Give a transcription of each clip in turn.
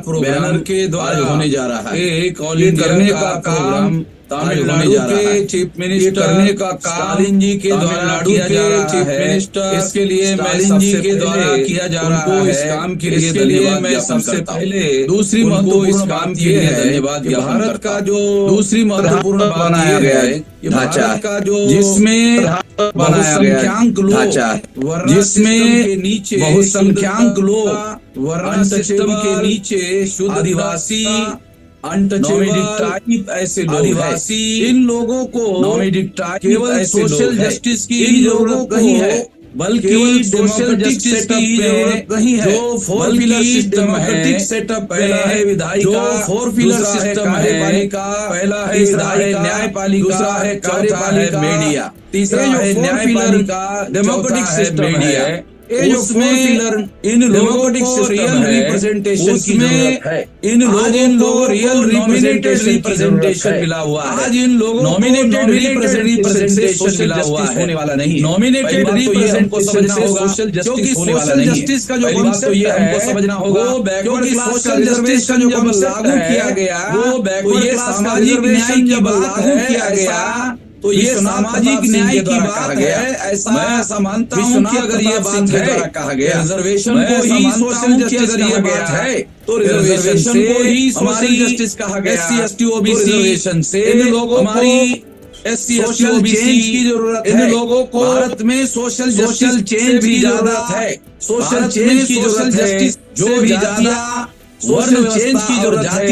Programme के द्वारा होने जा रहा है। एक ऑल इंडिया करने का काम तमिलनाडु के चीफ मिनिस्टर करने का स्टालिन जी के द्वारा किया जा रहा है। इसके लिए स्टालिन जी के द्वारा किया जा रहा है। इस काम के लिए धन्यवाद मैं सबसे पहले दूसरी महत्वपूर्ण काम के लिए धन्यवाद। भारत का जो दूसरी महत्वपूर्ण बनाया गया है ढांचा का जो जिसमें बहुसंख्यक लोग जिसमें नीचे बहुसंख्यक लोग वर्ण सिस्टम के नीचे शुद्ध आदिवासी नॉमिनेटेड ट्राइब ऐसे आदिवासी इन लोगों को नॉमिनेटेड ट्राइब केवल सोशल जस्टिस की जरूरत नहीं है, बल्कि सोशल जस्टिस की जरूरत नहीं है। जो फोर पिलर सिस्टम है, सेटअप पहला है विधायिका, जो फोर पिलर सिस्टम है कार्यपालिका, पहला है विधायिका, न्यायपालिका, दूसरा है कार्यपालिका, मीडिया, तीसरा है न्यायपालिका, डेमोक्रेटिक सिस्टम है। ये जो पिलर इन लोगों को रियल रिप्रेजेंटेशन की जरूरत है। इन लोगों को रियल रिप्रेजेंटेशन मिला हुआ है। आज इन लोगों नॉमिनेटेड रिप्रेजेंटेशन मिला हुआ है, होने वाला नहीं। नॉमिनेटेड रिप्रेजेंटेशन को समझना होगा, सोशल जस्टिस होने वाला नहीं। जस्टिस का जो कॉन्सेप्ट है हमको समझना होगा, क्योंकि सोशल जस्टिस का जो कॉन्सेप्ट लागू किया गया वो बैकवर्ड सामाजिक न्याय की बात किया गया। तो ये सामाजिक न्याय की बात है। ऐसा मैं ऐसा मानता हूं कि अगर ये बात है कहा गया रिजर्वेशन को ही सोशल जस्टिस कहा गया है, तो रिजर्वेशन को ही सोशल जस्टिस कहा गया। SC ST OBC रिजर्वेशन से इन लोगों को SC ST OBC की जरूरत है। इन लोगों को भारत में सोशल चेंज की जरूरत है। सोशल चेंज की जरूरत है, जो भी ज्यादा वर्ण चेंज की जरूरत है।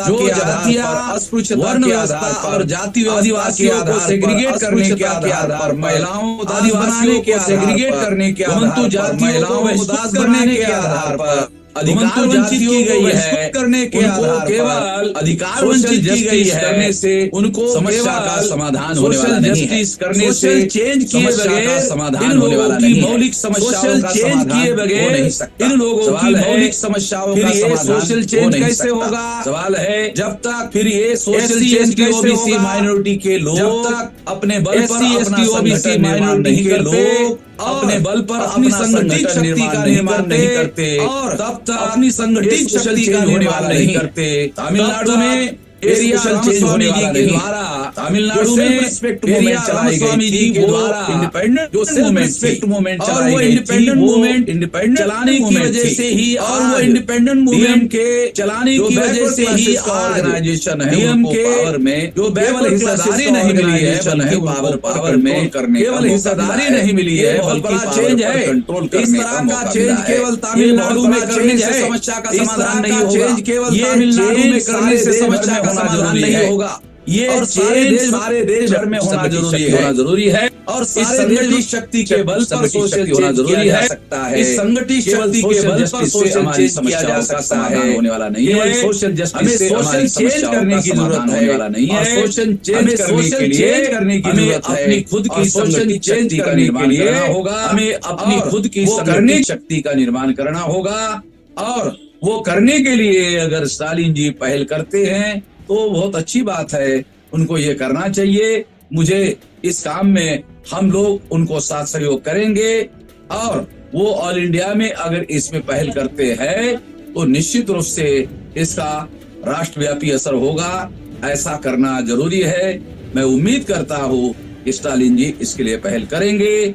जो जातियां अस्पृश्यता के आधार पर जाति आदिवासियों को सेग्रीगेट करने के आधार पर महिलाओं आदिवासियों को सेग्रीगेट करने के आधार पर महिलाओं को दास करने के आधार पर अधिकार वंचित की गई है करने के आधार केवल अधिकार वंचित की गई है करने से उनको समस्या का समाधान होने वाला नहीं है। करने से चेंज किए बगैर समाधान होने वाला नहीं है। मौलिक समस्याओं का चेंज किए बगैर इन लोगों की मौलिक समस्याओं का समाधान सोशल चेंज कैसे होगा? सवाल है जब तक फिर ये सोशल चेंज के ओबीसी माइनॉरिटी के लोग जब तक अपने बल पर SC OBC माइनॉरिटी के लोग अपने बल पर अपनी संगठित शक्ति का निर्माण नहीं करते और तब तक अपनी संगठित शक्ति का निर्माण नहीं करते। तमिलनाडु में एरिया चेंज होने के द्वारा तमिलनाडु में रिस्पेक्ट मूवमेंट चलाई गई थी के द्वारा इंडिपेंडेंट जो सेल्फ रिस्पेक्ट मूवमेंट चलाई गई इंडिपेंडेंट मूवमेंट इंडिपेंडेंट चलाने की वजह से ही और वो इंडिपेंडेंट मूवमेंट के चलाने की वजह से ही ऑर्गेनाइजेशन है उनको पावर में जो केवल हिस्सेदारी नहीं मिली है बल्कि पावर में करने केवल हिस्सेदारी नहीं मिली है बहुत बड़ा चेंज है। इस तरह का चेंज केवल तमिलनाडु में करने से समस्या का समाधान नहीं होगा। केवल तमिलनाडु में करने से समस्या का समाधान नहीं होगा। ये और सारे देश भर में होना जरूरी है और सारे देश शक्ति के बल पर सोशल होना जरूरी है। इस संगठित शक्ति के बल पर सोशल चेंज किया जा सकता है, होने वाला नहीं है। सोशल जस्टिस से सोशल चेंज करने की जरूरत होने वाला नहीं है। सोशल चेंज करने की जरूरत है। अपनी खुद की सोशल चेंज करने के लिए होगा हमें अपनी खुद की संगठित शक्ति का निर्माण करना होगा और वो करने के लिए अगर स्टालिन जी पहल करते हैं तो बहुत अच्छी बात है, उनको ये करना चाहिए। मुझे इस काम में हम लोग उनको साथ सहयोग करेंगे और वो ऑल इंडिया में अगर इसमें पहल करते हैं तो निश्चित रूप से इसका राष्ट्रव्यापी असर होगा। ऐसा करना जरूरी है। मैं उम्मीद करता हूँ स्टालिन जी इसके लिए पहल करेंगे।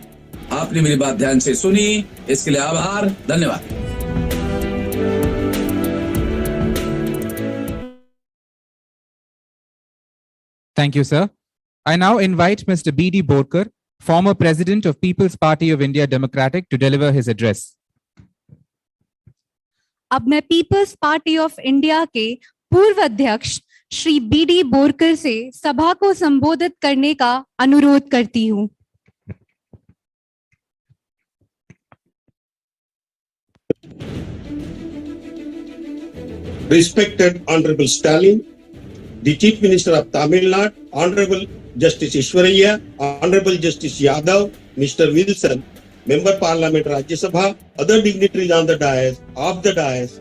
आपने मेरी बात ध्यान से सुनी, इसके लिए आभार, धन्यवाद। Thank you, sir. I now invite Mr. B.D. Borkar, former President of People's Party of India Democratic, to deliver his address. अब मैं पीपल्स पार्टी ऑफ इंडिया के पूर्व अध्यक्ष श्री B.D. बोरकर से सभा को संबोधित करने का अनुरोध करती हूँ। Respected Honorable Stalin, the Chief Minister of Tamil Nadu, Honorable Justice Ishwaraya, Honorable Justice Yadav, Mr. Wilson, Member Parliament Rajya Sabha, other dignitaries on the dais, off the dais,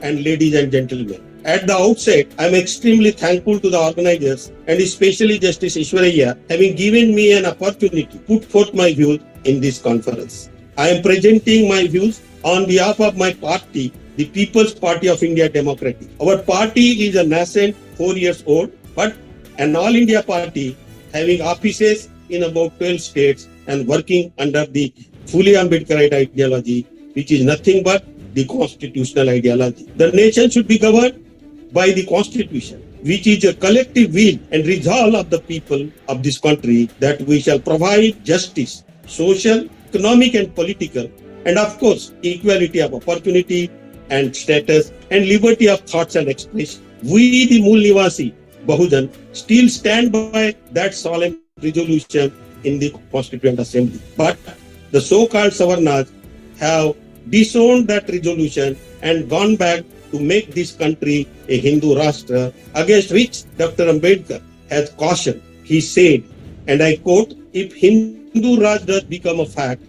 and ladies and gentlemen. At the outset, I am extremely thankful to the organizers and especially Justice Ishwaraya having given me an opportunity to put forth my views in this conference. I am presenting my views on behalf of my party the People's Party of India Democratic. Our party is a nascent 4 years old, but an all India party having offices in about 12 states and working under the fully Ambedkarite ideology, which is nothing but the constitutional ideology. The nation should be governed by the constitution, which is a collective will and resolve of the people of this country, that we shall provide justice, social, economic and political, and of course, equality of opportunity and status and liberty of thoughts and expression. We, the Mool Nivasi Bahujan, still stand by that solemn resolution in the Constituent Assembly. But the so-called Savarnas have disowned that resolution and gone back to make this country a Hindu Rashtra, against which Dr. Ambedkar has cautioned. He said, and I quote, "If Hindu Raj does become a fact,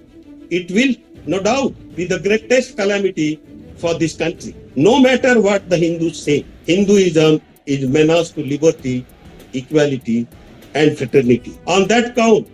it will no doubt be the greatest calamity for this country. No matter what the Hindus say, Hinduism is menace to liberty, equality and fraternity. On that count,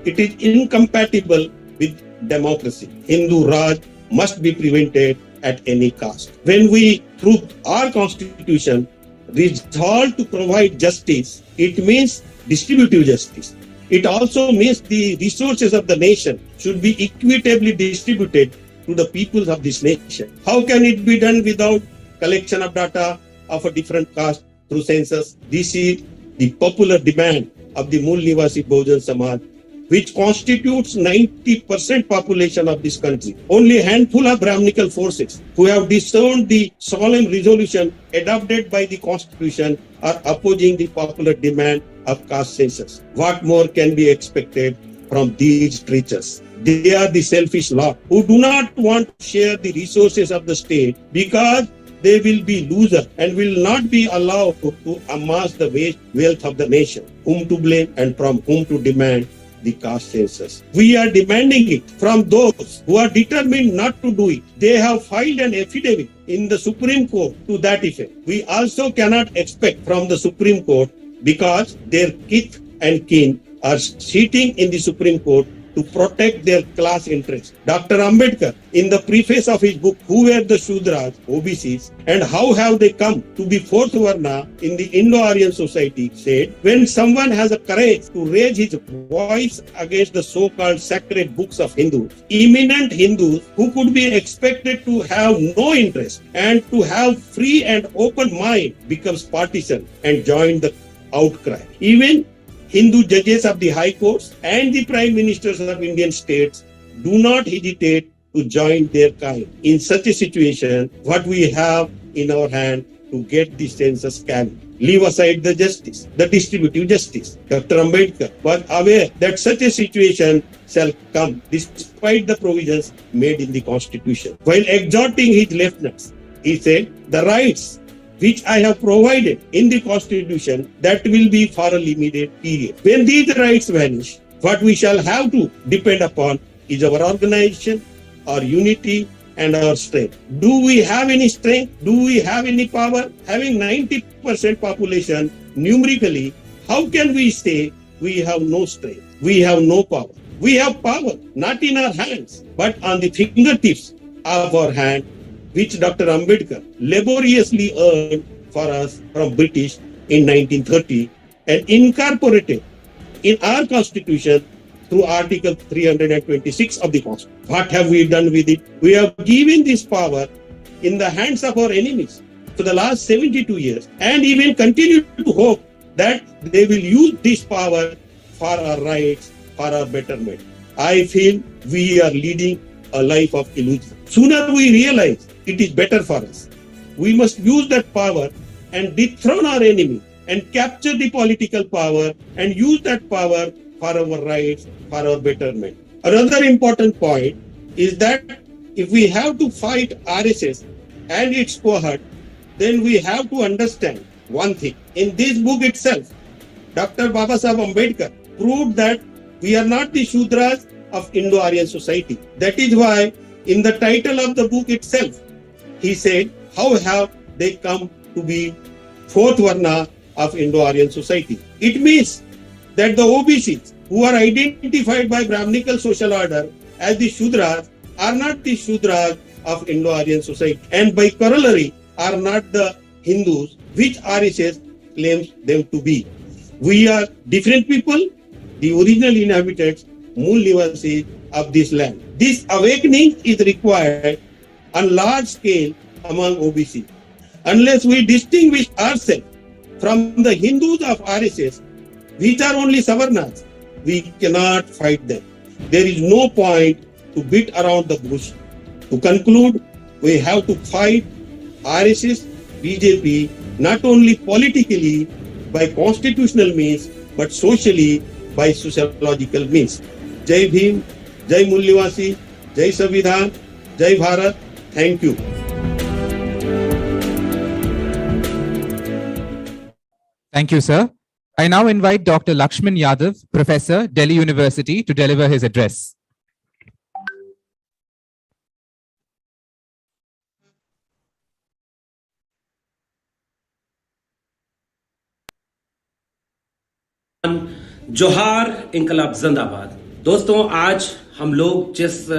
it is incompatible with democracy. Hindu Raj must be prevented at any cost." When we, through our constitution, resolve to provide justice, it means distributive justice. It also means the resources of the nation should be equitably distributed to the peoples of this nation. How can it be done without collection of data of a different caste through census? This is the popular demand of the Mool Nivasi Bahujan Samaj, which constitutes 90% population of this country. Only a handful of Brahminical forces who have disowned the solemn resolution adopted by the Constitution are opposing the popular demand of caste census. What more can be expected from these creatures? They are the selfish lot who do not want to share the resources of the state because they will be losers and will not be allowed to amass the wealth of the nation. Whom to blame and from whom to demand the caste census? We are demanding it from those who are determined not to do it. They have filed an affidavit in the Supreme Court to that effect. We also cannot expect from the Supreme Court, because their kith and kin are sitting in the Supreme Court, to protect their class interests. Dr. Ambedkar, in the preface of his book, Who Were the Shudras, OBCs, and How Have They Come to be Fourth Varna in the Indo-Aryan Society, said, when someone has a courage to raise his voice against the so-called sacred books of Hindus, eminent Hindus who could be expected to have no interest and to have free and open mind, becomes partisan and join the outcry. Even Hindu judges of the high courts and the prime ministers of Indian states do not hesitate to join their kind. In such a situation, what we have in our hand to get the census carried. Leave aside the justice, the distributive justice. Dr. Ambedkar was aware that such a situation shall come despite the provisions made in the Constitution. While exhorting his lieutenants, he said, the rights which I have provided in the Constitution, that will be for a limited period. When these rights vanish, what we shall have to depend upon is our organization, our unity, and our strength. Do we have any strength? Do we have any power? Having 90% population numerically, how can we say we have no strength? We have no power. We have power, not in our hands, but on the fingertips of our hand, which Dr. Ambedkar laboriously earned for us from British in 1930 and incorporated in our Constitution through Article 326 of the Constitution. What have we done with it? We have given this power in the hands of our enemies for the last 72 years and even continue to hope that they will use this power for our rights, for our betterment. I feel we are leading a life of illusion. Sooner we realize it is better for us, we must use that power and dethrone our enemy and capture the political power and use that power for our rights, for our betterment. Another important point is that if we have to fight RSS and its cohort, then we have to understand one thing. In this book itself, Dr. Babasaheb Ambedkar proved that we are not the Shudras of Indo-Aryan society. That is why in the title of the book itself, he said, how have they come to be fourth Varna of Indo-Aryan society? It means that the OBCs who are identified by Brahminical social order as the Shudras are not the Shudras of Indo-Aryan society, and by corollary are not the Hindus which RSS claims them to be. We are different people, the original inhabitants, Mool Nivasis of this land. This awakening is required on large scale among OBC. Unless we distinguish ourselves from the Hindus of RSS, which are only Savarnas, we cannot fight them. There is no point to beat around the bush. To conclude, we have to fight RSS, BJP, not only politically by constitutional means, but socially by sociological means. Jai Bhim, Jai Mool Nivasi, Jai Samvidhan, Jai Bharat. Thank you. Thank you, sir. I now invite Dr. Lakshman Yadav, Professor, Delhi University, to deliver his address. जोहार इंकलाब जिंदाबाद। दोस्तों, आज हम लोग जिस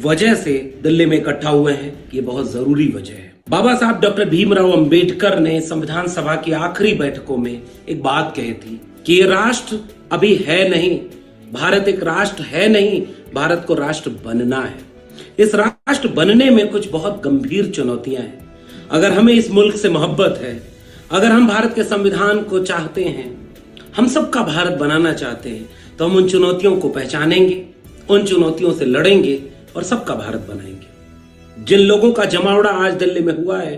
वजह से दिल्ली में इकट्ठा हुए हैं, ये बहुत जरूरी वजह है। बाबा साहब डॉक्टर भीमराव अंबेडकर ने संविधान सभा की आखिरी बैठकों में एक बात कही थी कि ये राष्ट्र अभी है नहीं, भारत एक राष्ट्र है नहीं, भारत को राष्ट्र बनना है। इस राष्ट्र बनने में कुछ बहुत गंभीर चुनौतियां हैं। अगर हमें इस मुल्क से मोहब्बत है, अगर हम भारत के संविधान को चाहते हैं, हम सबका भारत बनाना चाहते हैं, तो हम उन चुनौतियों को पहचानेंगे, उन चुनौतियों से लड़ेंगे और सबका भारत बनाएंगे। जिन लोगों का जमावड़ा आज दिल्ली में हुआ है,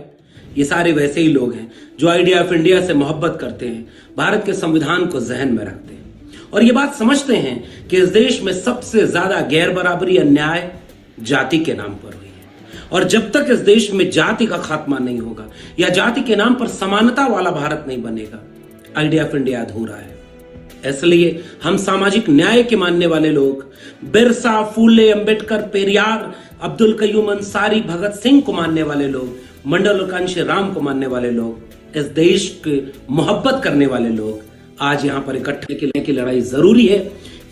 ये सारे वैसे ही लोग हैं जो आइडिया ऑफ इंडिया से मोहब्बत करते हैं, भारत के संविधान को जहन में रखते हैं और ये बात समझते हैं कि इस देश में सबसे ज्यादा गैर बराबरी अन्याय जाति के नाम पर हुई है और जब तक इस देश में जाति का खात्मा नहीं होगा या जाति के नाम पर समानता वाला भारत नहीं बनेगा, आइडिया ऑफ इंडिया अधूरा है। इसलिए हम सामाजिक न्याय के मानने वाले लोग, बिरसा, फूले, अंबेडकर, पेरियार, अब्दुल कयूम अंसारी, भगत सिंह को मानने वाले लोग, मंडल और कांशी राम को मानने वाले लोग, इस देश के मोहब्बत करने वाले लोग आज यहां पर इकट्ठे की लड़ाई जरूरी है।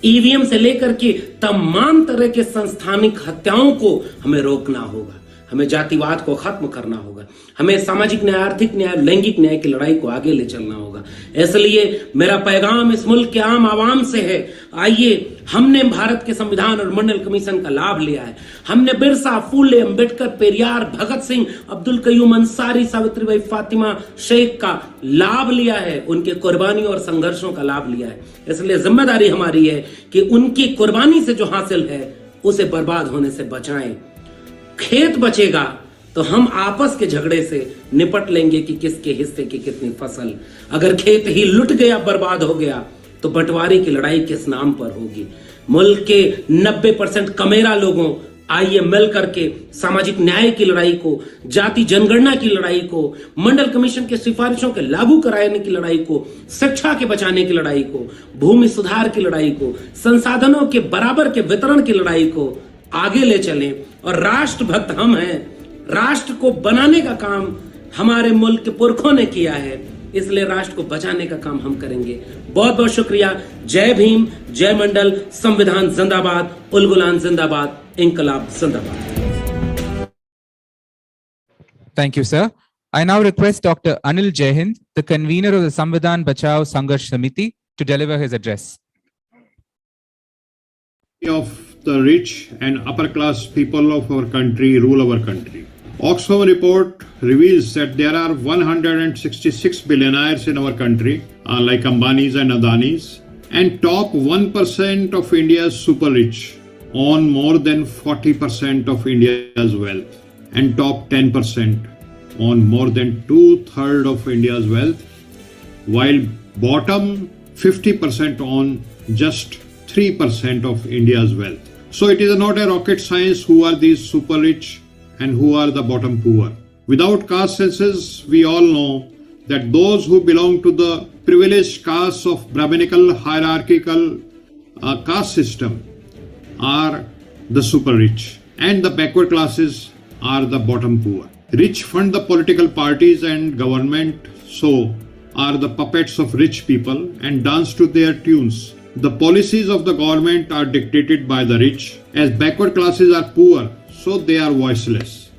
ईवीएम से लेकर के तमाम तरह के संस्थानिक हत्याओं को हमें रोकना होगा, हमें जातिवाद को खत्म करना होगा, हमें सामाजिक न्याय, आर्थिक न्याय, लैंगिक न्याय की लड़ाई को आगे ले चलना होगा। इसलिए मेरा पैगाम इस मुल्क के आम आवाम से है, आइए, हमने भारत के संविधान और मंडल कमीशन का लाभ लिया है, हमने बिरसा, फूले, अंबेडकर, पेरियार, भगत सिंह, अब्दुल कयूम अंसारी, सावित्रीबाई, फातिमा शेख का लाभ लिया है, उनके कुर्बानी और संघर्षों का लाभ लिया है। इसलिए जिम्मेदारी हमारी है कि उनकी कुर्बानी से जो हासिल है उसे बर्बाद होने से बचाएं। खेत बचेगा तो हम आपस के झगड़े से निपट लेंगे कि किसके हिस्से की कितनी फसल। अगर खेत ही लुट गया, बर्बाद हो गया, तो बंटवारे की लड़ाई किस नाम पर होगी। मुल्क के 90% कमेरा लोगों, आइए मिल करके सामाजिक न्याय की लड़ाई को, जाति जनगणना की लड़ाई को, मंडल कमीशन के सिफारिशों के लागू कराने की लड़ाई को, शिक्षा के बचाने की लड़ाई को, भूमि सुधार की लड़ाई को, संसाधनों के बराबर के वितरण की लड़ाई को आगे ले चलें। और राष्ट्रभक्त हम हैं, राष्ट्र को बनाने का काम हमारे मुल्क के पुरखों ने किया है, इसलिए राष्ट्र को बचाने का काम हम करेंगे। बहुत बहुत शुक्रिया। जय भीम, जय मंडल, संविधान जिंदाबाद, उलगुलान जिंदाबाद, इंकलाब जिंदाबाद। Thank you, sir. I now request Dr. Anil Jaihind, the convener of the Samvidhan Bachao Sangharsh Samiti, to deliver his address. Of the rich and upper class people of our country rule our country. Oxfam report reveals that there are 166 billionaires in our country, like Ambanis and Adanis, and top 1% of India's super rich own more than 40% of India's wealth, and top 10% own more than 2/3 of India's wealth, while bottom 50% own just 3% of India's wealth. So it is not a rocket science who are these super rich and who are the bottom poor. Without caste census, we all know that those who belong to the privileged castes of Brahminical hierarchical caste system are the super rich, and the backward classes are the bottom poor. Rich fund the political parties and government, so are the puppets of rich people and dance to their tunes. The policies of the government are dictated by the rich, as backward classes are poor, so they are voiceless.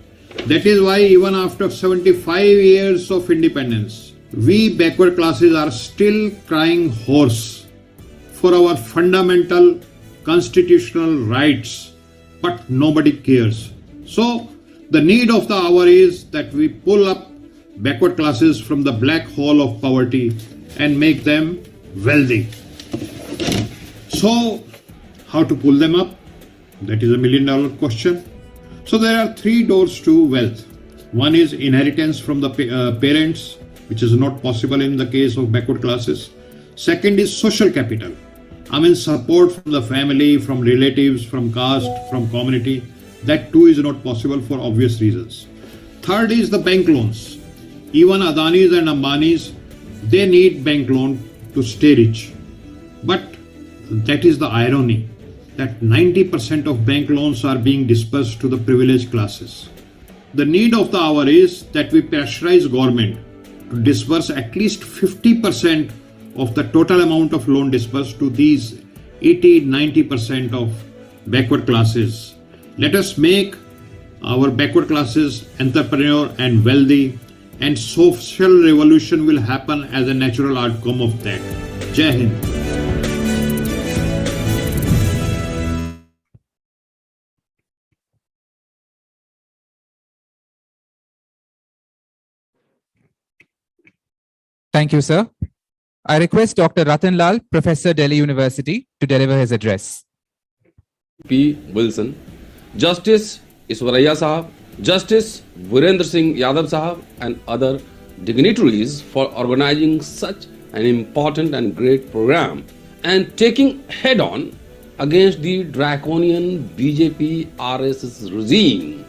That is why even after 75 years of independence, we backward classes are still crying hoarse for our fundamental constitutional rights, but nobody cares. So the need of the hour is that we pull up backward classes from the black hole of poverty and make them wealthy. So how to pull them up? That is $1 million question. So there are 3 doors to wealth. One is inheritance from the parents, which is not possible in the case of backward classes. Second is social capital. I mean support from the family, from relatives, from caste, from community. That too is not possible for obvious reasons. Third is the bank loans. Even Adanis and Ambanis, they need bank loan to stay rich. But that is the irony, that 90% of bank loans are being dispersed to the privileged classes. The need of the hour is that we pressurize government to disperse at least 50% of the total amount of loan dispersed to these 80-90% of backward classes. Let us make our backward classes entrepreneur and wealthy, and social revolution will happen as a natural outcome of that. Jai Hind. Thank you, sir. I request Dr. Ratan Lal, Professor, Delhi University, to deliver his address. P. Wilson, Justice Ishwaraiya Sahab, Justice Virendra Singh Yadav Sahab, and other dignitaries for organizing such an important and great program and taking head-on against the draconian BJP RSS regime,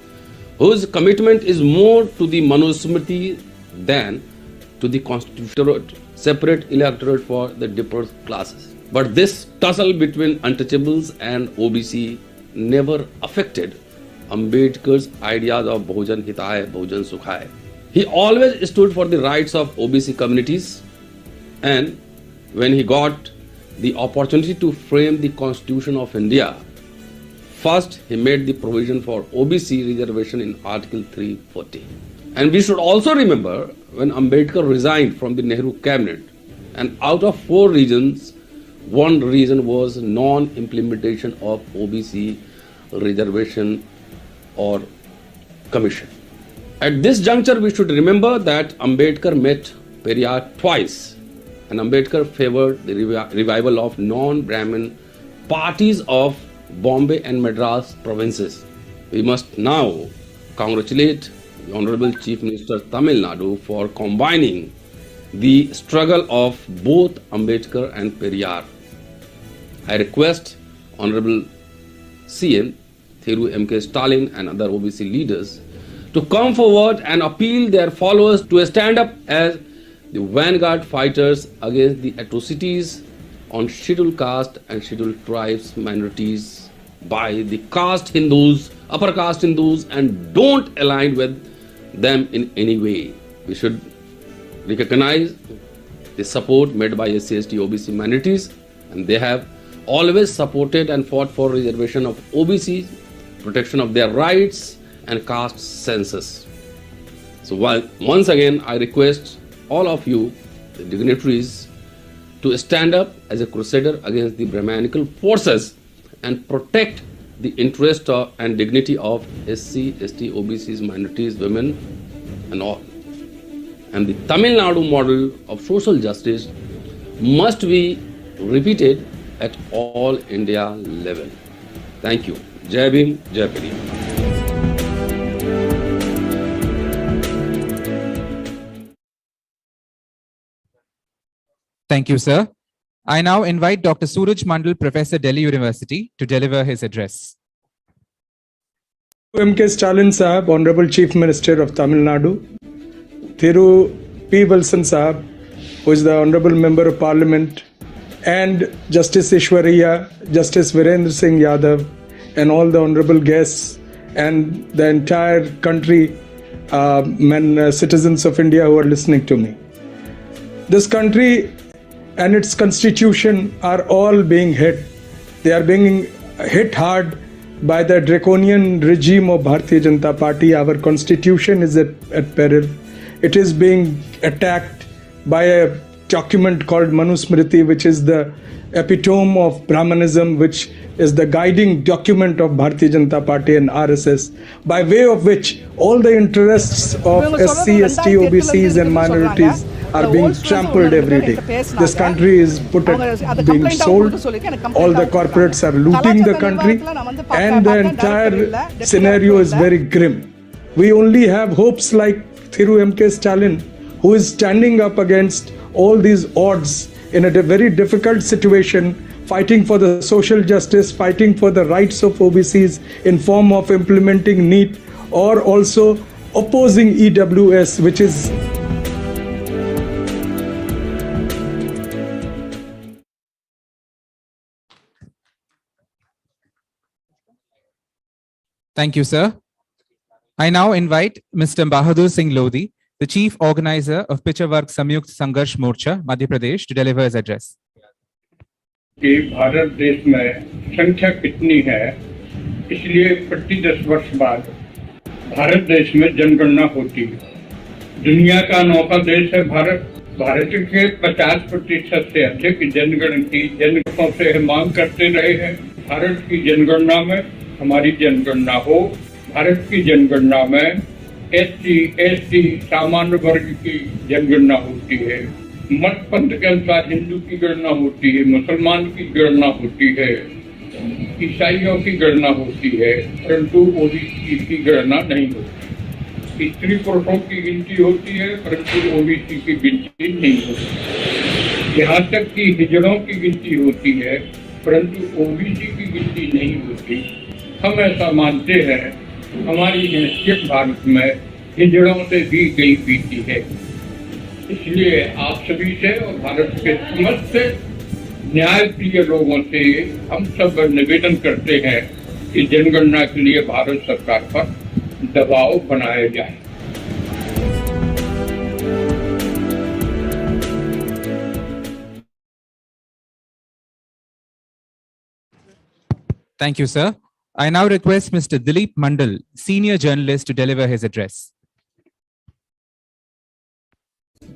whose commitment is more to the Manusmriti than to the constitutional separate electorate for the depressed classes. But this tussle between untouchables and OBC never affected Ambedkar's ideas of Bhujan Hitay, Bhujan Sukhay. He always stood for the rights of OBC communities, and when he got the opportunity to frame the Constitution of India, first he made the provision for OBC reservation in Article 340. And we should also remember when Ambedkar resigned from the Nehru cabinet, and out of 4 reasons, one reason was non-implementation of OBC reservation or commission. At this juncture, we should remember that Ambedkar met Peralai twice, and Ambedkar favored the revival of non-Brahmin parties of Bombay and Madras provinces. We must now congratulate the Honorable Chief Minister Tamil Nadu for combining the struggle of both Ambedkar and Periyar. I request Honorable CM through MKStalin and other OBC leaders to come forward and appeal their followers to stand up as the vanguard fighters against the atrocities on scheduled caste and scheduled tribes minorities by the caste Hindus, upper caste Hindus, and don't align with them in any way. We should recognize the support made by SC/ST OBC minorities, and they have always supported and fought for reservation of OBC, protection of their rights and caste census. So once again I request all of you, the dignitaries, to stand up as a crusader against the Brahmanical forces and protect the interest and dignity of SC/ST OBCs, minorities, women and all. And the Tamil Nadu model of social justice must be repeated at all India level. Thank you. Jai Bhim, Jai Periyar. Thank you, sir. I now invite Dr. Suraj Mandal, Professor, Delhi University, to deliver his address. MKStalin Sahab, Honorable Chief Minister of Tamil Nadu, Thiru P. Wilson Sahab, who is the Honorable Member of Parliament, and Justice Ishwaraiya, Justice Virendra Singh Yadav, and all the honorable guests, and the entire country, citizens of India who are listening to me. This country and its constitution are all being hit. They are being hit hard by the draconian regime of Bharatiya Janata Party. Our constitution is at peril. It is being attacked by a document called Manusmriti, which is the epitome of Brahmanism, which is the guiding document of Bharatiya Janata Party and RSS, by way of which all the interests of SC, ST, OBCs and minorities are being trampled every day. This country is being sold. All the corporates are looting the country, and the entire scenario is very grim. We only have hopes like Thiru MKStalin, who is standing up against all these odds in a very difficult situation, fighting for the social justice, fighting for the rights of OBCs in form of implementing NEET, or also opposing EWS, which is Thank you, sir. I now invite Mr. Bahadur Singh Lodhi, the Chief Organizer of Pichavarg Samyukt Sangharsh Morcha, Madhya Pradesh, to deliver his address. कि भारत देश में संख्या कितनी है, इसलिए प्रति 10 वर्ष बाद भारत देश में जनगणना होती है। दुनिया का अनोखा देश है भारत। भारत के 50% से अधिक जनगणना से मांग करते रहे हैं। भारत की जनगणना में हमारी जनगणना हो। भारत की जनगणना में SC, ST सामान्य वर्ग की जनगणना होती है। मत पंथ के अनुसार हिंदू की गणना होती है, मुसलमान की गणना होती है, ईसाइयों की गणना होती है, परंतु ओबीसी की गणना नहीं होती। स्त्री पुरुषों की गिनती होती है, परंतु ओबीसी की गिनती नहीं होती। यहाँ तक कि हिजड़ों की गिनती होती है, परंतु ओबीसी की गिनती नहीं होती। हम ऐसा मानते हैं, हमारी हैसियत भारत में हिजड़ों से भी गई बीती है। इसलिए आप सभी से और भारत के समस्त न्याय प्रिय लोगों से हम सब निवेदन करते हैं कि जनगणना के लिए भारत सरकार पर दबाव बनाया जाए। Thank you, sir. I now request Mr. Dilip Mandal, senior journalist, to deliver his address.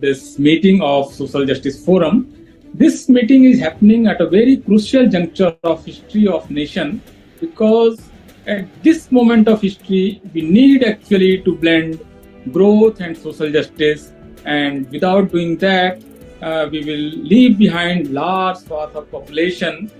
This meeting of Social Justice Forum. This meeting is happening at a very crucial juncture of history of nation, because at this moment of history, we need actually to blend growth and social justice, and without doing that, we will leave behind large swath of population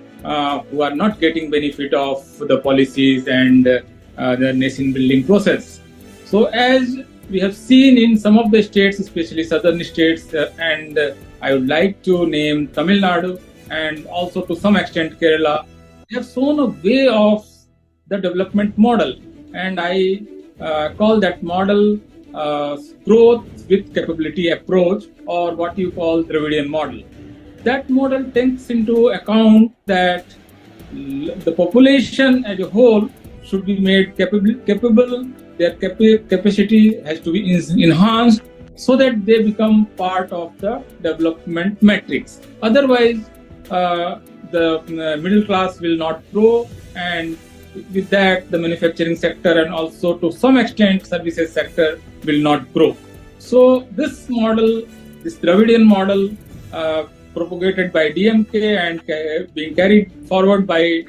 who are not getting benefit of the policies and the nation building process. So as we have seen in some of the states, especially southern states, and I would like to name Tamil Nadu and also to some extent Kerala, they have shown a way of the development model, and I call that model growth with capability approach, or what you call Dravidian model. That model takes into account that the population as a whole should be made capable. Their capacity has to be enhanced so that they become part of the development matrix. Otherwise, the middle class will not grow, and with that, the manufacturing sector and also to some extent services sector will not grow. So this model, this Dravidian model, propagated by DMK and being carried forward by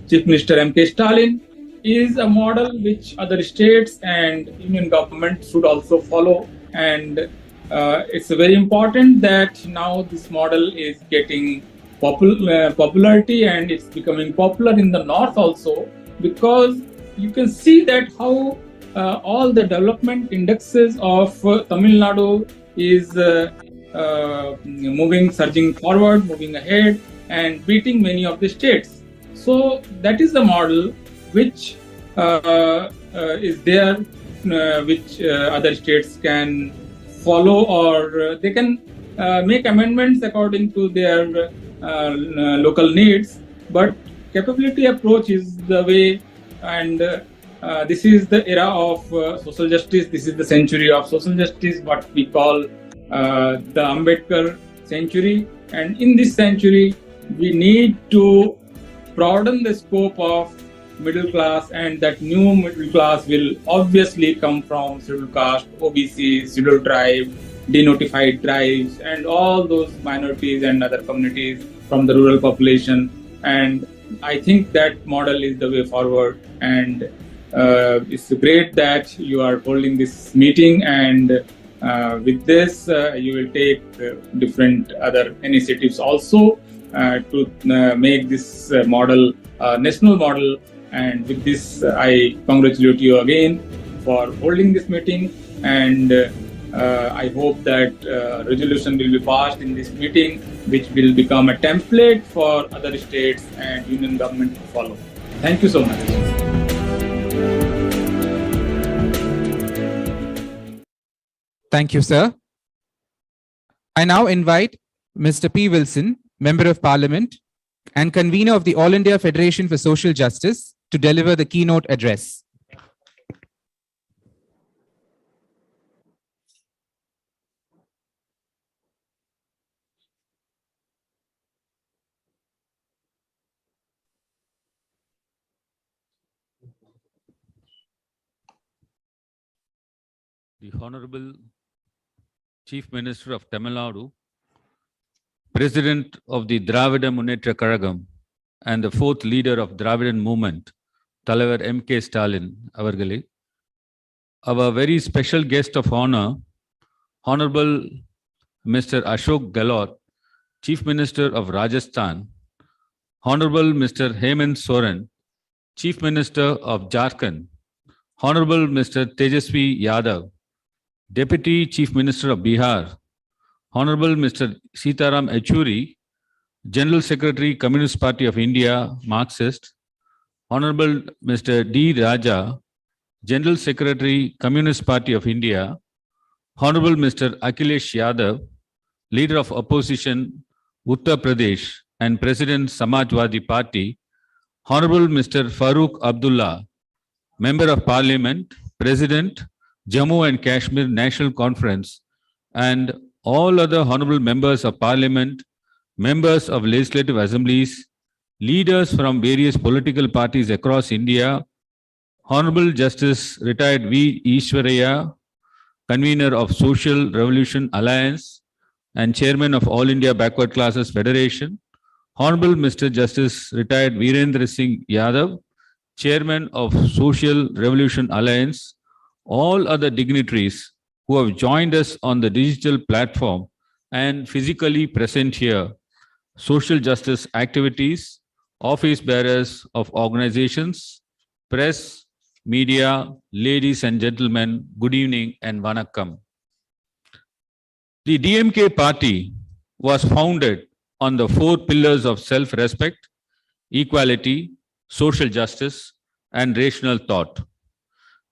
Chief Minister MKStalin, is a model which other states and union government should also follow, and it's very important that now this model is getting popularity, and it's becoming popular in the north also, because you can see that how all the development indexes of Tamil Nadu is surging forward, moving ahead and beating many of the states. So that is the model which is there, which other states can follow, or they can make amendments according to their local needs. But capability approach is the way, and this is the era of social justice. This is the century of social justice, what we call the Ambedkar century. And in this century, we need to broaden the scope of middle class, and that new middle class will obviously come from scheduled caste, OBC, scheduled tribe, denotified tribes, and all those minorities and other communities from the rural population. And I think that model is the way forward. And it's great that you are holding this meeting, and with this you will take different other initiatives also to make this model national model. And with this, I congratulate you again for holding this meeting, and I hope that resolution will be passed in this meeting, which will become a template for other states and union government to follow. Thank you so much. Thank you, sir. I now invite Mr. P. Wilson, Member of Parliament and convener of the All India Federation for Social Justice, to deliver the keynote address. The Honorable Chief Minister of Tamil Nadu, President of the Dravida Munnetra Kazhagam, and the fourth leader of Dravidan movement, Thalavar MKStalin avargale, our very special guest of honor, Honorable Mr. Ashok Gehlot, Chief Minister of Rajasthan, Honorable Mr. Hemant Soren, Chief Minister of Jharkhand, Honorable Mr. Tejasvi Yadav, Deputy Chief Minister of Bihar, Honorable Mr. Sitaram Yechury, General Secretary, Communist Party of India, Marxist, Honorable Mr. D. Raja, General Secretary, Communist Party of India, Honorable Mr. Akhilesh Yadav, Leader of Opposition, Uttar Pradesh and President, Samajwadi Party, Honorable Mr. Farooq Abdullah, Member of Parliament, President, Jammu and Kashmir National Conference, and all other honorable members of Parliament, members of legislative assemblies, leaders from various political parties across India, Honorable Justice Retired V. Ishwaraya, Convener of Social Revolution Alliance and Chairman of All India Backward Classes Federation, Honorable Mr. Justice Retired Virendra Singh Yadav, Chairman of Social Revolution Alliance, all other dignitaries who have joined us on the digital platform and physically present here, social justice activities, office bearers of organizations, press, media, ladies and gentlemen, good evening and vanakkam. The DMK party was founded on the 4 pillars of self-respect, equality, social justice, and rational thought.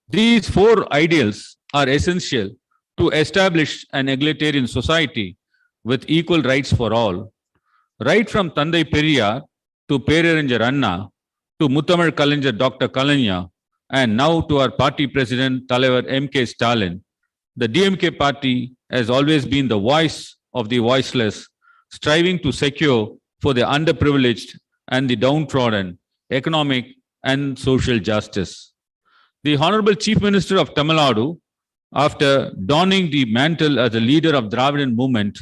These 4 ideals are essential to establish an egalitarian society with equal rights for all. Right from Thandai Periyar to Peraringer Anna to Muttamil Kalaignar Dr. Kalanya, and now to our party president Thalavar MKStalin, the DMK party has always been the voice of the voiceless, striving to secure for the underprivileged and the downtrodden economic and social justice. The Honorable Chief Minister of Tamil Nadu, after donning the mantle as a leader of Dravidian movement,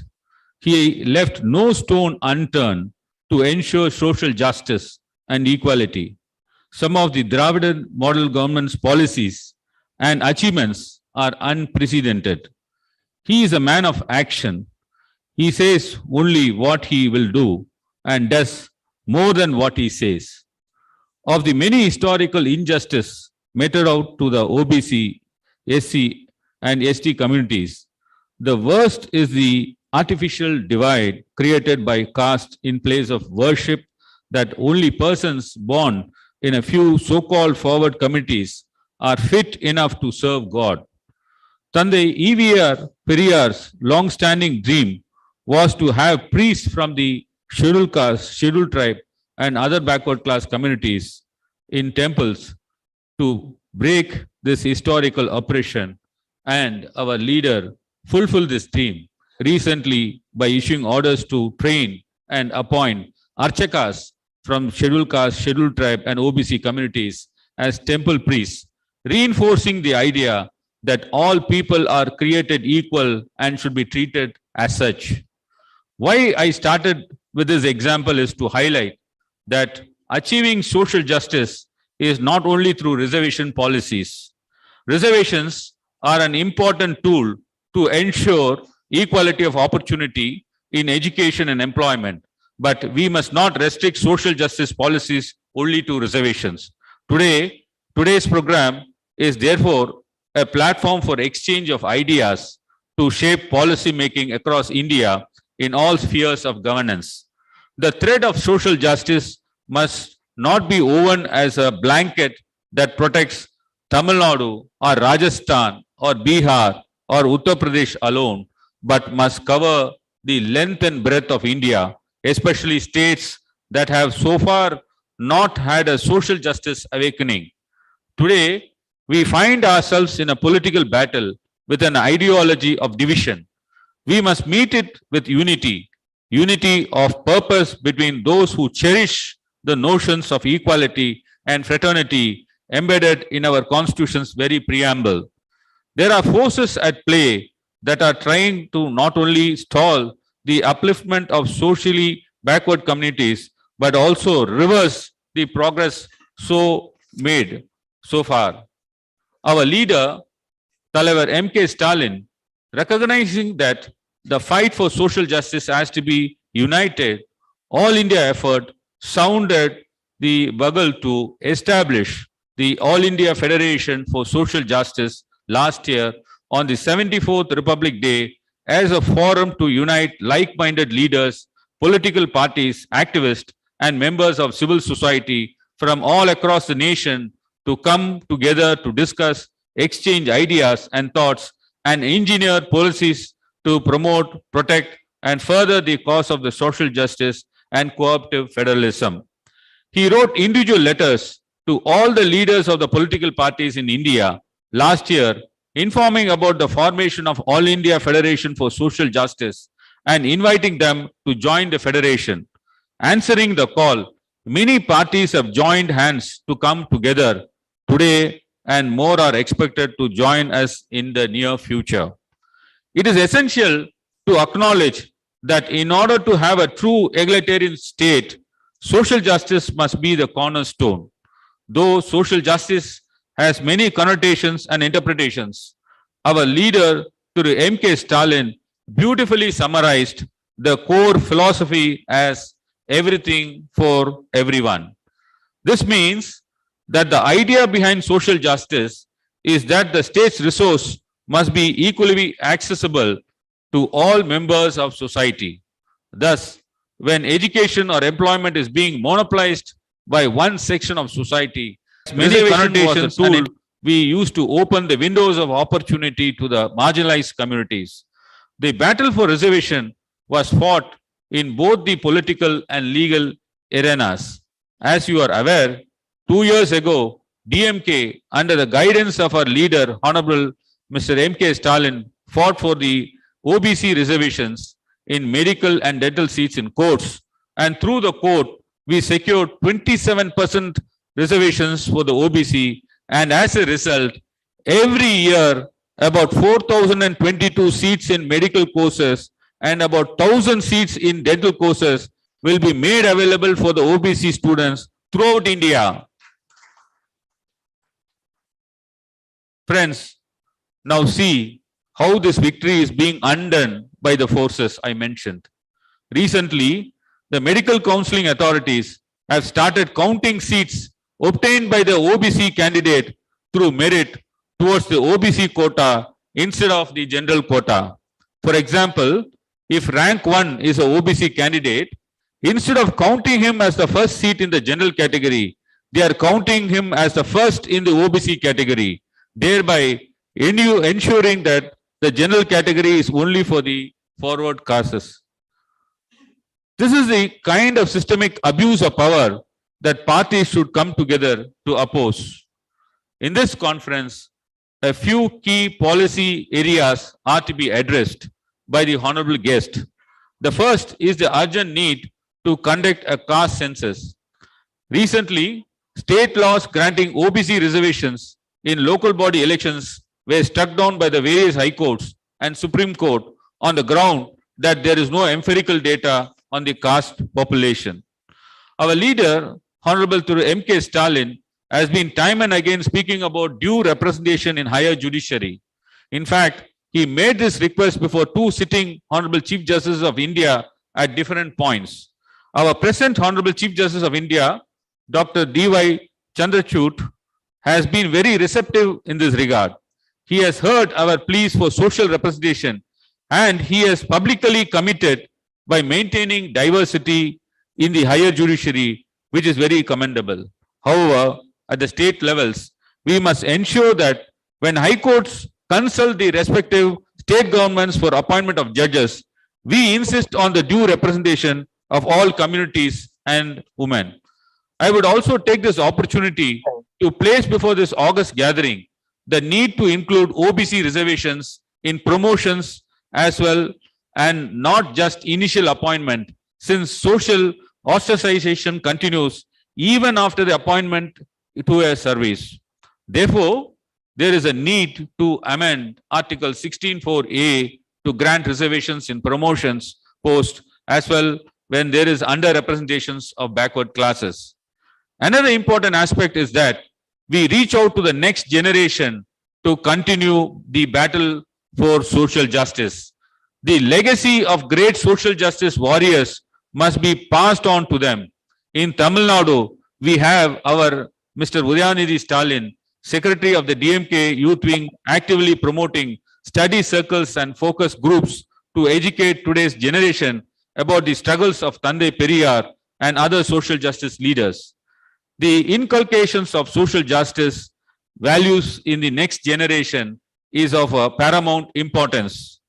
he left no stone unturned to ensure social justice and equality. Some of the Dravidian model government's policies and achievements are unprecedented. He is a man of action. He says only what he will do and does more than what he says. Of the many historical injustices meted out to the OBC, SC and ST communities, the worst is the artificial divide created by caste in place of worship that only persons born in a few so-called forward communities are fit enough to serve God. Thandai E.V.R. Periyar's long-standing dream was to have priests from the scheduled caste, scheduled tribe and other backward class communities in temples to break this historical oppression, and our leader fulfilled this theme recently by issuing orders to train and appoint archakas from scheduled caste, scheduled tribe, and OBC communities as temple priests, reinforcing the idea that all people are created equal and should be treated as such. Why I started with this example is to highlight that achieving social justice is not only through reservation policies. Reservations are an important tool to ensure equality of opportunity in education and employment, but we must not restrict social justice policies only to reservations. Today's program is therefore a platform for exchange of ideas to shape policy making across India in all spheres of governance. The thread of social justice must not be woven as a blanket that protects Tamil Nadu or Rajasthan or Bihar or Uttar Pradesh alone, but must cover the length and breadth of India, especially states that have so far not had a social justice awakening. Today, we find ourselves in a political battle with an ideology of division. We must meet it with unity of purpose between those who cherish the notions of equality and fraternity embedded in our Constitution's very preamble. There are forces at play that are trying to not only stall the upliftment of socially backward communities, but also reverse the progress made so far. Our leader, தலைவர் MKStalin, recognizing that the fight for social justice has to be united, all India effort sounded the bugle to establish the All India Federation for Social Justice last year on the 74th Republic Day as a forum to unite like-minded leaders, political parties, activists, and members of civil society from all across the nation to come together to discuss, exchange ideas and thoughts, and engineer policies to promote, protect, and further the cause of the social justice and cooperative federalism. He wrote individual letters to all the leaders of the political parties in India last year, informing about the formation of All India Federation for Social Justice and inviting them to join the federation. Answering the call, many parties have joined hands to come together today, and more are expected to join us in the near future. It is essential to acknowledge that in order to have a true egalitarian state, social justice must be the cornerstone. Though social justice has many connotations and interpretations, our leader, MKStalin, beautifully summarized the core philosophy as everything for everyone. This means that the idea behind social justice is that the state's resource must be equally accessible to all members of society. Thus, when education or employment is being monopolized by one section of society, many connotations was a tool we used to open the windows of opportunity to the marginalized communities. The battle for reservation was fought in both the political and legal arenas. As you are aware, 2 years ago, DMK, under the guidance of our leader, Honorable Mr. MKStalin, fought for the OBC reservations in medical and dental seats in courts. And through the court, we secured 27% reservations for the OBC. And as a result, every year, about 4,022 seats in medical courses and about 1,000 seats in dental courses will be made available for the OBC students throughout India. Friends, now see how this victory is being undone by the forces I mentioned. Recently, the medical counseling authorities have started counting seats obtained by the OBC candidate through merit towards the OBC quota instead of the general quota. For example, if rank 1 is an OBC candidate, instead of counting him as the first seat in the general category, they are counting him as the first in the OBC category, thereby ensuring that the general category is only for the forward castes. This is the kind of systemic abuse of power that parties should come together to oppose. In this conference, a few key policy areas are to be addressed by the honorable guest. The first is the urgent need to conduct a caste census. Recently, state laws granting OBC reservations in local body elections were struck down by the various high courts and Supreme Court on the ground that there is no empirical data on the caste population. Our leader, Honorable MKStalin, has been time and again speaking about due representation in higher judiciary. In fact, he made this request before two sitting Honorable Chief Justices of India at different points. Our present Honorable Chief Justice of India, Dr. D.Y. Chandrachud, has been very receptive in this regard. He has heard our pleas for social representation and he has publicly committed by maintaining diversity in the higher judiciary, which is very commendable. However, at the state levels, we must ensure that when high courts consult the respective state governments for appointment of judges, we insist on the due representation of all communities and women. I would also take this opportunity to place before this August gathering the need to include OBC reservations in promotions as well and not just initial appointment, since social ostracization continues even after the appointment to a service. Therefore, there is a need to amend Article 16(4)(a) to grant reservations in promotions post as well when there is underrepresentations of backward classes. Another important aspect is that we reach out to the next generation to continue the battle for social justice. The legacy of great social justice warriors must be passed on to them. In Tamil Nadu, we have our Mr. Udayanithi Stalin, Secretary of the DMK Youth Wing, actively promoting study circles and focus groups to educate today's generation about the struggles of Tandai Periyar and other social justice leaders. The inculcations of social justice values in the next generation is of paramount importance.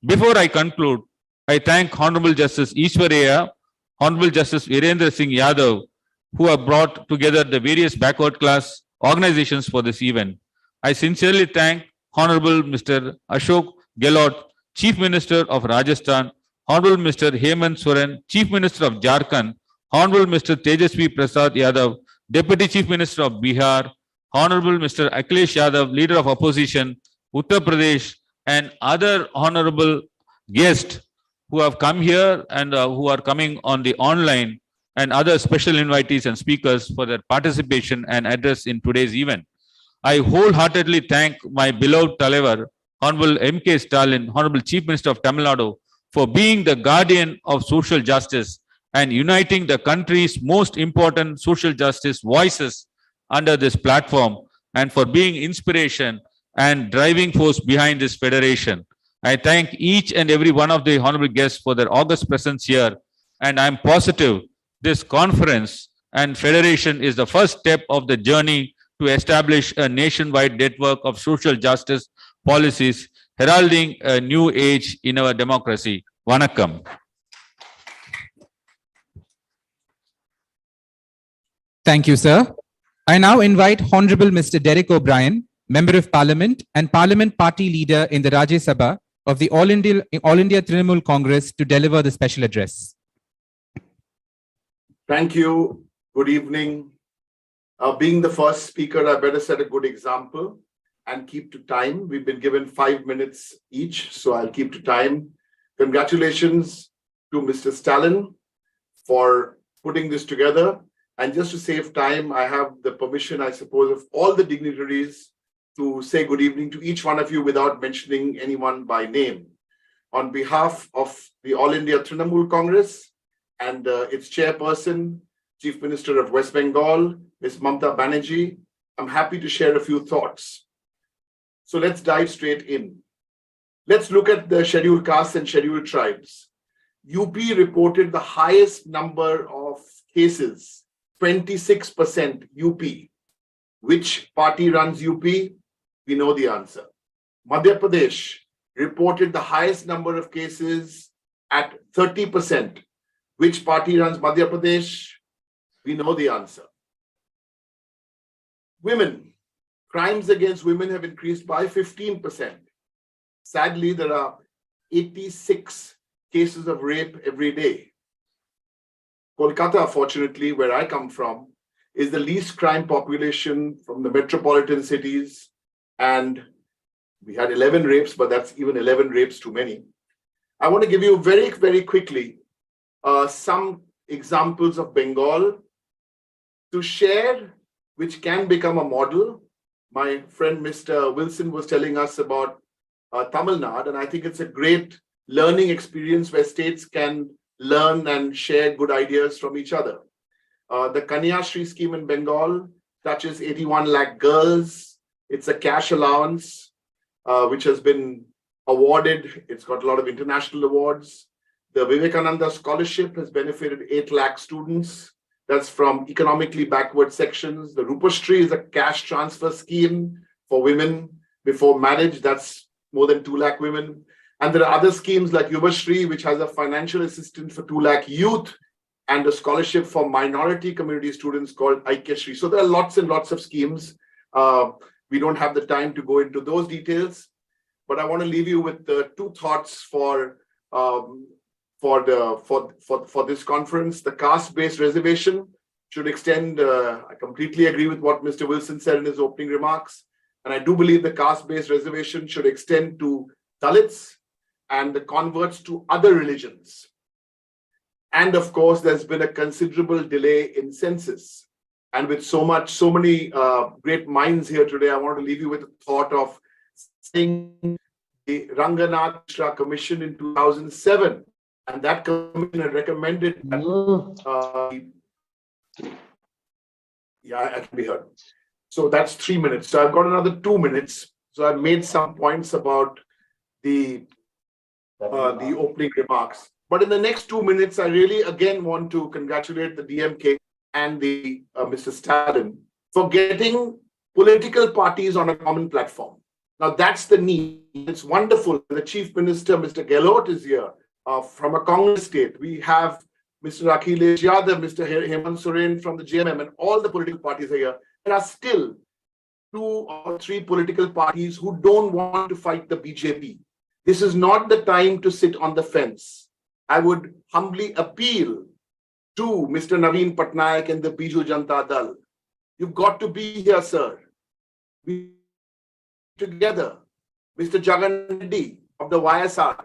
Before I conclude, I thank Honorable Justice Ishwaraya, Honorable Justice Virendra Singh Yadav, who have brought together the various backward class organizations for this event. I sincerely thank Honorable Mr. Ashok Gehlot, Chief Minister of Rajasthan, Honorable Mr. Hemant Soren, Chief Minister of Jharkhand, Honorable Mr. Tejasvi Prasad Yadav, Deputy Chief Minister of Bihar, Honorable Mr. Akhilesh Yadav, Leader of Opposition, Uttar Pradesh, and other honorable guests who have come here and who are coming on the online, and other special invitees and speakers for their participation and address in today's event. I wholeheartedly thank my beloved தலைவர், Honorable MKStalin, Honorable Chief Minister of Tamil Nadu, for being the guardian of social justice and uniting the country's most important social justice voices under this platform, and for being inspiration and driving force behind this federation. I thank each and every one of the honorable guests for their august presence here, and I am positive this conference and federation is the first step of the journey to establish a nationwide network of social justice policies, heralding a new age in our democracy. Vanakkam. Thank you, sir. I now invite Honorable Mr. Derek O'Brien, Member of Parliament and Parliament Party Leader in the Rajya Sabha of the All India Trinamool Congress, to deliver the special address. Thank you. Good evening. Being the first speaker, I better set a good example and keep to time. We've been given 5 minutes each, so I'll keep to time. Congratulations to Mr. Stalin for putting this together. And just to save time, I have the permission, I suppose, of all the dignitaries to say good evening to each one of you without mentioning anyone by name. On behalf of the All India Trinamool Congress and its chairperson, Chief Minister of West Bengal, Ms. Mamata Banerjee, I'm happy to share a few thoughts. So let's dive straight in. Let's look at the scheduled castes and scheduled tribes. UP reported the highest number of cases, 26% UP. Which party runs UP? We know the answer. Madhya Pradesh reported the highest number of cases at 30%. Which party runs Madhya Pradesh? We know the answer. Women. Crimes against women have increased by 15%. Sadly, there are 86 cases of rape every day. Kolkata, fortunately, where I come from, is the least crime population from the metropolitan cities. And we had 11 rapes, but that's even 11 rapes too many. I want to give you very, very quickly some examples of Bengal to share, which can become a model. My friend Mr. Wilson was telling us about Tamil Nadu, and I think it's a great learning experience where states can learn and share good ideas from each other. The Kanya Shri scheme in Bengal touches 81 lakh girls. It's a cash allowance, which has been awarded. It's got a lot of international awards. The Vivekananda Scholarship has benefited 8 lakh students. That's from economically backward sections. The Rupashri is a cash transfer scheme for women before marriage. That's more than 2 lakh women. And there are other schemes like Yuvashri, which has a financial assistance for 2 lakh youth and a scholarship for minority community students called AIFSJ. So there are lots and lots of schemes. We don't have the time to go into those details, but I want to leave you with two thoughts for this conference. The caste-based reservation should extend. I completely agree with what Mr. Wilson said in his opening remarks, and I do believe the caste-based reservation should extend to Dalits and the converts to other religions. And of course, there's been a considerable delay in census. And with so many great minds here today, I want to leave you with the thought of seeing the Ranganath Mishra Commission in 2007. And that commission had recommended that, yeah, I can be heard. So that's 3 minutes. So I've got another 2 minutes. So I've made some points about the opening remarks. But in the next 2 minutes, I really again want to congratulate the DMK and the Mr. Stalin for getting political parties on a common platform. Now that's the need. It's wonderful. The Chief Minister, Mr. Gehlot, is here from a Congress state. We have Mr. Akhilesh Yadav, Mr. Hemant Soren from the JMM, and all the political parties are here. There are still 2 or 3 political parties who don't want to fight the BJP. This is not the time to sit on the fence. I would humbly appeal to Mr. Naveen Patnaik and the Biju Janata Dal. You've got to be here, sir. We together, Mr. Jagan Reddy of the YSR.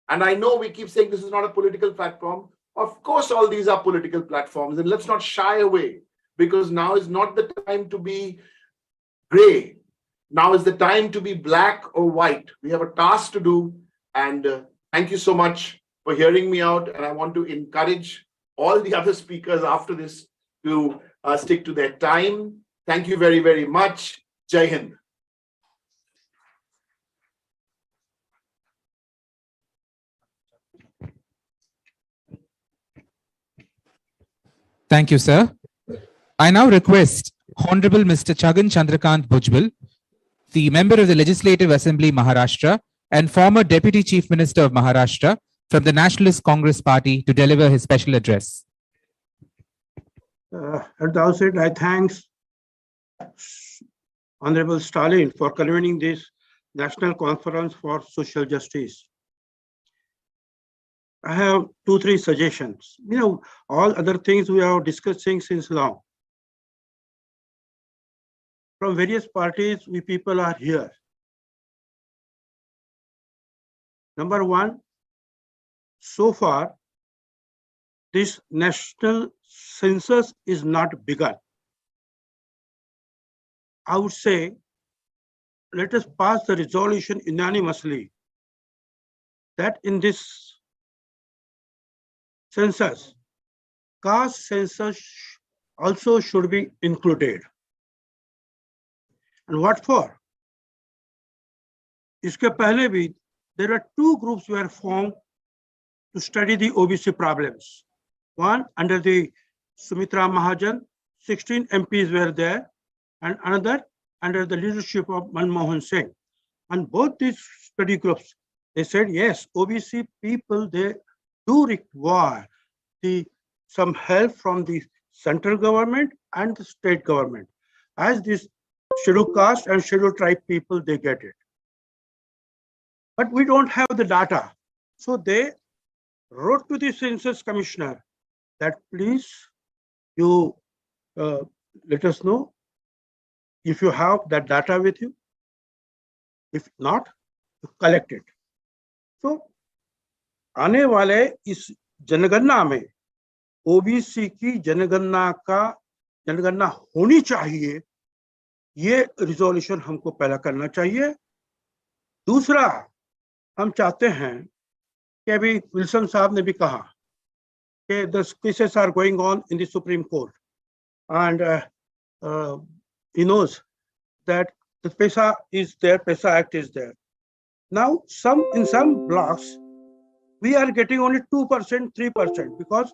And I know we keep saying this is not a political platform. Of course, all these are political platforms, and let's not shy away, because now is not the time to be gray. Now is the time to be black or white. We have a task to do, and thank you so much for hearing me out. And I want to encourage all the other speakers after this to stick to their time. Thank you very, very much. Jai Hind. Thank you, sir. I now request Honorable Mr. Chagan Chandrakant Bhujbal, the member of the Legislative Assembly, Maharashtra, and former Deputy Chief Minister of Maharashtra from the Nationalist Congress Party, to deliver his special address. At the outset, I thank Honorable Stalin for convening this National Conference for Social Justice. I have 2-3 suggestions. All other things we are discussing since long. From various parties, we people are here. Number one, so far, this national census is not begun. I would say, let us pass the resolution unanimously that in this census, caste census also should be included. And what for? Iske pehle bhi, there are 2 groups were formed to study the OBC problems. One under the Sumitra Mahajan, 16 MPs were there, and another under the leadership of Manmohan Singh. And both these study groups, they said, yes, OBC people, they do require some help from the central government and the state government. As this scheduled caste and scheduled tribe people, they get it. But we don't have the data. So they wrote to the census commissioner that please, you let us know if you have that data with you. If not, collect it. So आने वाले इस जनगणना में OBC की जनगणना होनी चाहिए, ये रिजोल्यूशन हमको पहला करना चाहिए। दूसरा, हम चाहते हैं कि अभी विल्सन साहब ने भी कहा कि the cases are going on in the Supreme Court and he knows that the PESA is there, PESA Act is there. Now, in some blocks, we are getting only 2%, 3% because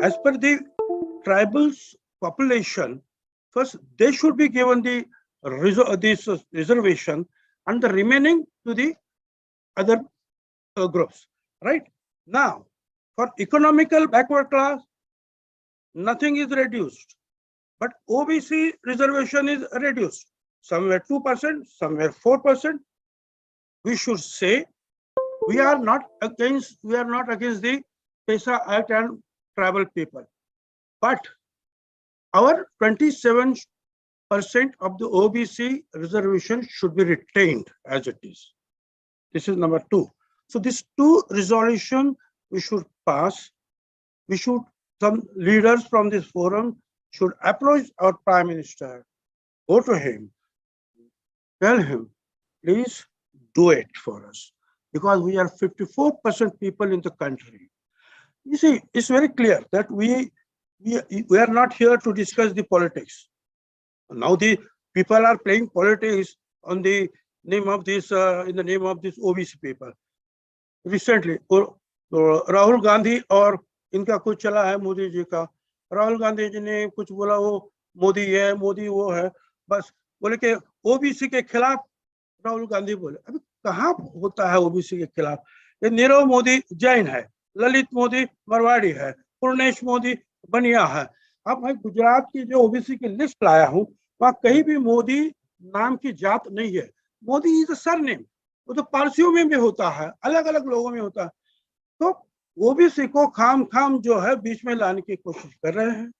as per the tribals population, first they should be given the reservation and the remaining to the other groups, right? Now, for economical backward class, nothing is reduced, but OBC reservation is reduced, somewhere 2%, somewhere 4%. We should say we are not against the PESA Act and tribal people, but our 27% of the OBC reservation should be retained as it is. This is number 2. So these 2 resolutions we should pass. Some leaders from this forum should approach our Prime Minister, go to him, tell him, please do it for us, because we are 54% people in the country. You see, it's very clear that we are not here to discuss the politics. Now the people are playing politics on the name of this, in the name of this OBC people. Recently, Rahul Gandhi और इनका कुछ चला है मोदी जी का। राहुल गांधी जी ने कुछ बोला वो मोदी है, मोदी वो है, बस बोले कि ओबीसी के खिलाफ राहुल गांधी बोले। अभी कहाँ होता है ओबीसी के खिलाफ? ये नीरव मोदी जैन है, ललित मोदी मरवाड़ी है, पूर्णेश मोदी बनिया है। अब मैं गुजरात की जो ओबीसी की लिस्ट लाया हूँ, वहाँ कहीं भी मोदी नाम की जात नहीं है। मोदी इज अ सरनेम, वो तो पारसियों में भी होता है, अलग अलग लोगों में होता है। तो ओबीसी को खाम जो है बीच में लाने की कोशिश कर रहे हैं।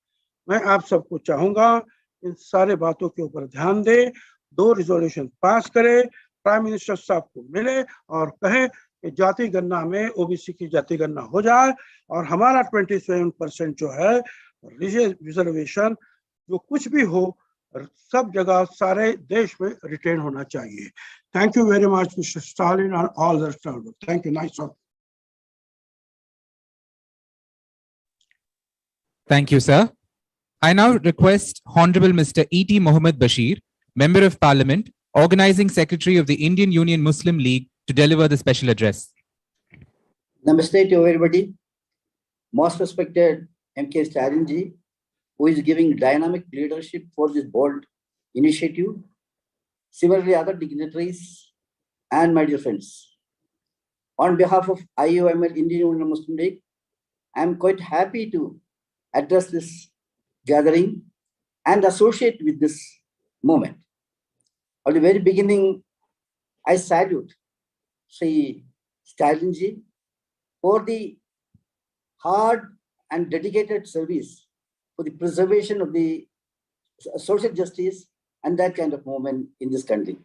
मैं आप सबको चाहूंगा इन सारे बातों के ऊपर ध्यान दे, 2 रिजोल्यूशन पास करे, प्राइम मिनिस्टर साहब को मिले और कहे कि जाति गणना में ओबीसी की जाति गणना हो जाए और हमारा 27% जो है रिजर्वेशन जो कुछ भी हो सब जगह सारे देश में रिटेन होना चाहिए। Thank you very much mister Stalin and all the staff. Thank you. Nice one. Thank you, sir. I now request Honorable Mr. E.T. Mohammed Bashir, Member of Parliament, Organizing Secretary of the Indian Union Muslim League, to deliver the special address. Namaste to everybody. Most respected MKStalin ji, who is giving dynamic leadership for this bold initiative. Similarly, other dignitaries and my dear friends. On behalf of IUML, Indian Union Muslim League, I am quite happy to address this gathering and associate with this moment. At the very beginning, I salute Sri Stalin ji for the hard and dedicated service for the preservation of the social justice and that kind of movement in this country.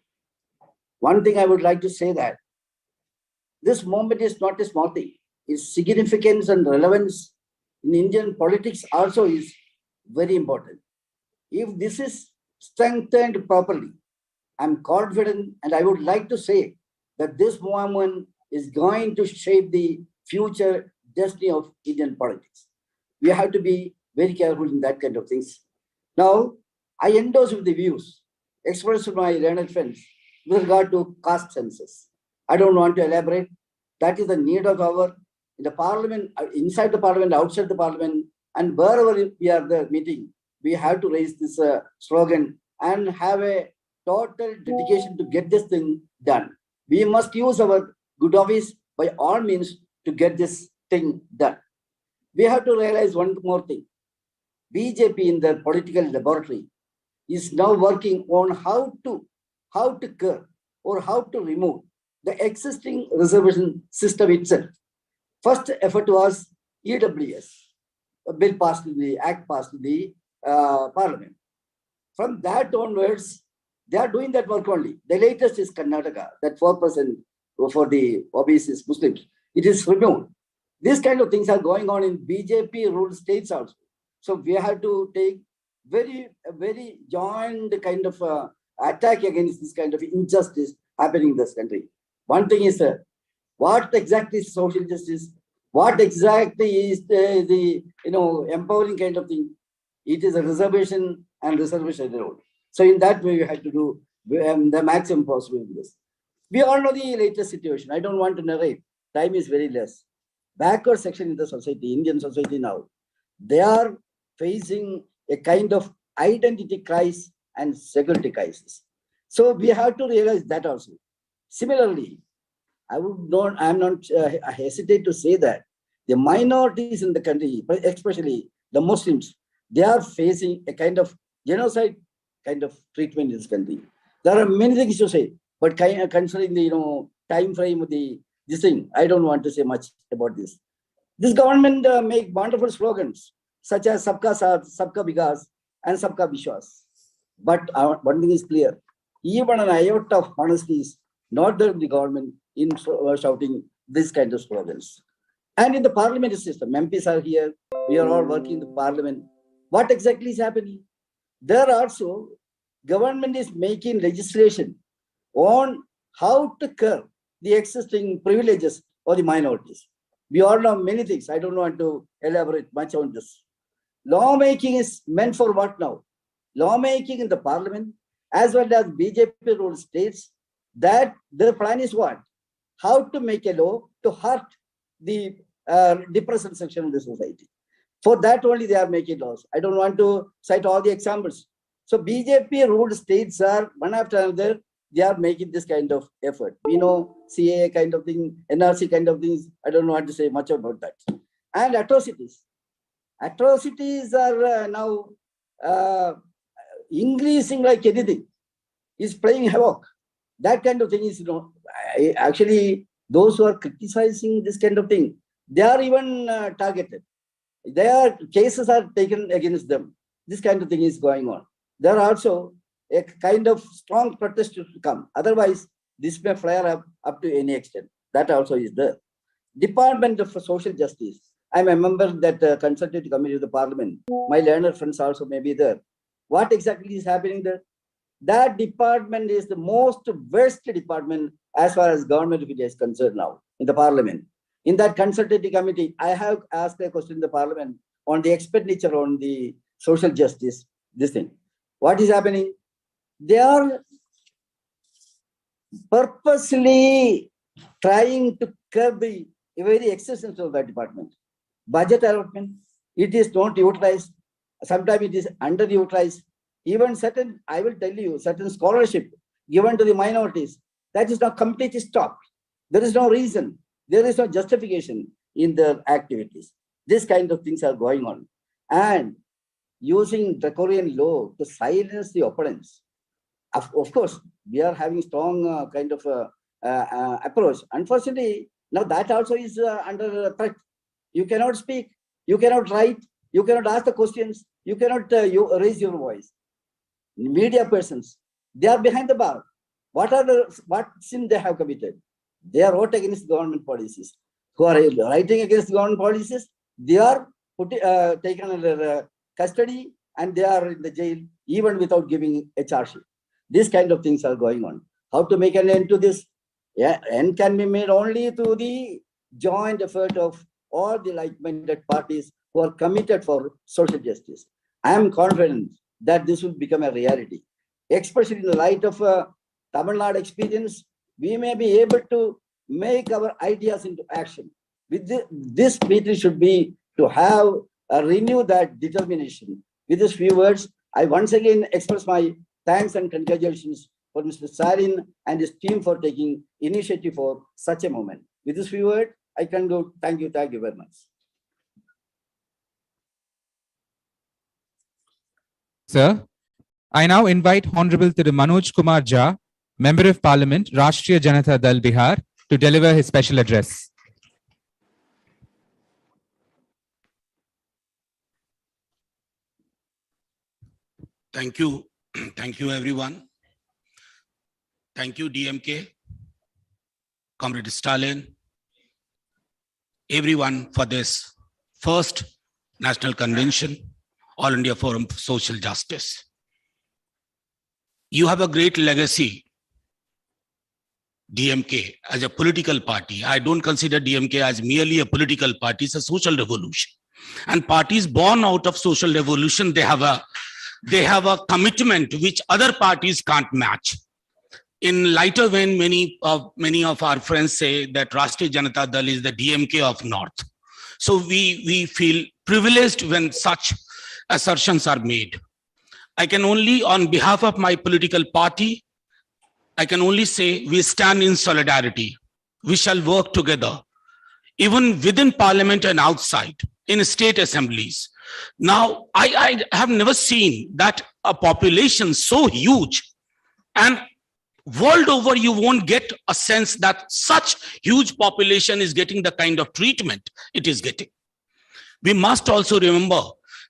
One thing I would like to say that this movement is not a small thing. Its significance and relevance in Indian politics also is very important. If this is strengthened properly, I'm confident and I would like to say that this movement is going to shape the future destiny of Indian politics. We have to be very careful in that kind of things. Now, I endorse with the views expressed by my learned friends with regard to caste census. I don't want to elaborate. That is the need of our in the parliament, inside the parliament, outside the parliament, and wherever we are the meeting, we have to raise this slogan and have a total dedication to get this thing done. We must use our good office by all means to get this thing done. We have to realize one more thing. BJP in the political laboratory is now working on how to curb or how to remove the existing reservation system itself. First effort was EWS, a bill passed in the act passed in the parliament. From that onwards, they are doing that work only. The latest is Karnataka, that 4% for the OBCs, Muslims. It is removed. These kind of things are going on in BJP ruled states also. So we have to take very joint kind of attack against this kind of injustice happening in this country. One thing is what exactly is social justice? What exactly is the empowering kind of thing? It is a reservation and reservation road. So in that way, we have to do the maximum possible in this. We all know the latest situation. I don't want to narrate. Time is very less. Backward section in the society, Indian society now, they are facing a kind of identity crisis and security crisis. So we have to realize that also. Similarly, I hesitate to say that the minorities in the country, especially the Muslims, they are facing a kind of genocide kind of treatment in this country. There are many things to say, but considering the time frame of this thing, I don't want to say much about this. This government make wonderful slogans such as Sabka Saath, Sabka Vikas, and Sabka Vishwas. But one thing is clear: even an iota of honesty is not there in the government in shouting this kind of slogans. And in the parliamentary system, MPs are here. We are all working in the parliament. What exactly is happening? There also, government is making legislation on how to curb the existing privileges of the minorities. We all know many things. I don't want to elaborate much on this. Lawmaking is meant for what now? Lawmaking in the parliament, as well as BJP ruled states, that their plan is what? How to make a law to hurt the depressed section of the society. For that only they are making laws. I don't want to cite all the examples. So BJP ruled states are one after another, they are making this kind of effort. We know CAA kind of thing, NRC kind of things. I don't want to say much about that. And atrocities. Atrocities are now increasing like anything. Is playing havoc. That kind of thing is, actually, those who are criticizing this kind of thing, they are even targeted. Their cases are taken against them. This kind of thing is going on. There are also a kind of strong protest to come. Otherwise, this may flare up to any extent. That also is there. Department of Social Justice. I'm a member of that consultative committee of the parliament. My learned friends also may be there. What exactly is happening there? That department is the most worst department as far as government of India is concerned now in the parliament. In that consultative committee, I have asked a question in the parliament on the expenditure on the social justice, this thing. What is happening? They are purposely trying to curb the very existence of that department. Budget allotment, it is not utilized. Sometimes it is underutilized. Even certain, I will tell you, certain scholarship given to the minorities, that is now completely stopped. There is no reason. There is no justification in their activities. This kind of things are going on. And using draconian law to silence the opponents. Of course, we are having strong kind of approach. Unfortunately, now that also is under threat. You cannot speak, you cannot write, you cannot ask the questions, you cannot raise your voice. Media persons, they are behind the bar. What sin they have committed? They are out against government policies. Who are writing against government policies, they are taken under custody and they are in the jail even without giving a charge sheet. These kind of things are going on. How to make an end to this? Yeah, end can be made only through the joint effort of all the like-minded parties who are committed for social justice. I am confident that this will become a reality. Especially in the light of Tamil Nadu experience, we may be able to make our ideas into action. With this meeting should be to have renew that determination. With these few words, I once again express my thanks and congratulations for Mr. Stalin and his team for taking initiative for such a moment. With this few words, I can go. Thank you very much. Sir, I now invite Honorable Thiru Manoj Kumar Jha, Member of Parliament, Rashtriya Janata Dal, Bihar, to deliver his special address. Thank you. Thank you, everyone. Thank you, DMK, Comrade Stalin, everyone for this first National Convention, All India Forum for Social Justice. You have a great legacy, DMK, as a political party. I don't consider DMK as merely a political party, it's a social revolution. And parties born out of social revolution, they have a commitment which other parties can't match. In lighter vein, many of our friends say that Rashtriya Janata Dal is the DMK of North. So we feel privileged when such assertions are made. I can only, on behalf of my political party, I can only say we stand in solidarity. We shall work together, even within parliament and outside, in state assemblies. Now, I have never seen that a population so huge, and world over you won't get a sense that such huge population is getting the kind of treatment it is getting. We must also remember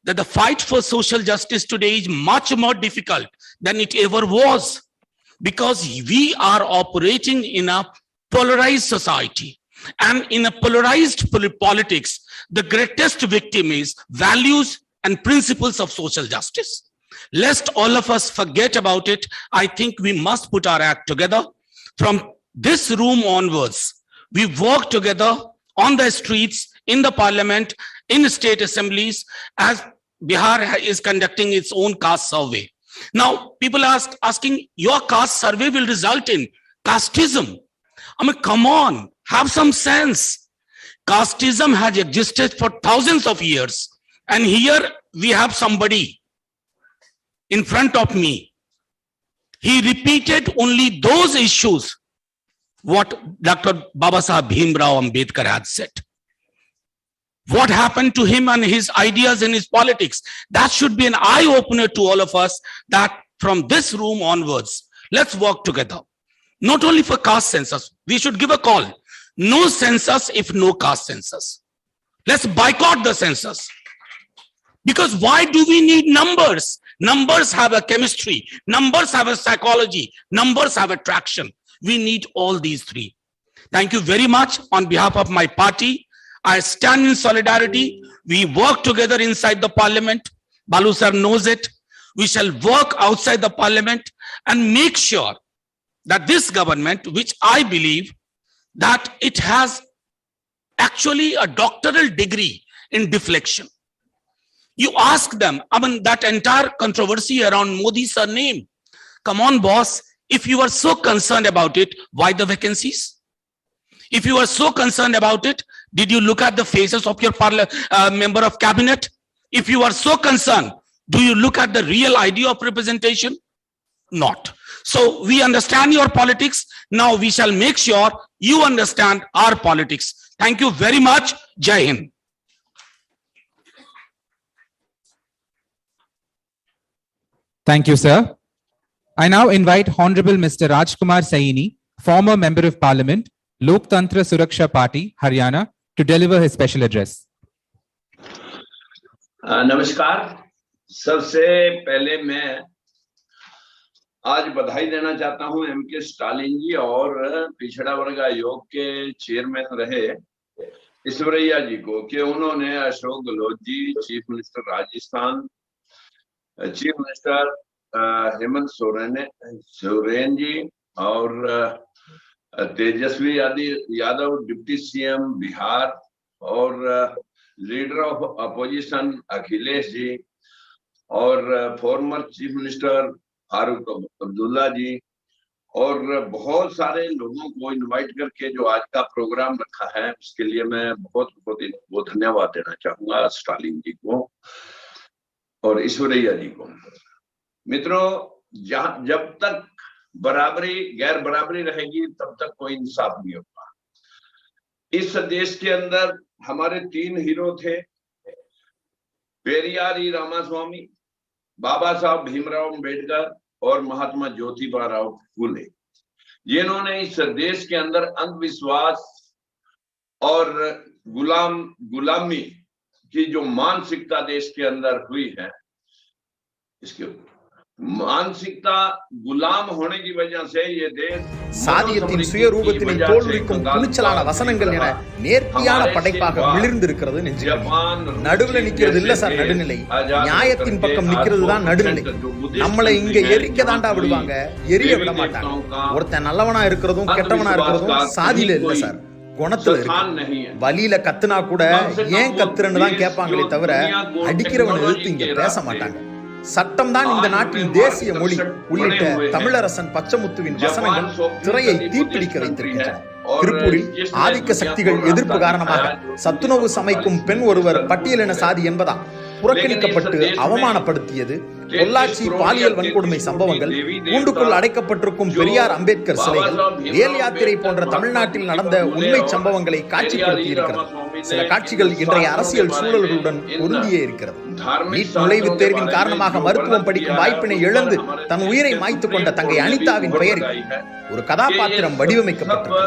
that the fight for social justice today is much more difficult than it ever was, because we are operating in a polarized society. And in a polarized politics, the greatest victim is values and principles of social justice. Lest all of us forget about it, I think we must put our act together. From this room onwards, we work together on the streets, in the parliament, in state assemblies, as Bihar is conducting its own caste survey. Now, people are asking, your caste survey will result in casteism. I mean, come on, have some sense. Casteism has existed for thousands of years. And here we have somebody in front of me. He repeated only those issues what Dr. Babasaheb Bhimrao Ambedkar had said. What happened to him and his ideas and his politics? That should be an eye-opener to all of us, that from this room onwards, let's work together. Not only for caste census, we should give a call. No census if no caste census. Let's boycott the census. Because why do we need numbers? Numbers have a chemistry. Numbers have a psychology. Numbers have attraction. We need all these three. Thank you very much. On behalf of my party, I stand in solidarity. We work together inside the parliament. Balu sir knows it. We shall work outside the parliament and make sure that this government, which I believe that it has actually a doctoral degree in deflection. You ask them, I mean, that entire controversy around Modi's surname. Come on, boss. If you are so concerned about it, why the vacancies? If you are so concerned about it, did you look at the faces of your member of cabinet? If you are so concerned, do you look at the real idea of representation? Not. So we understand your politics. Now we shall make sure you understand our politics. Thank you very much. Jai Hind. Thank you, sir. I now invite Honorable Mr. Rajkumar Saini, former Member of Parliament, Loktantra Suraksha Party, Haryana, to deliver his special address. नमस्कार. सबसे पहले मैं आज बधाई देना चाहता हूं MK Stalin जी और पिछड़ा वर्ग आयोग के चेयरमैन रहे ईश्वरैया जी को कि उन्होंने Ashok Gehlot ji, chief minister Rajasthan, chief minister Hemant Soren ji और तेजस्वी यादव डिप्टी सीएम बिहार और leader of opposition Akhilesh ji और former chief minister Farooq Abdullah ji और बहुत सारे लोगों को इनवाइट करके जो आज का प्रोग्राम रखा है, उसके लिए मैं बहुत धन्यवाद देना चाहूंगा स्टालिन जी को और ईश्वरैया जी को। मित्रों, जब तक बराबरी गैर बराबरी रहेगी तब तक कोई इंसाफ नहीं होगा। इस देश के अंदर हमारे 3 हीरो थे, पेरियार ई रामास्वामी, बाबा साहब भीमराव अंबेडकर और महात्मा ज्योतिबा राव फुले, जिन्होंने इस देश के अंदर अंधविश्वास और गुलामी की जो मानसिकता देश के अंदर हुई है, इसके மானசிகता गुलाम होने की वजह से ये देश சாதியத்தின் சுயரூபத்தினை தோல்விக்கும் துணிச்சலான வசனங்கள் என நேர்த்தியான படைப்பாக மிளிர்ந்திருக்கிறது நெஞ்சுக்கு. நடுவுல நிக்கிறது இல்ல சார் நடுநிலை, நியாயத்தின் பக்கம் நிக்கிறது தான் நடுநிலை. நம்மளை இங்க எரிக்க தாண்டா விடுவாங்க, எரிய விட மாட்டாங்க. ஒருத்தன் நல்லவனா இருக்கிறதும் கெட்டவனா இருக்கிறதும் சாதியில இல்ல சார், குணத்துல இருக்கு. வலியில கத்துனா கூட ஏன் கத்துறன்னு தான் கேட்பாங்களே தவிர அடிக்கிறவனை எதிர்த்து இங்க பேச மாட்டாங்க. சட்டம் தான் இந்த நாட்டின் தேசிய மொழி உள்ளிட்ட தமிழரசன் பச்சமுத்துவின் வசனங்கள் திரையை தீப்பிடிக்க வைத்திருக்கின்றன. திருப்பூரில் ஆதிக்க சக்திகள் எதிர்ப்பு காரணமாக சத்துணவு சமைக்கும் பெண் ஒருவர் பட்டியலின சாதி என்பதால் புறக்கணிக்கப்பட்டு அவமானப்படுத்தியது, பொள்ளாச்சி பாலியல் வன்கொடுமை சம்பவங்கள், கூண்டுக்குள் அடைக்கப்பட்டிருக்கும் பெரியார் அம்பேத்கர் சிலைகள், வேல் யாத்திரை போன்ற தமிழ்நாட்டில் நடந்த உண்மை சம்பவங்களை காட்சிப்படுத்தி இருக்கிறது. சில காட்சிகள் இன்றைய அரசியல் சூழல்களுடன் பொருந்தியே இருக்கிறது. நீட் நுழைவுத் தேர்வின் காரணமாக மருத்துவம் படிக்கும் வாய்ப்பினை இழந்து தன் உயிரை மாய்த்து கொண்ட தங்கை அனிதாவின் பெயரில் ஒரு கதாபாத்திரம் வடிவமைக்கப்பட்டது.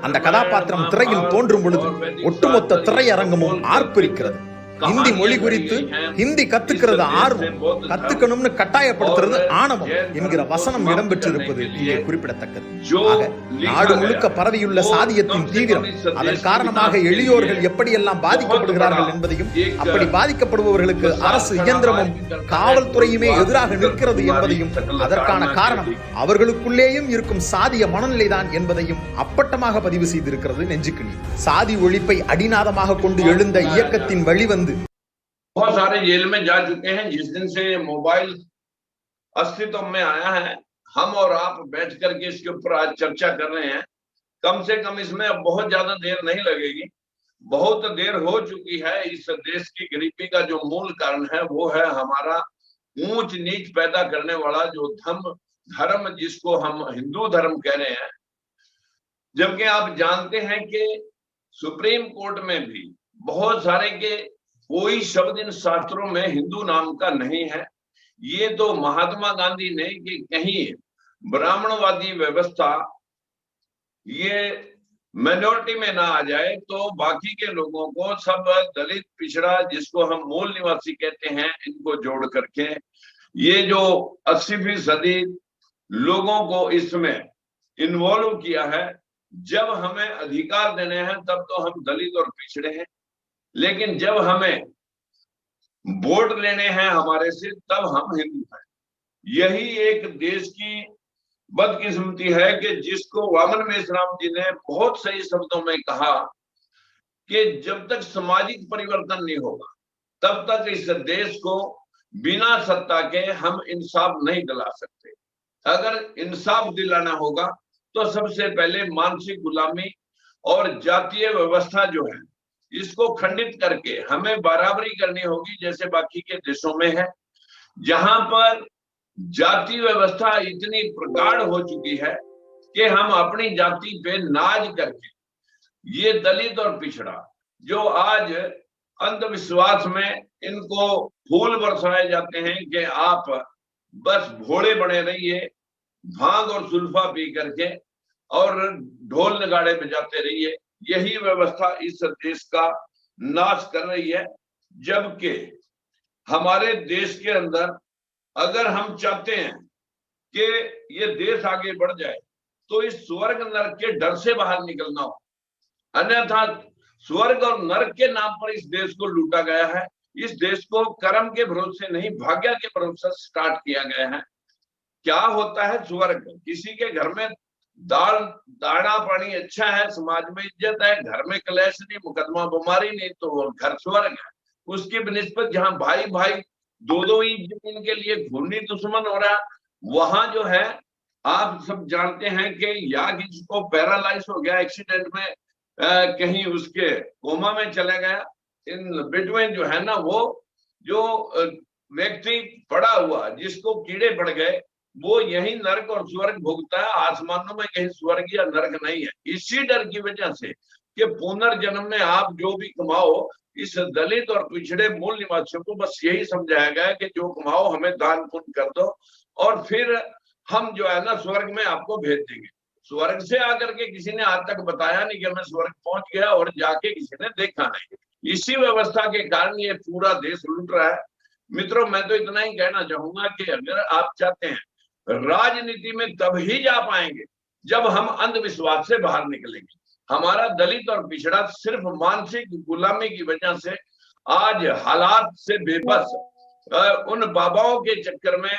அந்த கதாபாத்திரம் திரையில் தோன்றும் பொழுது ஒட்டுமொத்த திரையரங்கமும் ஆர்ப்பரிக்கிறது. ஹிந்தி மொழி குறித்து ஹிந்தி கத்துக்கிறது ஆர்வம், கத்துக்கணும்னு கட்டாயப்படுத்துறது ஆணவம் என்கிற வசனம் இடம்பெற்றிருப்பது இங்கே குறிப்பிடத்தக்கது. ஆக நாடு முழுக்க பரவியுள்ள சாதியத்தின் தீவிரம், அதன் காரணமாக எளியோர்கள் எப்படியெல்லாம் பாதிக்கப்படுகிறார்கள் என்பதையும், அப்படி பாதிக்கப்படுபவர்களுக்கு அரசு இயந்திரமும் காவல்துறையுமே எதிராக நிற்கிறது என்பதையும், அதற்கான காரணம் அவர்களுக்குள்ளேயும் இருக்கும் சாதிய மனநிலைதான் என்பதையும் அப்பட்டமாக பதிவு செய்திருக்கிறது நெஞ்சுக்கு நீர். சாதி ஒழிப்பை அடிநாதமாக கொண்டு எழுந்த இயக்கத்தின் வழிவந்து बहुत सारे जेल में जा चुके हैं। जिस दिन से मोबाइल अस्तित्व में आया है, हम और आप बैठ करके इसके ऊपर आज चर्चा कर रहे हैं। कम से कम इसमें अब बहुत ज्यादा देर नहीं लगेगी। बहुत देर हो चुकी है। इस देश की गरीबी का जो मूल कारण है वो है हमारा ऊंच नीच पैदा करने वाला जो धर्म जिसको हम हिंदू धर्म कह रहे हैं। जबकि आप जानते हैं कि सुप्रीम कोर्ट में भी बहुत सारे के कोई शब्द इन शास्त्रों में हिंदू नाम का नहीं है। ये तो महात्मा गांधी ने कि कहीं ब्राह्मणवादी व्यवस्था ये माइनॉरिटी में ना आ जाए तो बाकी के लोगों को सब दलित पिछड़ा जिसको हम मूल निवासी कहते हैं इनको जोड़ करके ये जो 80% लोगों को इसमें इन्वॉल्व किया है। जब हमें अधिकार देने हैं तब तो हम दलित और पिछड़े हैं, लेकिन जब हमें वोट लेने हैं हमारे से तब हम हिंदू हैं। यही एक देश की बदकिस्मती है कि जिसको वामन मेश्राम जी ने बहुत सही शब्दों में कहा कि जब तक सामाजिक परिवर्तन नहीं होगा तब तक इस देश को बिना सत्ता के हम इंसाफ नहीं दिला सकते। अगर इंसाफ दिलाना होगा तो सबसे पहले मानसिक गुलामी और जातीय व्यवस्था जो है इसको खंडित करके हमें बराबरी करनी होगी जैसे बाकी के देशों में है, जहां पर जाति व्यवस्था इतनी प्रगाढ़ हो चुकी है कि हम अपनी जाति पे नाज करके ये दलित और पिछड़ा जो आज अंधविश्वास में इनको फूल बरसाए जाते हैं कि आप बस भोले बने रहिए, भांग और सुल्फा पी करके और ढोल नगाड़े बजाते रहिए। यही व्यवस्था इस देश का नाश कर रही है। जबकि हमारे देश के अंदर अगर हम चाहते हैं कि ये देश आगे बढ़ जाए तो इस स्वर्ग नरक के डर से बाहर निकलना हो, अन्यथा स्वर्ग और नरक के नाम पर इस देश को लूटा गया है। इस देश को कर्म के भरोसे नहीं भाग्य के भरोसे स्टार्ट किया गया है। क्या होता है स्वर्ग? किसी के घर में दाना पानी अच्छा है, समाज में इज्जत है, घर में कलेश नहीं, मुकदमा बीमारी नहीं, तो वो घर स्वर्ग है। उसकी बनिस्बत जहां भाई भाई दो ही जमीन के लिए खूनी दुश्मन हो रहा, वहां जो है आप सब जानते हैं कि या किसी को पैरालाइज हो गया एक्सीडेंट में, कहीं उसके कोमा में चला गया, इन बिटवीन जो है ना वो जो व्यक्ति पड़ा हुआ जिसको कीड़े पड़ गए वो यही नरक और स्वर्ग भोगता है। आसमानों में कहीं स्वर्ग या नरक नहीं है। इसी डर की वजह से कि पुनर्जन्म में आप जो भी कमाओ, इस दलित और पिछड़े मूल निवासियों को बस यही समझाया गया है कि जो कमाओ हमें दान पुण्य कर दो और फिर हम जो है ना स्वर्ग में आपको भेज देंगे। स्वर्ग से आकर के किसी ने आज तक बताया नहीं कि मैं स्वर्ग पहुंच गया और जाके किसी ने देखा नहीं। इसी व्यवस्था के कारण ये पूरा देश लूट रहा है। मित्रों, मैं तो इतना ही कहना चाहूंगा कि अगर आप चाहते हैं राजनीति में तभी जा पाएंगे जब हम अंधविश्वास से बाहर निकलेंगे। हमारा दलित और पिछड़ा सिर्फ मानसिक गुलामी की वजह से आज हालात से बेबस उन बाबाओं के चक्कर में,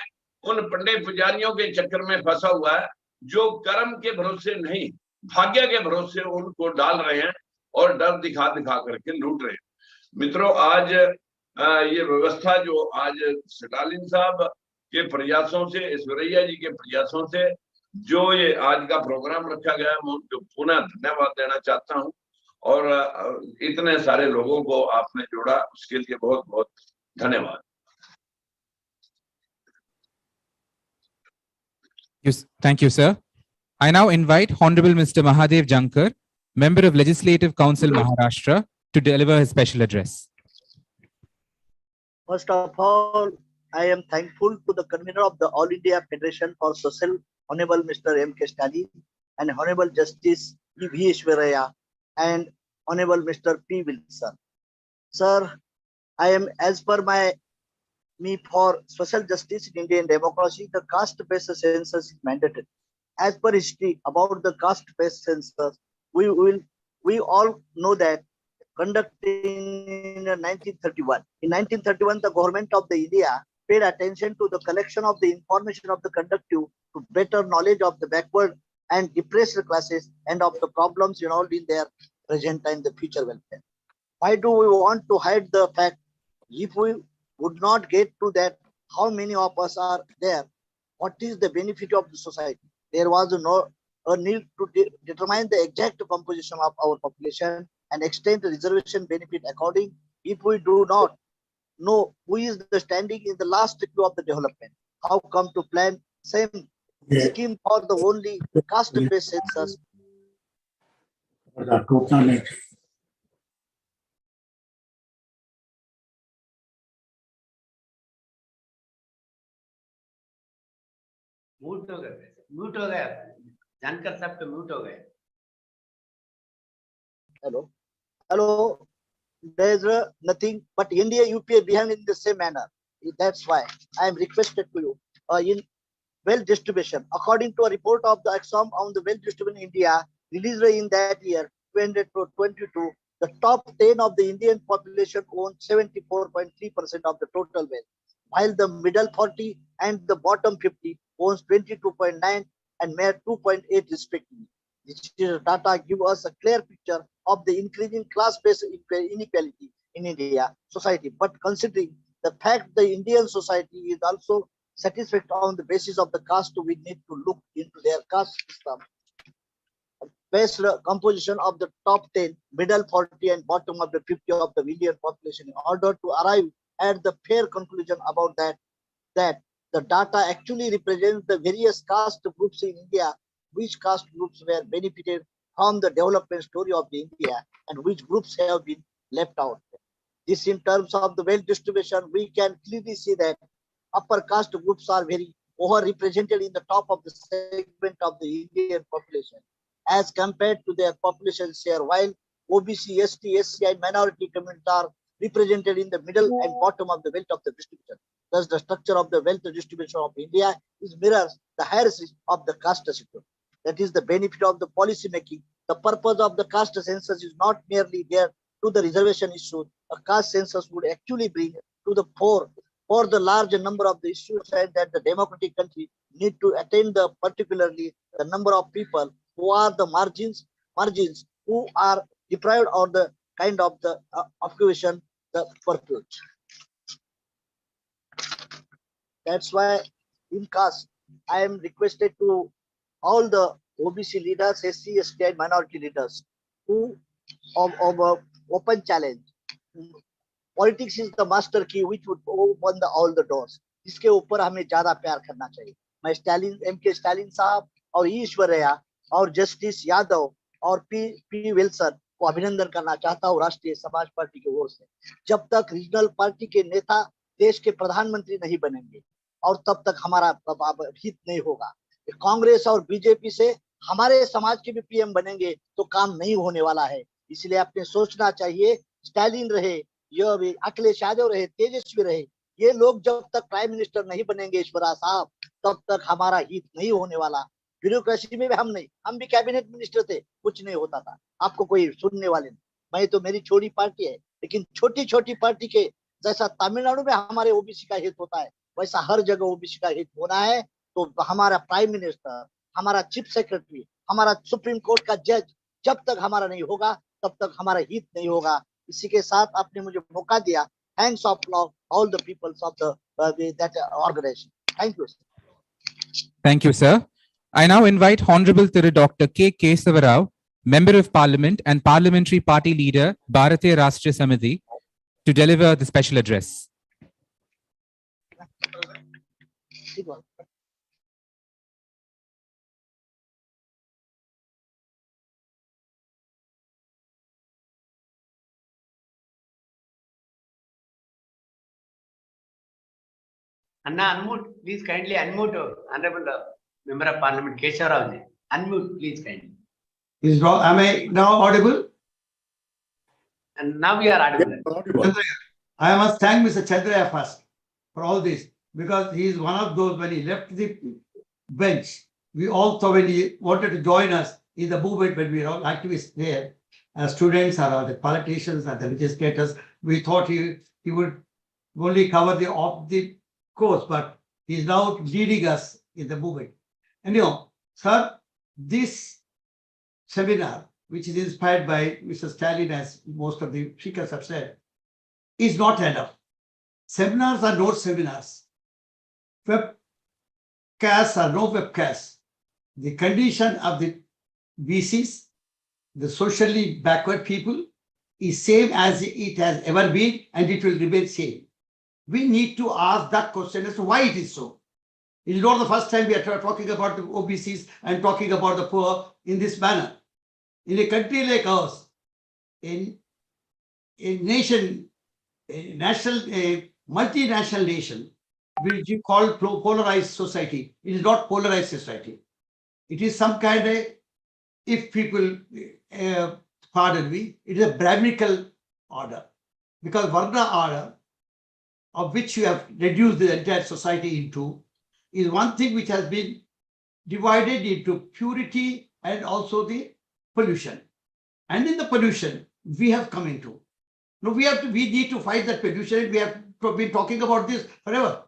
उन पंडित पुजारियों के चक्कर में फंसा हुआ है, जो कर्म के भरोसे नहीं भाग्य के भरोसे उनको डाल रहे हैं और डर दिखा दिखा करके लूट रहे हैं। मित्रों, आज ये व्यवस्था जो आज स्टालिन साहब के प्रयासों से, ऐश्वर्या जी के प्रयासों से जो ये आज का प्रोग्राम रखा गया है, मैं उनको पुनः धन्यवाद देना चाहता हूं। और इतने सारे लोगों को आपने जोड़ा, उसके लिए बहुत बहुत धन्यवाद। Yes, thank you, sir. I now invite Honorable Mr. Mahadev Jankar, Member of Legislative Council, Maharashtra, to deliver his special address. First of all, I am thankful to the convener of the All India Federation for Social, Honorable Mr. MKStalin, and Honorable Justice V. Ishwaraya, and Honorable Mr. P. Wilson. Sir, I am, as per me for social justice in Indian democracy, the caste-based census is mandatory. As per history about the caste-based census, we all know that conducted in 1931. In 1931, the government of the India paid attention to the collection of the information of the conductive to better knowledge of the backward and depressed classes and of the problems involved in their present and the future welfare. Why do we want to hide the fact? If we would not get to that, how many of us are there? What is the benefit of the society? There was a need to determine the exact composition of our population and extend the reservation benefit according. If we do not know who is the standing in the last queue of the development, how come to plan same scheme for the only caste-based census? Mute हो गया जानकर साहब के mute हो गए। Hello. There is nothing but India UPA behaving in the same manner. That's why I am requested to you in wealth distribution. According to a report of the Exxon on the wealth distribution in India released in that year 2022, the top 10 of the Indian population own 74.3% of the total wealth, while the middle 40 and the bottom 50 owns 22.9 and mere 2.8 respectively. This data give us a clear picture of the increasing class-based inequality in India society. But considering the fact the Indian society is also satisfied on the basis of the caste, we need to look into their caste system based composition of the top 10, middle 40 and bottom of the 50 of the Indian population in order to arrive at the fair conclusion about that the data actually represents the various caste groups in India, which caste groups were benefited from the development story of the India and which groups have been left out. This in terms of the wealth distribution, we can clearly see that upper caste groups are very overrepresented in the top of the segment of the Indian population as compared to their population share, while OBC, ST, SC and minority communities are represented in the middle and bottom of the wealth of the distribution. Thus, the structure of the wealth distribution of India is mirrors the hierarchy of the caste system. That is the benefit of the policy making. The purpose of the caste census is not merely there to the reservation issue. A caste census would actually bring to the fore for the large number of the issues and that the democratic country need to attain the particularly the number of people who are the margins who are deprived or the kind of the occupation the purpose. That's why in caste I am requested to all the OBC leaders, SC, ST and minority leaders who of open challenge. Politics is the master key which would open all the doors. इसके ऊपर हमें ज्यादा प्यार करना चाहिए। मैं Stalin MK Stalin साहब और ईश्वरैया और जस्टिस यादव और पी विल्सन को अभिनंदन करना चाहता हूँ राष्ट्रीय समाज पार्टी की ओर से। जब तक रीजनल पार्टी के नेता देश के प्रधानमंत्री नहीं बनेंगे और तब तक हमारा हित नहीं होगा। कांग्रेस और बीजेपी से हमारे समाज के भी पीएम बनेंगे तो काम नहीं होने वाला है। इसलिए आपने सोचना चाहिए, स्टालिन रहे, अखिलेश यादव रहे, तेजस्वी रहे, ये लोग जब तक प्राइम मिनिस्टर नहीं बनेंगे ईश्वरा साहब, तब तक हमारा हित नहीं होने वाला। ब्यूरोक्रेसी में भी हम नहीं, हम भी कैबिनेट मिनिस्टर थे, कुछ नहीं होता था, आपको कोई सुनने वाले नहीं। मैं तो, मेरी छोटी पार्टी है, लेकिन छोटी छोटी पार्टी के जैसा तमिलनाडु में हमारे ओबीसी का हित होता है, वैसा हर जगह ओबीसी का हित होना है। तो हमारा प्राइम मिनिस्टर, हमारा चीफ सेक्रेटरी, हमारा सुप्रीम कोर्ट का जज जब तक हमारा नहीं होगा, तब तक हमारा हित नहीं होगा। इसी के साथ आपने मुझे मौका दिया। Thanks of all the peoples of that organization. Thank you. Thank you, sir. I now invite Honorable Dr. K. Kesava Rao, Member of Parliament and Parliamentary Party Leader, Bharatiya Rashtriya Samiti, to deliver the special address. Anna, unmute. Please kindly unmute Honorable Member of Parliament Kesava Rao ji. Unmute, please kindly. Am I now audible? And now we are audible. I must thank Mr. Chandraya first for all this, because he is one of those, when he left the bench, we all thought when he wanted to join us in the movement, when we were all activists there, as students or the politicians or the legislators, we thought he would only cover the course, but he is now leading us in the movement. Anyhow, sir, this seminar, which is inspired by Mr. Stalin, as most of the speakers have said, is not enough. Seminars are not seminars. Webcasts are no webcasts. The condition of the BCs, the socially backward people, is same as it has ever been, and it will remain same. We need to ask that question as to why it is so. It is not the first time we are talking about the OBCs and talking about the poor in this manner. In a country like ours, in a nation, a multinational nation, which you call polarized society, it is not polarized society. It is some kind of, if people pardon me, it is a Brahminical order, because Varna order, of which you have reduced the entire society into, is one thing which has been divided into purity and also the pollution. And in the pollution, we have come into. Now we need to fight that pollution. We have been talking about this forever.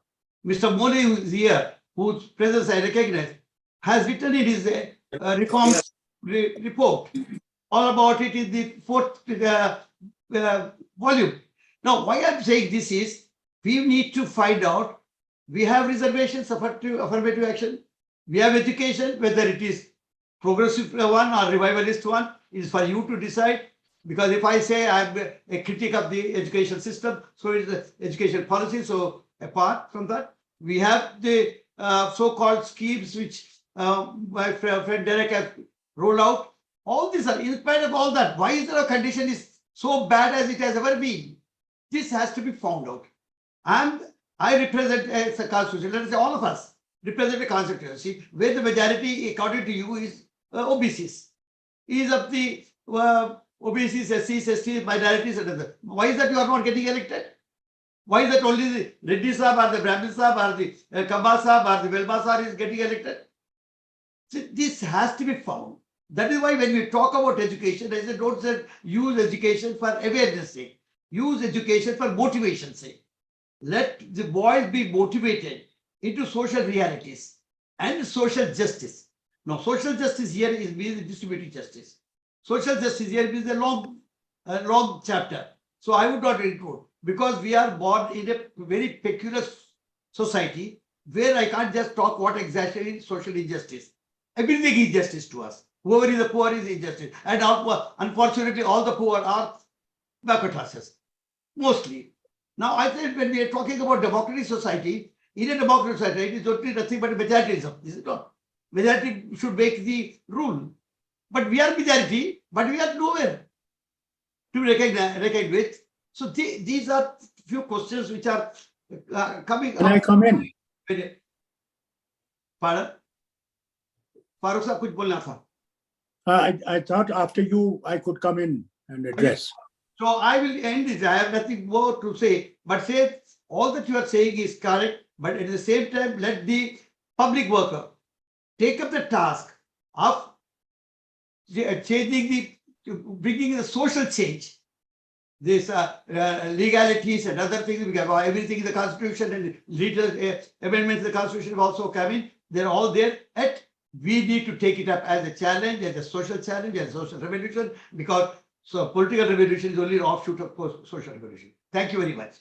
Mr. Mole, who is here, whose presence I recognize, has written in his reform report all about it in the 4th volume. Now, why I'm saying this is, we need to find out, we have reservations, affirmative action, we have education, whether it is progressive one or revivalist one, is for you to decide. Because if I say I'm a critic of the education system, so is the education policy. So apart from that, we have the so-called schemes which my friend Derek has rolled out. All these are, in spite of all that, why is our condition is so bad as it has ever been? This has to be found out. And I represent as a constituency, let us say all of us represent a constituency where the majority, according to you, is OBCs. Is of the OBCs, SCs, STs, minorities, and other. Why is that you are not getting elected? Why is that only the Reddy Sahab or the Brahmin Sahab or the Kamba Sahab or the Velma Sahab is getting elected? So this has to be found. That is why when we talk about education, I said, don't say use education for awareness sake. Use education for motivation sake. Let the boys be motivated into social realities and social justice. Now, social justice here is distributive justice. Social justice here is a long chapter. So I would not include, because we are born in a very peculiar society where I can't just talk what exactly is social injustice. Everything is justice to us. Whoever is the poor is injustice. And unfortunately, all the poor are backward classes, mostly. Now, I think when we are talking about democratic society, in a democratic society, it is only nothing but majorityism, is it not? Majority should make the rule. But we are majority, but we are nowhere to recognize with. So these are few questions which are coming. Can I come in? Pardon? Farooq sir, kuch bolna tha. I thought after you, I could come in and address. So I will end this. I have nothing more to say, but say all that you are saying is correct, but at the same time, let the public worker take up the task of changing bringing the social change. This legalities and other things, we have everything in the constitution and legal amendments in the constitution have also come in. They're all there. We need to take it up as a challenge, as a social challenge, as a social revolution, because political revolution is only an offshoot of social revolution. Thank you very much.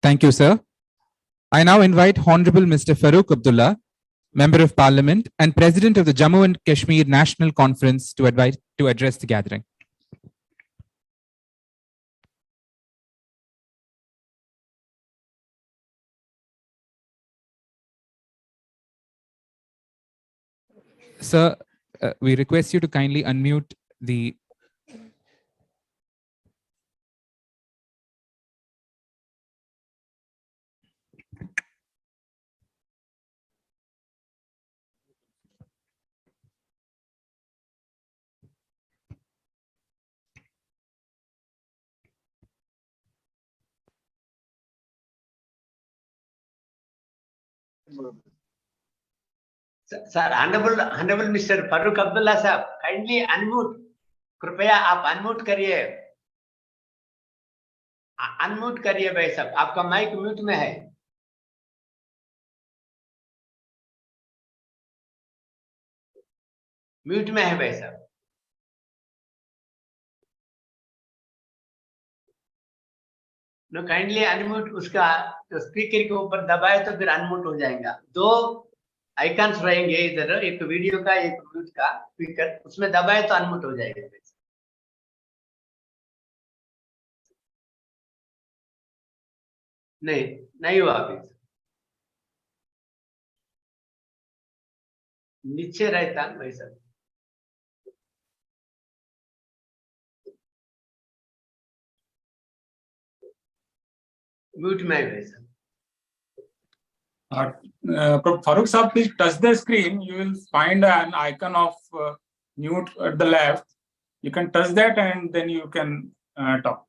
Thank you, sir. I now invite Honorable Mr. Farooq Abdullah, Member of Parliament and President of the Jammu and Kashmir National Conference, to address the gathering. Sir, we request you to kindly unmute the Sir, Honorable Mr. Farooq Abdullah साहब, kindly unmute. कृपया आप unmute करिए. Unmute करिए भाई साहब, आपका mic mute में है. म्यूट में है भाई साहब. No kindly unmute. उसका स्पीकर के ऊपर दबाए तो फिर अनम्यूट हो जाएगा. दो आइकन्स रहेंगे इधर, एक वीडियो का एक म्यूट का स्पीकर, उसमें दबाए तो अनम्यूट हो जाएगा. नहीं हुआ अभी. नीचे रहता भाई साहब. म्यूट में है भाई साहब. Farooq sahab, please touch the screen. You will find an icon of mute at the left. You can touch that and then you can talk.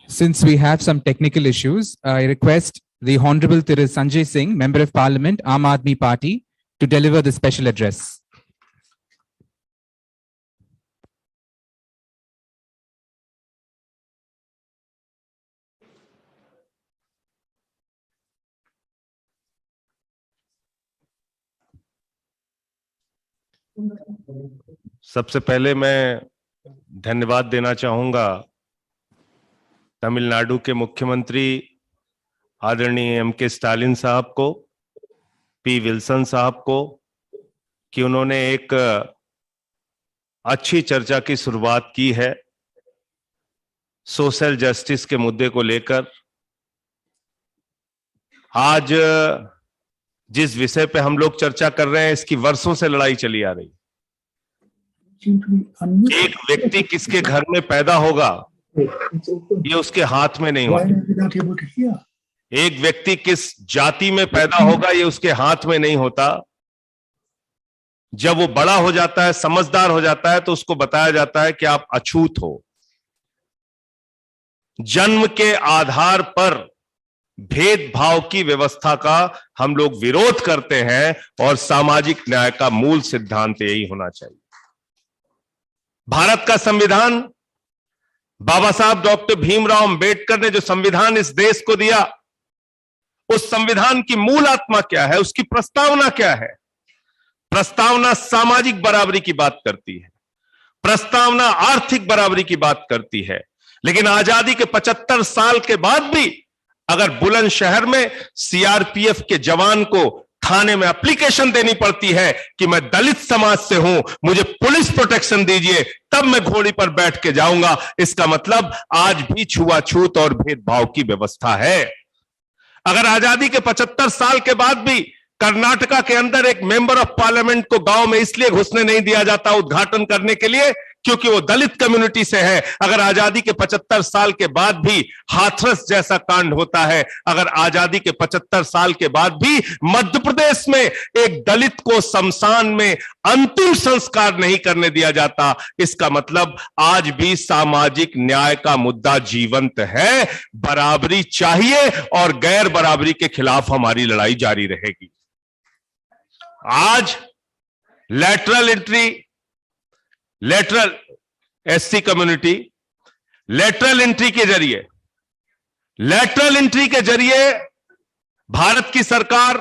Since we have some technical issues, I request the Honorable Sanjay Singh, Member of Parliament, Aam Aadmi Party, to deliver the special address. सबसे पहले मैं धन्यवाद देना चाहूंगा तमिलनाडु के मुख्यमंत्री आदरणीय MK Stalin साहब को, P विल्सन साहब को, कि उन्होंने एक अच्छी चर्चा की शुरुआत की है सोशल जस्टिस के मुद्दे को लेकर। आज जिस विषय पे हम लोग चर्चा कर रहे हैं, इसकी वर्षों से लड़ाई चली आ रही। एक व्यक्ति किसके घर में पैदा होगा ये उसके हाथ में नहीं होता। एक व्यक्ति किस जाति में पैदा होगा ये उसके हाथ में नहीं होता। जब वो बड़ा हो जाता है, समझदार हो जाता है, तो उसको बताया जाता है कि आप अछूत हो। जन्म के आधार पर भेदभाव की व्यवस्था का हम लोग विरोध करते हैं और सामाजिक न्याय का मूल सिद्धांत यही होना चाहिए। भारत का संविधान, बाबा साहब डॉक्टर भीमराव अंबेडकर ने जो संविधान इस देश को दिया, उस संविधान की मूल आत्मा क्या है, उसकी प्रस्तावना क्या है? प्रस्तावना सामाजिक बराबरी की बात करती है, प्रस्तावना आर्थिक बराबरी की बात करती है। लेकिन आजादी के 75 साल के बाद भी अगर बुलंदशहर में CRPF के जवान को थाने में एप्लीकेशन देनी पड़ती है कि मैं दलित समाज से हूं, मुझे पुलिस प्रोटेक्शन दीजिए, तब मैं घोड़ी पर बैठ के जाऊंगा। इसका मतलब आज भी छुआछूत और भेदभाव की व्यवस्था है। अगर आजादी के 75 साल के बाद भी कर्नाटका के अंदर एक मेंबर ऑफ पार्लियामेंट को गांव में इसलिए घुसने नहीं दिया जाता उद्घाटन करने के लिए क्योंकि वो दलित कम्युनिटी से है, अगर आजादी के 75 साल के बाद भी हाथरस जैसा कांड होता है, अगर आजादी के 75 साल के बाद भी मध्य प्रदेश में एक दलित को शमशान में अंतिम संस्कार नहीं करने दिया जाता, इसका मतलब आज भी सामाजिक न्याय का मुद्दा जीवंत है। बराबरी चाहिए और गैर बराबरी के खिलाफ हमारी लड़ाई जारी रहेगी। आज lateral SC community lateral entry के जरिए भारत की सरकार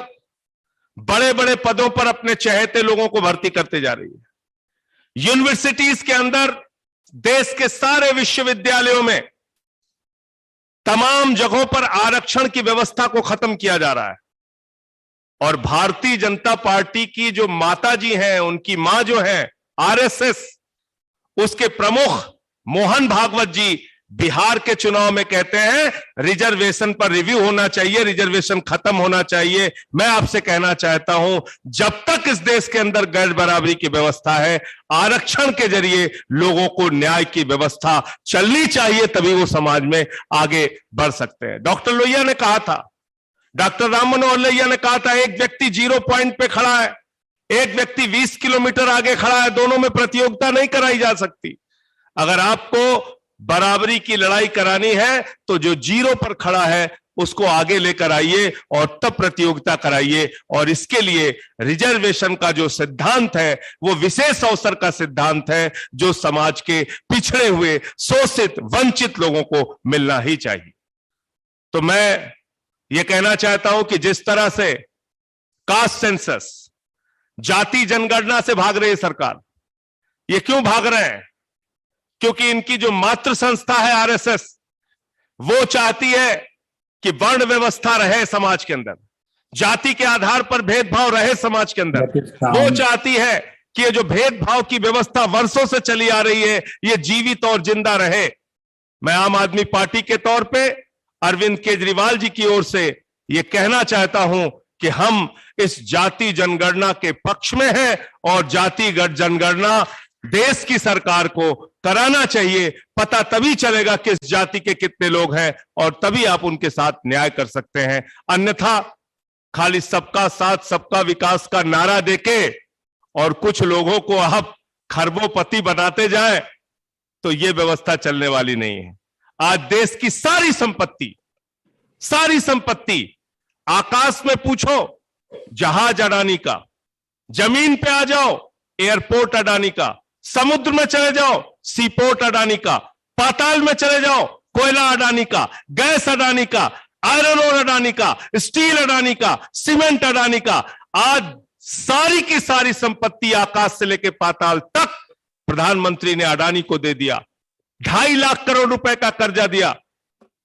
बड़े बड़े पदों पर अपने चहेते लोगों को भर्ती करते जा रही है। यूनिवर्सिटीज के अंदर देश के सारे विश्वविद्यालयों में तमाम जगहों पर आरक्षण की व्यवस्था को खत्म किया जा रहा है और भारतीय जनता पार्टी की जो माताजी हैं, उनकी मां जो है आरएसएस, उसके प्रमुख मोहन भागवत जी बिहार के चुनाव में कहते हैं रिजर्वेशन पर रिव्यू होना चाहिए, रिजर्वेशन खत्म होना चाहिए। मैं आपसे कहना चाहता हूं, जब तक इस देश के अंदर गैर बराबरी की व्यवस्था है, आरक्षण के जरिए लोगों को न्याय की व्यवस्था चलनी चाहिए, तभी वो समाज में आगे बढ़ सकते हैं। डॉक्टर लोहिया ने कहा था, डॉक्टर राम मनोहर लोहिया ने कहा था, एक व्यक्ति 0 पॉइंट पे खड़ा है, एक व्यक्ति 20 किलोमीटर आगे खड़ा है, दोनों में प्रतियोगिता नहीं कराई जा सकती। अगर आपको बराबरी की लड़ाई करानी है तो जो 0 पर खड़ा है उसको आगे लेकर आइए और तब प्रतियोगिता कराइए। और इसके लिए रिजर्वेशन का जो सिद्धांत है वो विशेष अवसर का सिद्धांत है, जो समाज के पिछड़े हुए, शोषित, वंचित लोगों को मिलना ही चाहिए। तो मैं ये कहना चाहता हूं कि जिस तरह से कास्ट सेंसस, जाति जनगणना से भाग रही है सरकार, ये क्यों भाग रहे हैं? क्योंकि इनकी जो मातृ संस्था है आरएसएस, वो चाहती है कि वर्ण व्यवस्था रहे समाज के अंदर, जाति के आधार पर भेदभाव रहे समाज के अंदर। वो चाहती है कि ये जो भेदभाव की व्यवस्था वर्षों से चली आ रही है, ये जीवित और जिंदा रहे। मैं आम आदमी पार्टी के तौर पे अरविंद केजरीवाल जी की ओर से ये कहना चाहता हूं कि हम इस जाति जनगणना के पक्ष में हैं और जातिगत जनगणना देश की सरकार को कराना चाहिए। पता तभी चलेगा किस जाति के कितने लोग हैं और तभी आप उनके साथ न्याय कर सकते हैं। अन्यथा खाली सबका साथ सबका विकास का नारा देके और कुछ लोगों को आप खरबोपति बनाते जाएं तो ये व्यवस्था चलने वाली नहीं है। आज देश की सारी संपत्ति आकाश में पूछो जहाज अडानी का, जमीन पे आ जाओ एयरपोर्ट अडानी का, समुद्र में चले जाओ सीपोर्ट अडानी का, पाताल में चले जाओ कोयला अडानी का, गैस अडानी का, आयरन ओर अडानी का, स्टील अडानी का, सीमेंट अडानी का। आज सारी की सारी संपत्ति आकाश से लेकर पाताल तक प्रधानमंत्री ने अडानी को दे दिया। 2.5 लाख करोड़ रुपए का कर्जा दिया,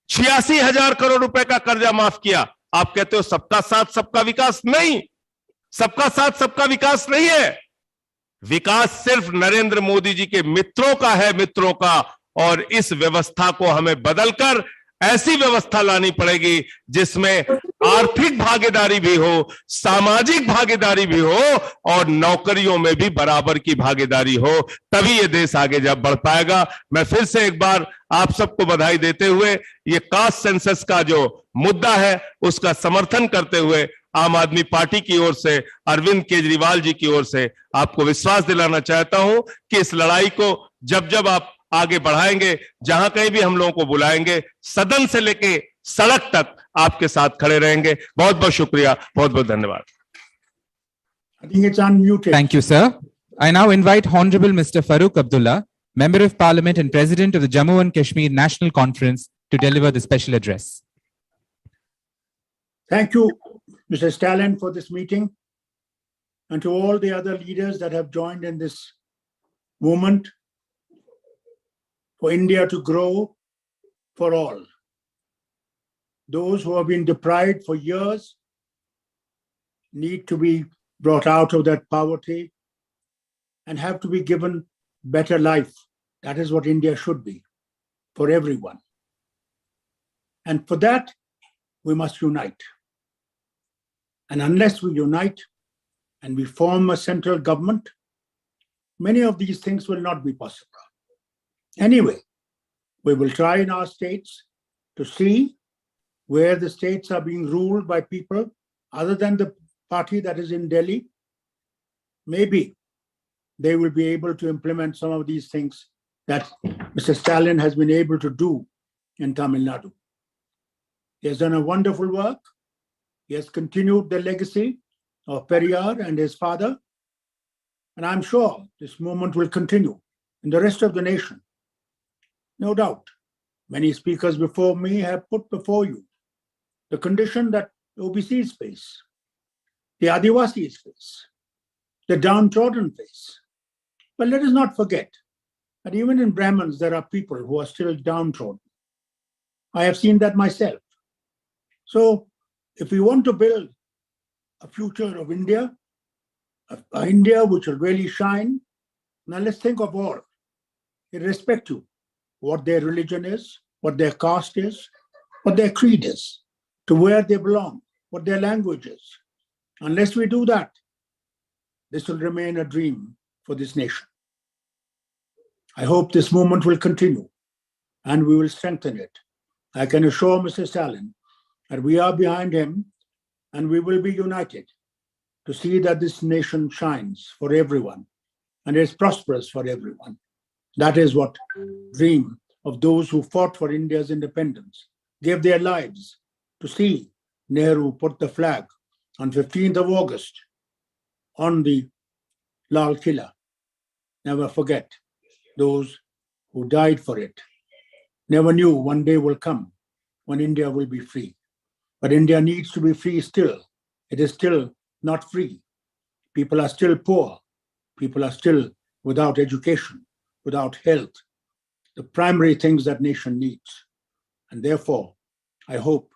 86,000 करोड़ रुपए का कर्जा माफ किया। आप कहते हो सबका साथ सबका विकास? नहीं, सबका साथ सबका विकास नहीं है। विकास सिर्फ नरेंद्र मोदी जी के मित्रों का है, मित्रों का। और इस व्यवस्था को हमें बदलकर ऐसी व्यवस्था लानी पड़ेगी जिसमें आर्थिक भागीदारी भी हो, सामाजिक भागीदारी भी हो और नौकरियों में भी बराबर की भागीदारी हो, तभी ये देश आगे जब बढ़ पाएगा। मैं फिर से एक बार आप सबको बधाई देते हुए ये कास्ट सेंसस का जो मुद्दा है उसका समर्थन करते हुए आम आदमी पार्टी की ओर से, अरविंद केजरीवाल जी की ओर से आपको विश्वास दिलाना चाहता हूं कि इस लड़ाई को जब जब आप आगे बढ़ाएंगे, जहां कहीं भी हम लोगों को बुलाएंगे, सदन से लेके सड़क तक आपके साथ खड़े रहेंगे। बहुत बहुत शुक्रिया, बहुत बहुत धन्यवाद। Thank you, sir. I now invite Honorable Mr. Farooq Abdullah, Member of Parliament and President of the Jammu and Kashmir National Conference, to deliver the special address. Thank you, Mr. Stalin, for this meeting, and to all the other leaders that have joined in this movement for India to grow for all. Those who have been deprived for years need to be brought out of that poverty and have to be given better life. That is what India should be for everyone. And for that, we must unite. And unless we unite and we form a central government, many of these things will not be possible. Anyway, we will try in our states to see where the states are being ruled by people other than the party that is in Delhi. Maybe they will be able to implement some of these things that Mr. Stalin has been able to do in Tamil Nadu. He has done a wonderful work. He has continued the legacy of Periyar and his father. And I'm sure this movement will continue in the rest of the nation. No doubt, many speakers before me have put before you the condition that OBCs face, the Adivasis face, the downtrodden face. But let us not forget that even in Brahmins, there are people who are still downtrodden. I have seen that myself. So if we want to build a future of India, a India which will really shine, now let's think of all, irrespective of what their religion is, what their caste is, what their creed is, to where they belong, what their language is. Unless we do that, this will remain a dream for this nation. I hope this movement will continue and we will strengthen it. I can assure Mr. Stalin that we are behind him and we will be united to see that this nation shines for everyone and is prosperous for everyone. That is what dream of those who fought for India's independence, gave their lives to see Nehru put the flag on 15th of August on the Lal Killa. Never forget those who died for it. Never knew one day will come when India will be free. But India needs to be free still. It is still not free. People are still poor. People are still without education, without health, the primary things that nation needs. And therefore, I hope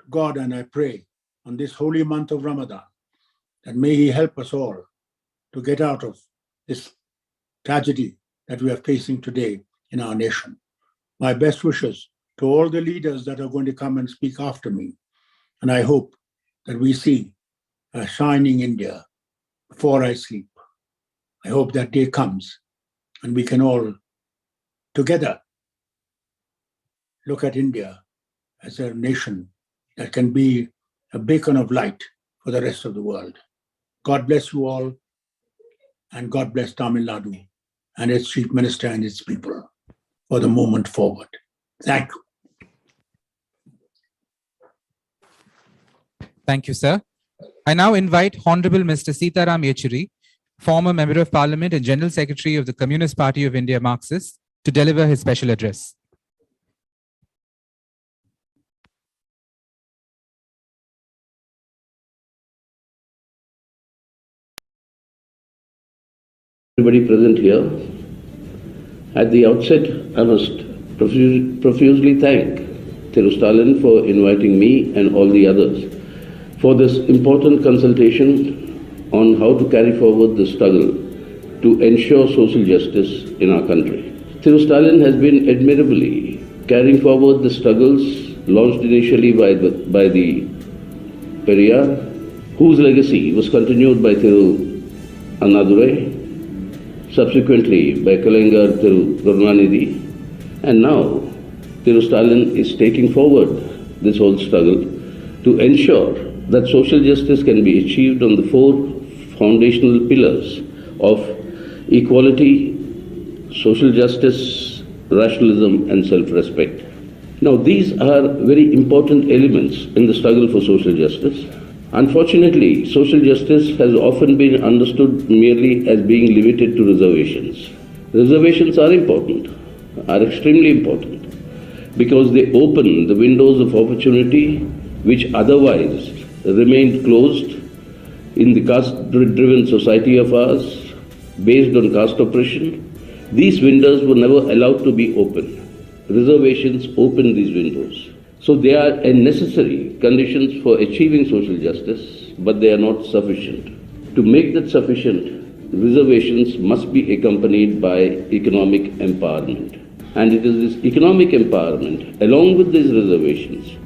to God and I pray on this holy month of Ramadan that may He help us all to get out of this tragedy that we are facing today in our nation. My best wishes to all the leaders that are going to come and speak after me. And I hope that we see a shining India before I sleep. I hope that day comes and we can all together look at India as a nation that can be a beacon of light for the rest of the world. God bless you all, and God bless Tamil Nadu and its Chief Minister and its people for the movement forward. Thank you. Thank you, sir. I now invite Honorable Mr. Sitaram Yechuri, former Member of Parliament and General Secretary of the Communist Party of India, Marxist, to deliver his special address. Everybody present here. At the outset, I must profusely thank Thiru Stalin for inviting me and all the others for this important consultation on how to carry forward the struggle to ensure social justice in our country. Thiru Stalin has been admirably carrying forward the struggles launched initially by the Periyar, whose legacy was continued by Thiru Annadurai, subsequently by Kalangar Thiru Karunanidhi, and now Thiru Stalin is taking forward this whole struggle to ensure that social justice can be achieved on the four foundational pillars of equality, social justice, rationalism, and self-respect. Now, these are very important elements in the struggle for social justice. Unfortunately, social justice has often been understood merely as being limited to reservations. Reservations are important, are extremely important, because they open the windows of opportunity which otherwise remained closed in the caste-driven society of ours, based on caste oppression. These windows were never allowed to be open. Reservations open these windows. So they are a necessary conditions for achieving social justice, but they are not sufficient. To make that sufficient, reservations must be accompanied by economic empowerment. And it is this economic empowerment, along with these reservations,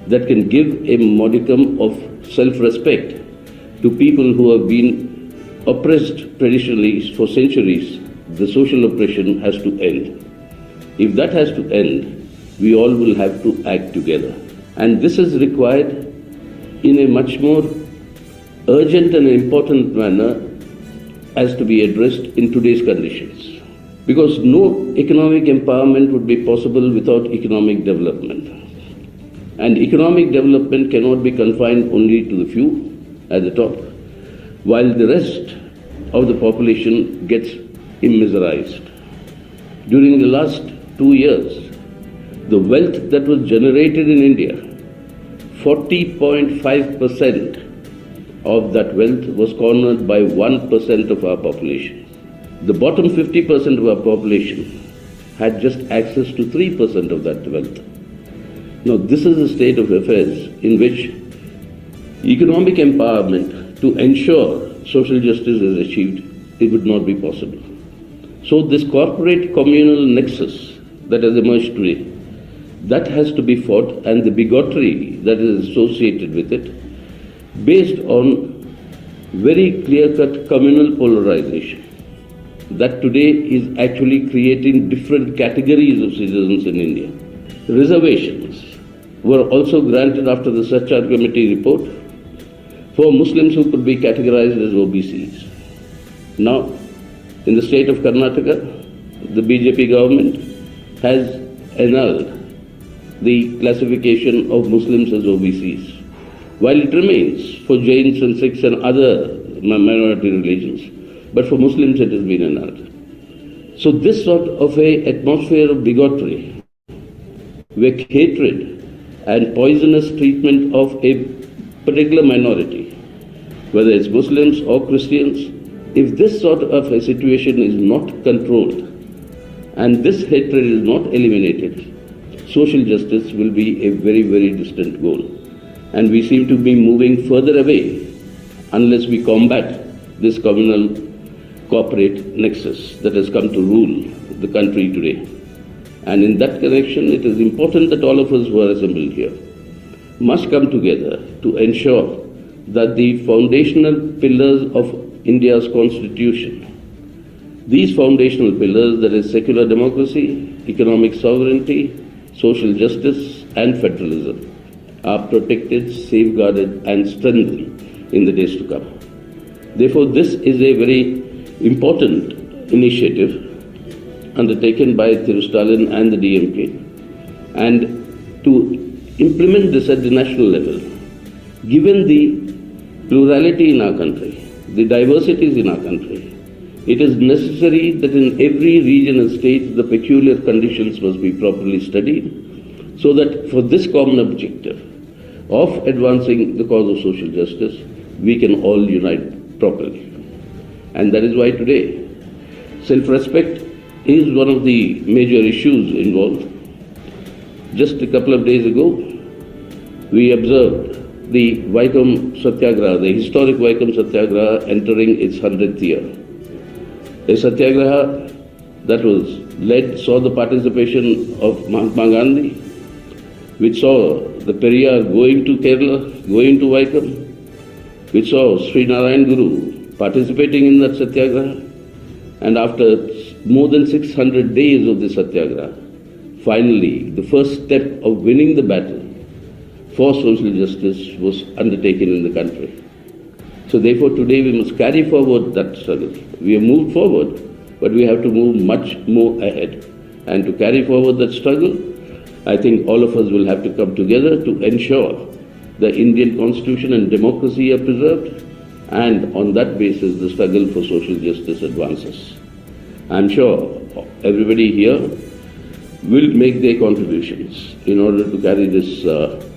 that can give a modicum of self-respect to people who have been oppressed traditionally for centuries. The social oppression has to end. If that has to end, we all will have to act together. And this is required in a much more urgent and important manner as to be addressed in today's conditions. Because no economic empowerment would be possible without economic development. And economic development cannot be confined only to the few at the top, while the rest of the population gets immiserized. During the last 2 years, the wealth that was generated in India, 40.5% of that wealth was cornered by 1% of our population. The bottom 50% of our population had just access to 3% of that wealth. Now, this is a state of affairs in which economic empowerment to ensure social justice is achieved, it would not be possible. So this corporate communal nexus that has emerged today, that has to be fought, and the bigotry that is associated with it, based on very clear-cut communal polarization, that today is actually creating different categories of citizens in India. Reservations were also granted after the ''SHARE Committee report for Muslims who could be categorized as OBCs. Now, in the state of Karnataka, the BJP government has annulled the classification of Muslims as OBCs, while it remains for Jains and Sikhs and other minority religions, but for Muslims it has been annulled. So this sort of an atmosphere of bigotry, where hatred and poisonous treatment of a particular minority, whether it's Muslims or Christians, if this sort of a situation is not controlled and this hatred is not eliminated, social justice will be a very, very distant goal. And we seem to be moving further away unless we combat this communal corporate nexus that has come to rule the country today. And in that connection, it is important that all of us who are assembled here must come together to ensure that the foundational pillars of India's constitution, these foundational pillars, that is secular democracy, economic sovereignty, social justice and federalism, are protected, safeguarded and strengthened in the days to come. Therefore, this is a very important initiative undertaken by Stalin and the DMK, and to implement this at the national level, given the plurality in our country, the diversities in our country, it is necessary that in every region and state the peculiar conditions must be properly studied, so that for this common objective of advancing the cause of social justice, we can all unite properly. And that is why today, self-respect is one of the major issues involved. Just a couple of days ago, we observed the Vaikam Satyagraha, the historic Vaikam Satyagraha entering its 100th year. A Satyagraha that was saw the participation of Mahatma Gandhi, which saw the Periyar going to Kerala, going to Vaikam, which saw Sri Narayan Guru participating in that Satyagraha. And after more than 600 days of the Satyagraha, finally, the first step of winning the battle for social justice was undertaken in the country. So therefore, today we must carry forward that struggle. We have moved forward, but we have to move much more ahead. And to carry forward that struggle, I think all of us will have to come together to ensure the Indian Constitution and democracy are preserved, and on that basis, the struggle for social justice advances. I'm sure everybody here will make their contributions in order to carry this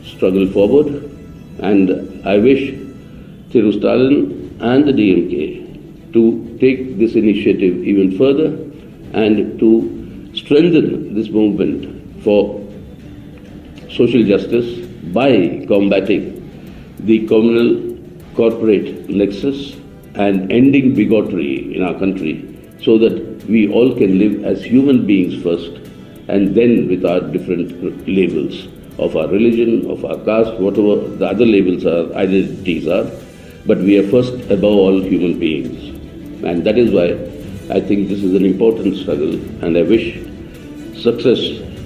struggle forward. And I wish Stalin and the DMK to take this initiative even further and to strengthen this movement for social justice by combating the communal corporate nexus and ending bigotry in our country so that we all can live as human beings first and then with our different labels of our religion, of our caste, whatever the other labels are, identities are, but we are first above all human beings. And that is why I think this is an important struggle, and I wish success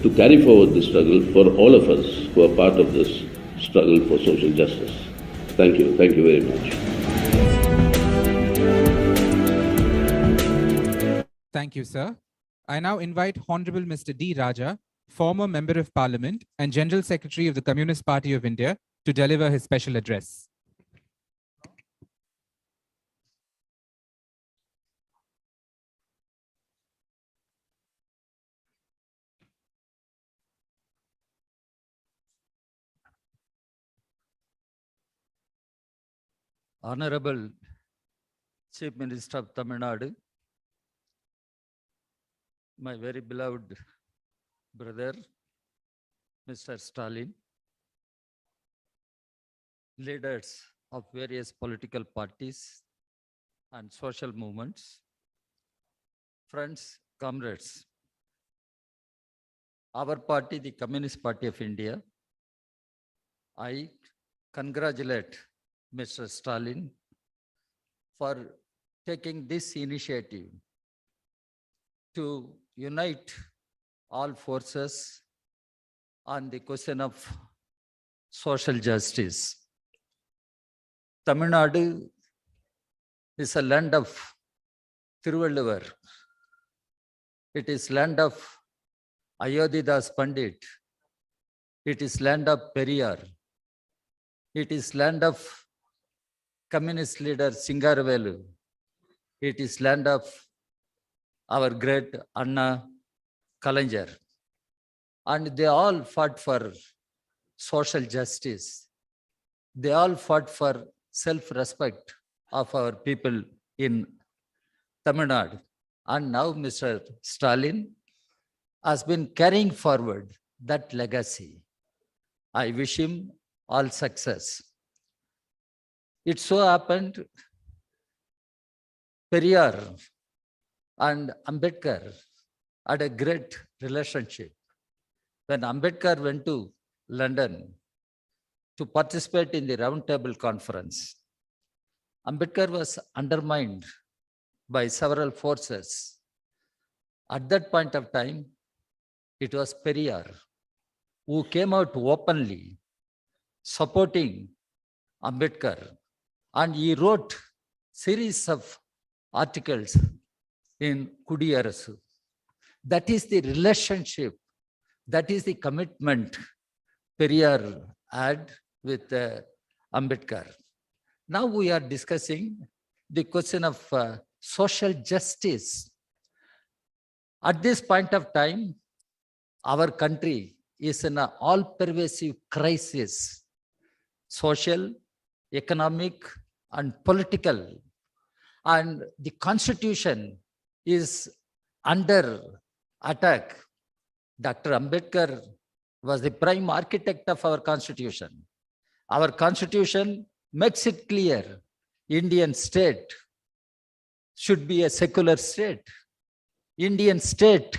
to carry forward this struggle for all of us who are part of this struggle for social justice. Thank you very much. Thank you, sir. I now invite Honorable Mr. D. Raja, former Member of Parliament and General Secretary of the Communist Party of India, to deliver his special address. Honorable Chief Minister of Tamil Nadu, my very beloved brother, Mr. Stalin, leaders of various political parties and social movements, friends, comrades, our party, the Communist Party of India, I congratulate Mr. Stalin for taking this initiative to unite all forces on the question of social justice. Tamil Nadu is a land of Thiruvalluvar. It is land of Ayodhyadas Pandit. It is land of Periyar. It is land of communist leader Singaravelu. It is land of our great Anna Kalaignar. And they all fought for social justice. They all fought for self-respect of our people in Tamil Nadu. And now Mr. Stalin has been carrying forward that legacy. I wish him all success. It so happened Periyar and Ambedkar had a great relationship. When Ambedkar went to London to participate in the Roundtable Conference, Ambedkar was undermined by several forces. At that point of time, it was Periyar who came out openly supporting Ambedkar, and he wrote series of articles in Kudiyarasu. That is the relationship, that is the commitment Periyar had with Ambedkar. Now we are discussing the question of social justice. At this point of time, our country is in an all-pervasive crisis, social, economic, and political. And the Constitution is under attack. Dr. Ambedkar was the prime architect of our Constitution. Our Constitution makes it clear Indian state should be a secular state. Indian state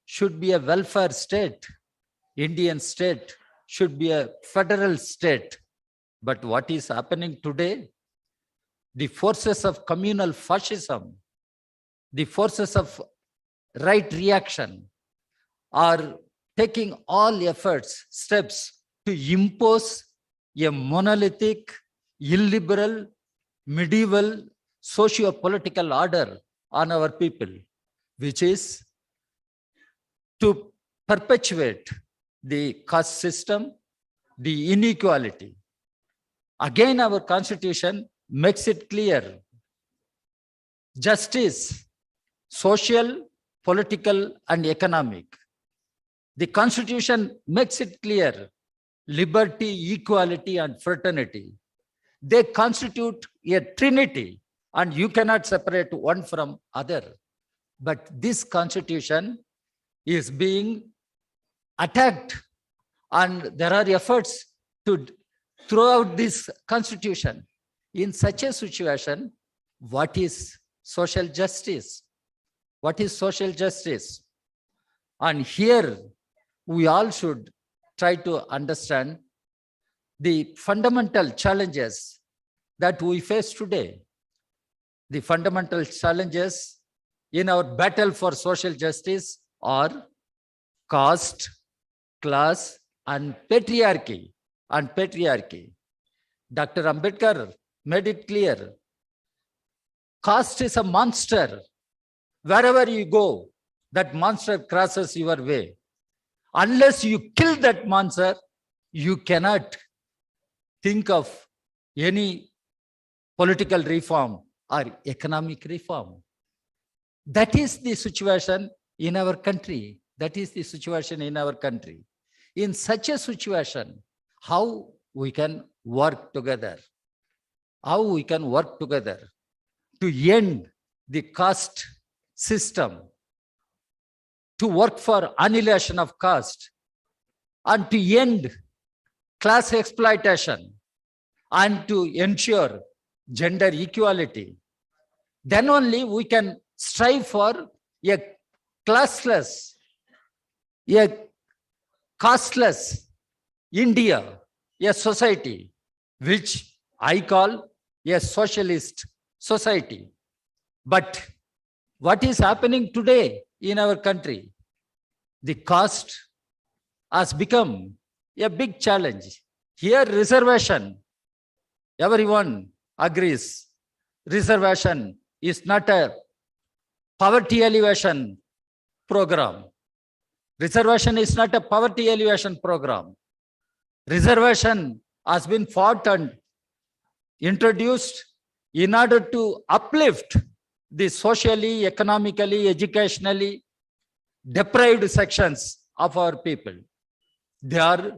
should be a welfare state. Indian state should be a federal state. But what is happening today? The forces of communal fascism, the forces of right reaction are taking all efforts, steps to impose a monolithic, illiberal, medieval, socio-political order on our people, which is to perpetuate the caste system, the inequality. Again, our Constitution makes it clear. Justice, social, political, and economic. The Constitution makes it clear. Liberty, equality, and fraternity. They constitute a trinity, and you cannot separate one from other. But this Constitution is being attacked And there are efforts to throw out this constitution. In such a situation, what is social justice? What is social justice? And here we all should try to understand the fundamental challenges that we face today. The fundamental challenges in our battle for social justice are caste, class, and patriarchy. Dr. Ambedkar made it clear. Caste is a monster. Wherever you go, that monster crosses your way. Unless you kill that monster, you cannot think of any political reform or economic reform. That is the situation in our country. That is the situation in our country. In such a situation, how we can work together? How we can work together to end the caste system, to work for annihilation of caste, and to end class exploitation, and to ensure gender equality. Then only we can strive for a classless, a casteless India, a society which I call a socialist society. But what is happening today in our country? The caste has become a big challenge. Here, reservation, everyone agrees. Reservation is not a poverty alleviation program. Reservation is not a poverty alleviation program. Reservation has been fought and introduced in order to uplift the socially, economically, educationally deprived sections of our people. They are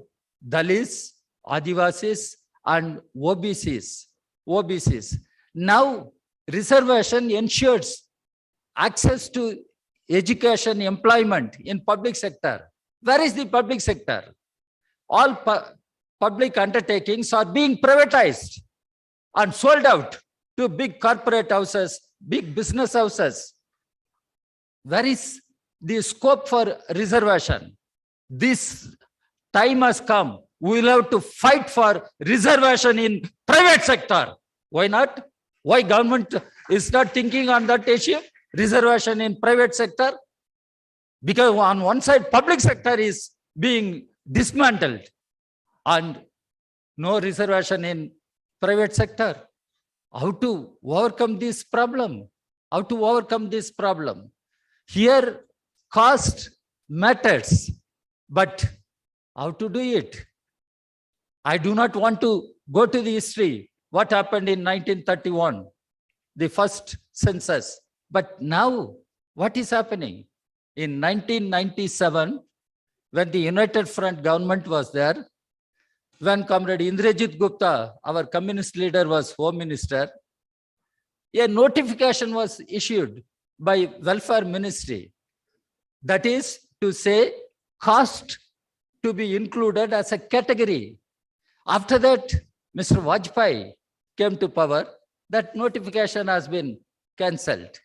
Dalits, Adivasis, and OBCs. Now, reservation ensures access to education, employment in public sector. Where is the public sector? All public undertakings are being privatized and sold out to big corporate houses, big business houses. Where is the scope for reservation? This time has come. We will have to fight for reservation in private sector. Why not? Why government is not thinking on that issue? Reservation in private sector? Because on one side, public sector is being dismantled and no reservation in private sector. How to overcome this problem? How to overcome this problem? Here, caste matters, but how to do it? I do not want to go to the history, what happened in 1931, the first census. But now, what is happening? In 1997, when the United Front government was there, when Comrade Indrajit Gupta, our communist leader, was Home Minister, a notification was issued by Welfare Ministry. That is to say, caste to be included as a category. After that, Mr. Vajpayee came to power. That notification has been cancelled.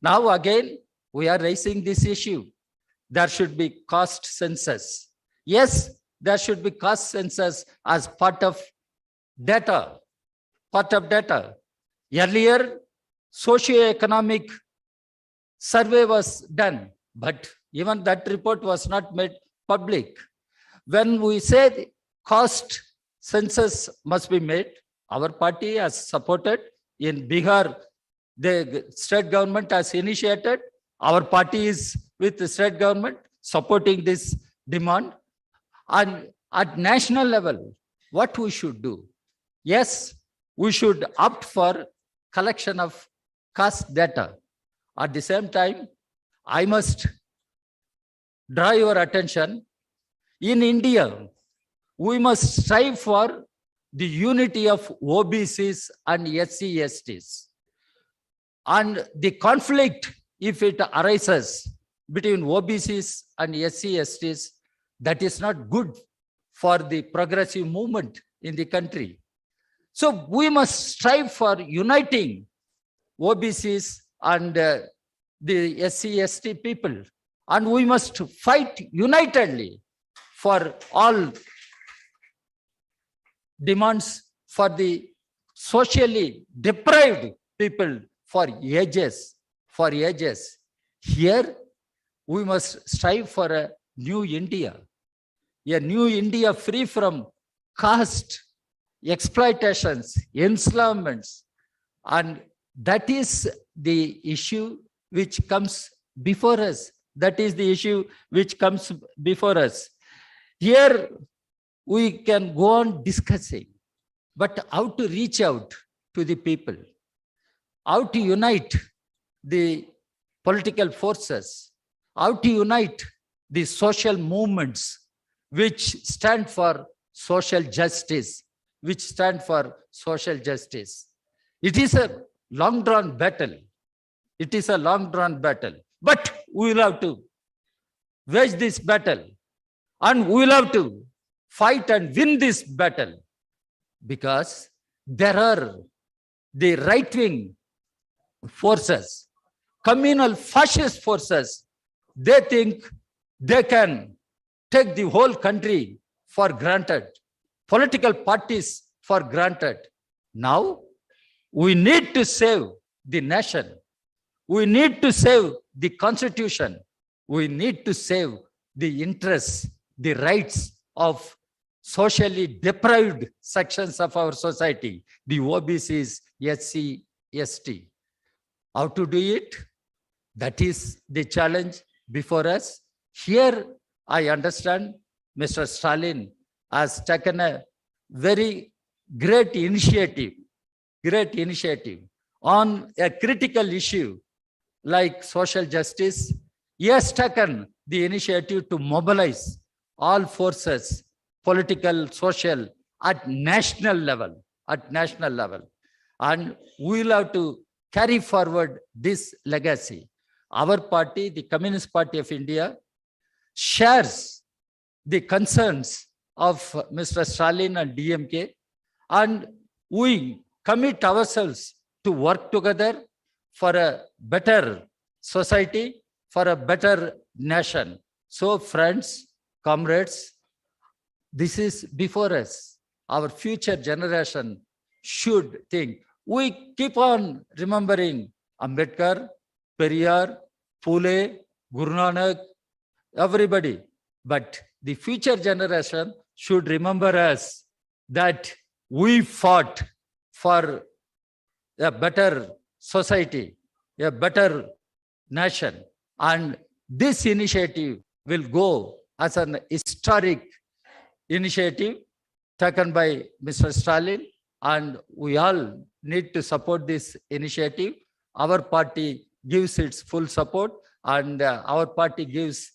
Now again, we are raising this issue. There should be caste census. Yes, there should be caste census as part of data. Earlier, socio-economic survey was done, but even that report was not made public. When we say caste census must be made, our party has supported. In Bihar, the state government has initiated. Our party is with the state government supporting this demand. And at national level, what we should do? Yes, we should opt for collection of caste data. At the same time, I must draw your attention. In India, we must strive for the unity of OBCs and SC/STs. And the conflict, if it arises between OBCs and SC/STs, that is not good for the progressive movement in the country. So we must strive for uniting OBCs and the SC/ST people, and we must fight unitedly for all demands for the socially deprived people for ages. Here, we must strive for a new India free from caste, exploitations, enslavements, and that is the issue which comes before us. Here, we can go on discussing, but how to reach out to the people, how to unite the political forces, how to unite the social movements which stand for social justice, It is a long-drawn battle. But we will have to wage this battle, and we will have to fight and win this battle, because there are the right-wing forces, communal fascist forces. They think they can take the whole country for granted, political parties for granted. Now, we need to save the nation. We need to save the constitution. We need to save the interests, the rights of socially deprived sections of our society, the OBCs, SC, ST. How to do it? That is the challenge before us. Here, I understand Mr. Stalin has taken a very great initiative on a critical issue like social justice. He has taken the initiative to mobilize all forces, political, social, at national level. And we will have to carry forward this legacy. Our party, the Communist Party of India, shares the concerns of Mr. Stalin and DMK, and we commit ourselves to work together for a better society, for a better nation. So friends, comrades, this is before us. Our future generation should think. We keep on remembering Ambedkar, Periyar, Phule, Guru Nanak, everybody. But the future generation should remember us that we fought for a better society, a better nation. And this initiative will go as an historic initiative taken by Mr. Stalin, and we all need to support this initiative. Our party gives its full support, and our party gives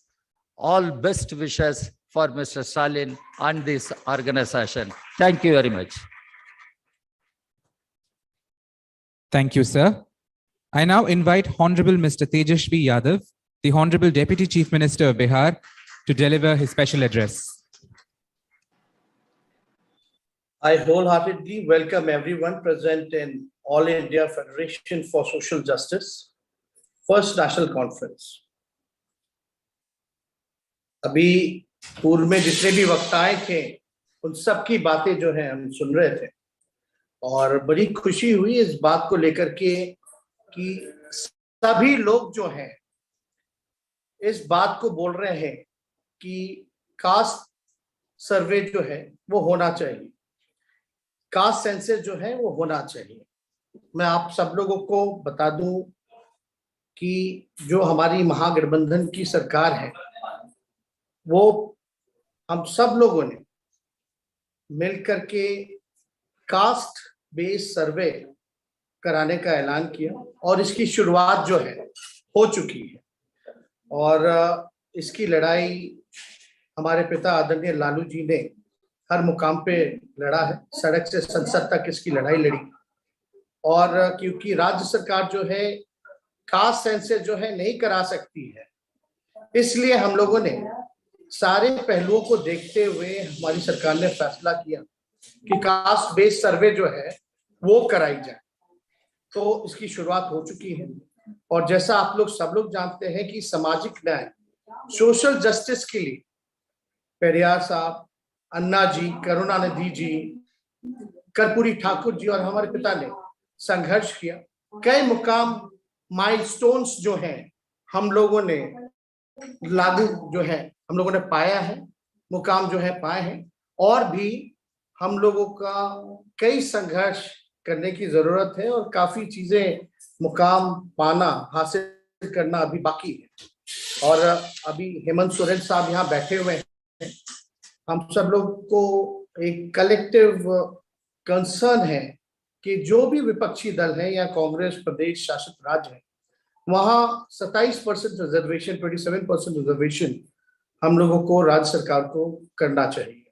all best wishes for Mr. Stalin and this organization. Thank you very much. Thank you, sir. I now invite Honorable Mr. Tejashvi Yadav, the Honorable Deputy Chief Minister of Bihar, to deliver his special address. I wholeheartedly welcome everyone present in All India Federation for Social Justice, First National Conference. अभी पूर्व में जितने भी वक्ताएं थे उन सब की बातें जो हैं हम सुन रहे थे, और बड़ी खुशी हुई इस बात को लेकर के कि सभी लोग जो हैं इस बात को बोल रहे हैं कि कास्ट सर्वे जो है वो होना चाहिए, कास्ट सेंसस जो है वो होना चाहिए। मैं आप सब लोगों को बता दूं कि जो हमारी महागठबंधन की सरकार है वो हम सब लोगों ने मिलकर के कास्ट बेस्ड सर्वे कराने का ऐलान किया, और इसकी शुरुआत जो है हो चुकी है, और इसकी लड़ाई हमारे पिता आदरणीय लालू जी ने हर मुकाम पे लड़ा है, सड़क से संसद तक इसकी लड़ाई लड़ी। और क्योंकि राज्य सरकार जो है कास्ट सेंसस जो है नहीं करा सकती है, इसलिए हम लोगों ने सारे पहलुओं को देखते हुए हमारी सरकार ने फैसला किया कि कास्ट बेस्ड सर्वे जो है वो कराई जाए। तो इसकी शुरुआत हो चुकी है और जैसा आप लोग सब लोग जानते हैं कि सामाजिक न्याय, सोशल जस्टिस के लिए पेरियार साहब, अन्ना जी, करुणानिधि जी, कर्पूरी ठाकुर जी और हमारे पिता ने संघर्ष किया। कई मुकाम माइलस्टोन्स जो हैं हम लोगों ने लागू जो है हम लोगों ने पाया है, मुकाम जो है पाए हैं, और भी हम लोगों का कई संघर्ष करने की जरूरत है और काफी चीजें मुकाम पाना, हासिल करना अभी बाकी है। और अभी हेमंत सोरेन साहब यहाँ बैठे हुए हैं। हम सब लोग को एक कलेक्टिव कंसर्न है कि जो भी विपक्षी दल है या कांग्रेस प्रदेश शासित राज्य है, वहां 27% रिजर्वेशन, 27% रिजर्वेशन हम लोगों को राज्य सरकार को करना चाहिए।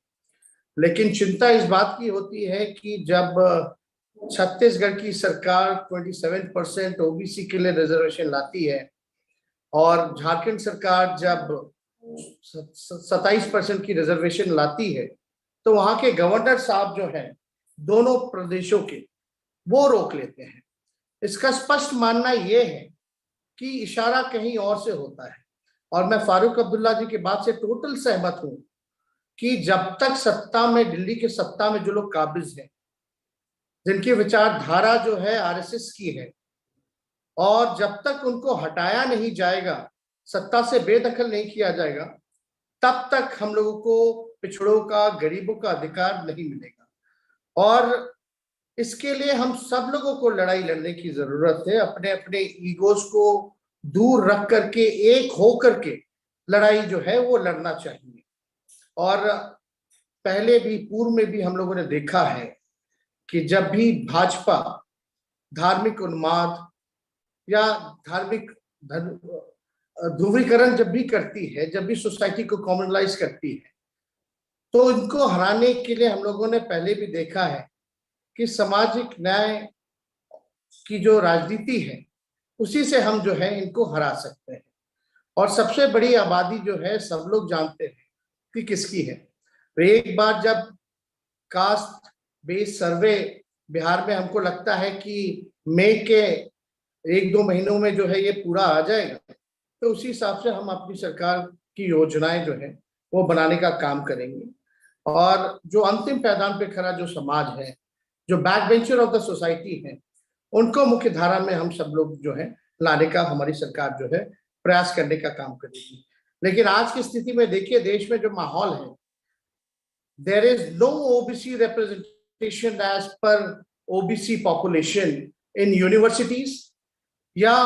लेकिन चिंता इस बात की होती है कि जब छत्तीसगढ़ की सरकार 27% ओबीसी के लिए रिजर्वेशन लाती है और झारखंड सरकार जब 27% की रिजर्वेशन लाती है, तो वहां के गवर्नर साहब जो हैं दोनों प्रदेशों के, वो रोक लेते हैं। इसका स्पष्ट मानना यह है कि इशारा कहीं और से होता है। और मैं फारूक अब्दुल्ला जी की बात से टोटल सहमत हूं कि जब तक सत्ता में, दिल्ली के सत्ता में जो लोग काबिज हैं, जिनकी विचारधारा जो है आरएसएस की है, और जब तक उनको हटाया नहीं जाएगा, सत्ता से बेदखल नहीं किया जाएगा, तब तक हम लोगों को पिछड़ों का, गरीबों का अधिकार नहीं मिलेगा। और इसके लिए हम सब लोगों को लड़ाई लड़ने की जरूरत है। अपने अपने ईगोस को दूर रख करके एक हो करके लड़ाई जो है वो लड़ना चाहिए। और पहले भी, पूर्व में भी हम लोगों ने देखा है कि जब भी भाजपा धार्मिक उन्माद या धार्मिक ध्रुवीकरण जब भी करती है, जब भी सोसाइटी को कॉमनलाइज करती है, तो इनको हराने के लिए हम लोगों ने पहले भी देखा है कि सामाजिक न्याय की जो राजनीति है उसी से हम जो है इनको हरा सकते हैं। और सबसे बड़ी आबादी जो है सब लोग जानते हैं कि किसकी है। तो एक बार जब कास्ट बेस्ड सर्वे बिहार में, हमको लगता है कि मई के 1-2 महीनों में जो है ये पूरा आ जाएगा, तो उसी हिसाब से हम अपनी सरकार की योजनाएं जो है वो बनाने का काम करेंगे। और जो अंतिम पैदान पे खड़ा जो समाज है, जो backbencher of the society है, उनको मुख्य धारा में हम सब लोग जो है लाने का हमारी सरकार जो है प्रयास करने का काम करेगी। लेकिन आज की स्थिति में देखिए, देश में जो माहौल है, there is no OBC representation as per OBC population in universities या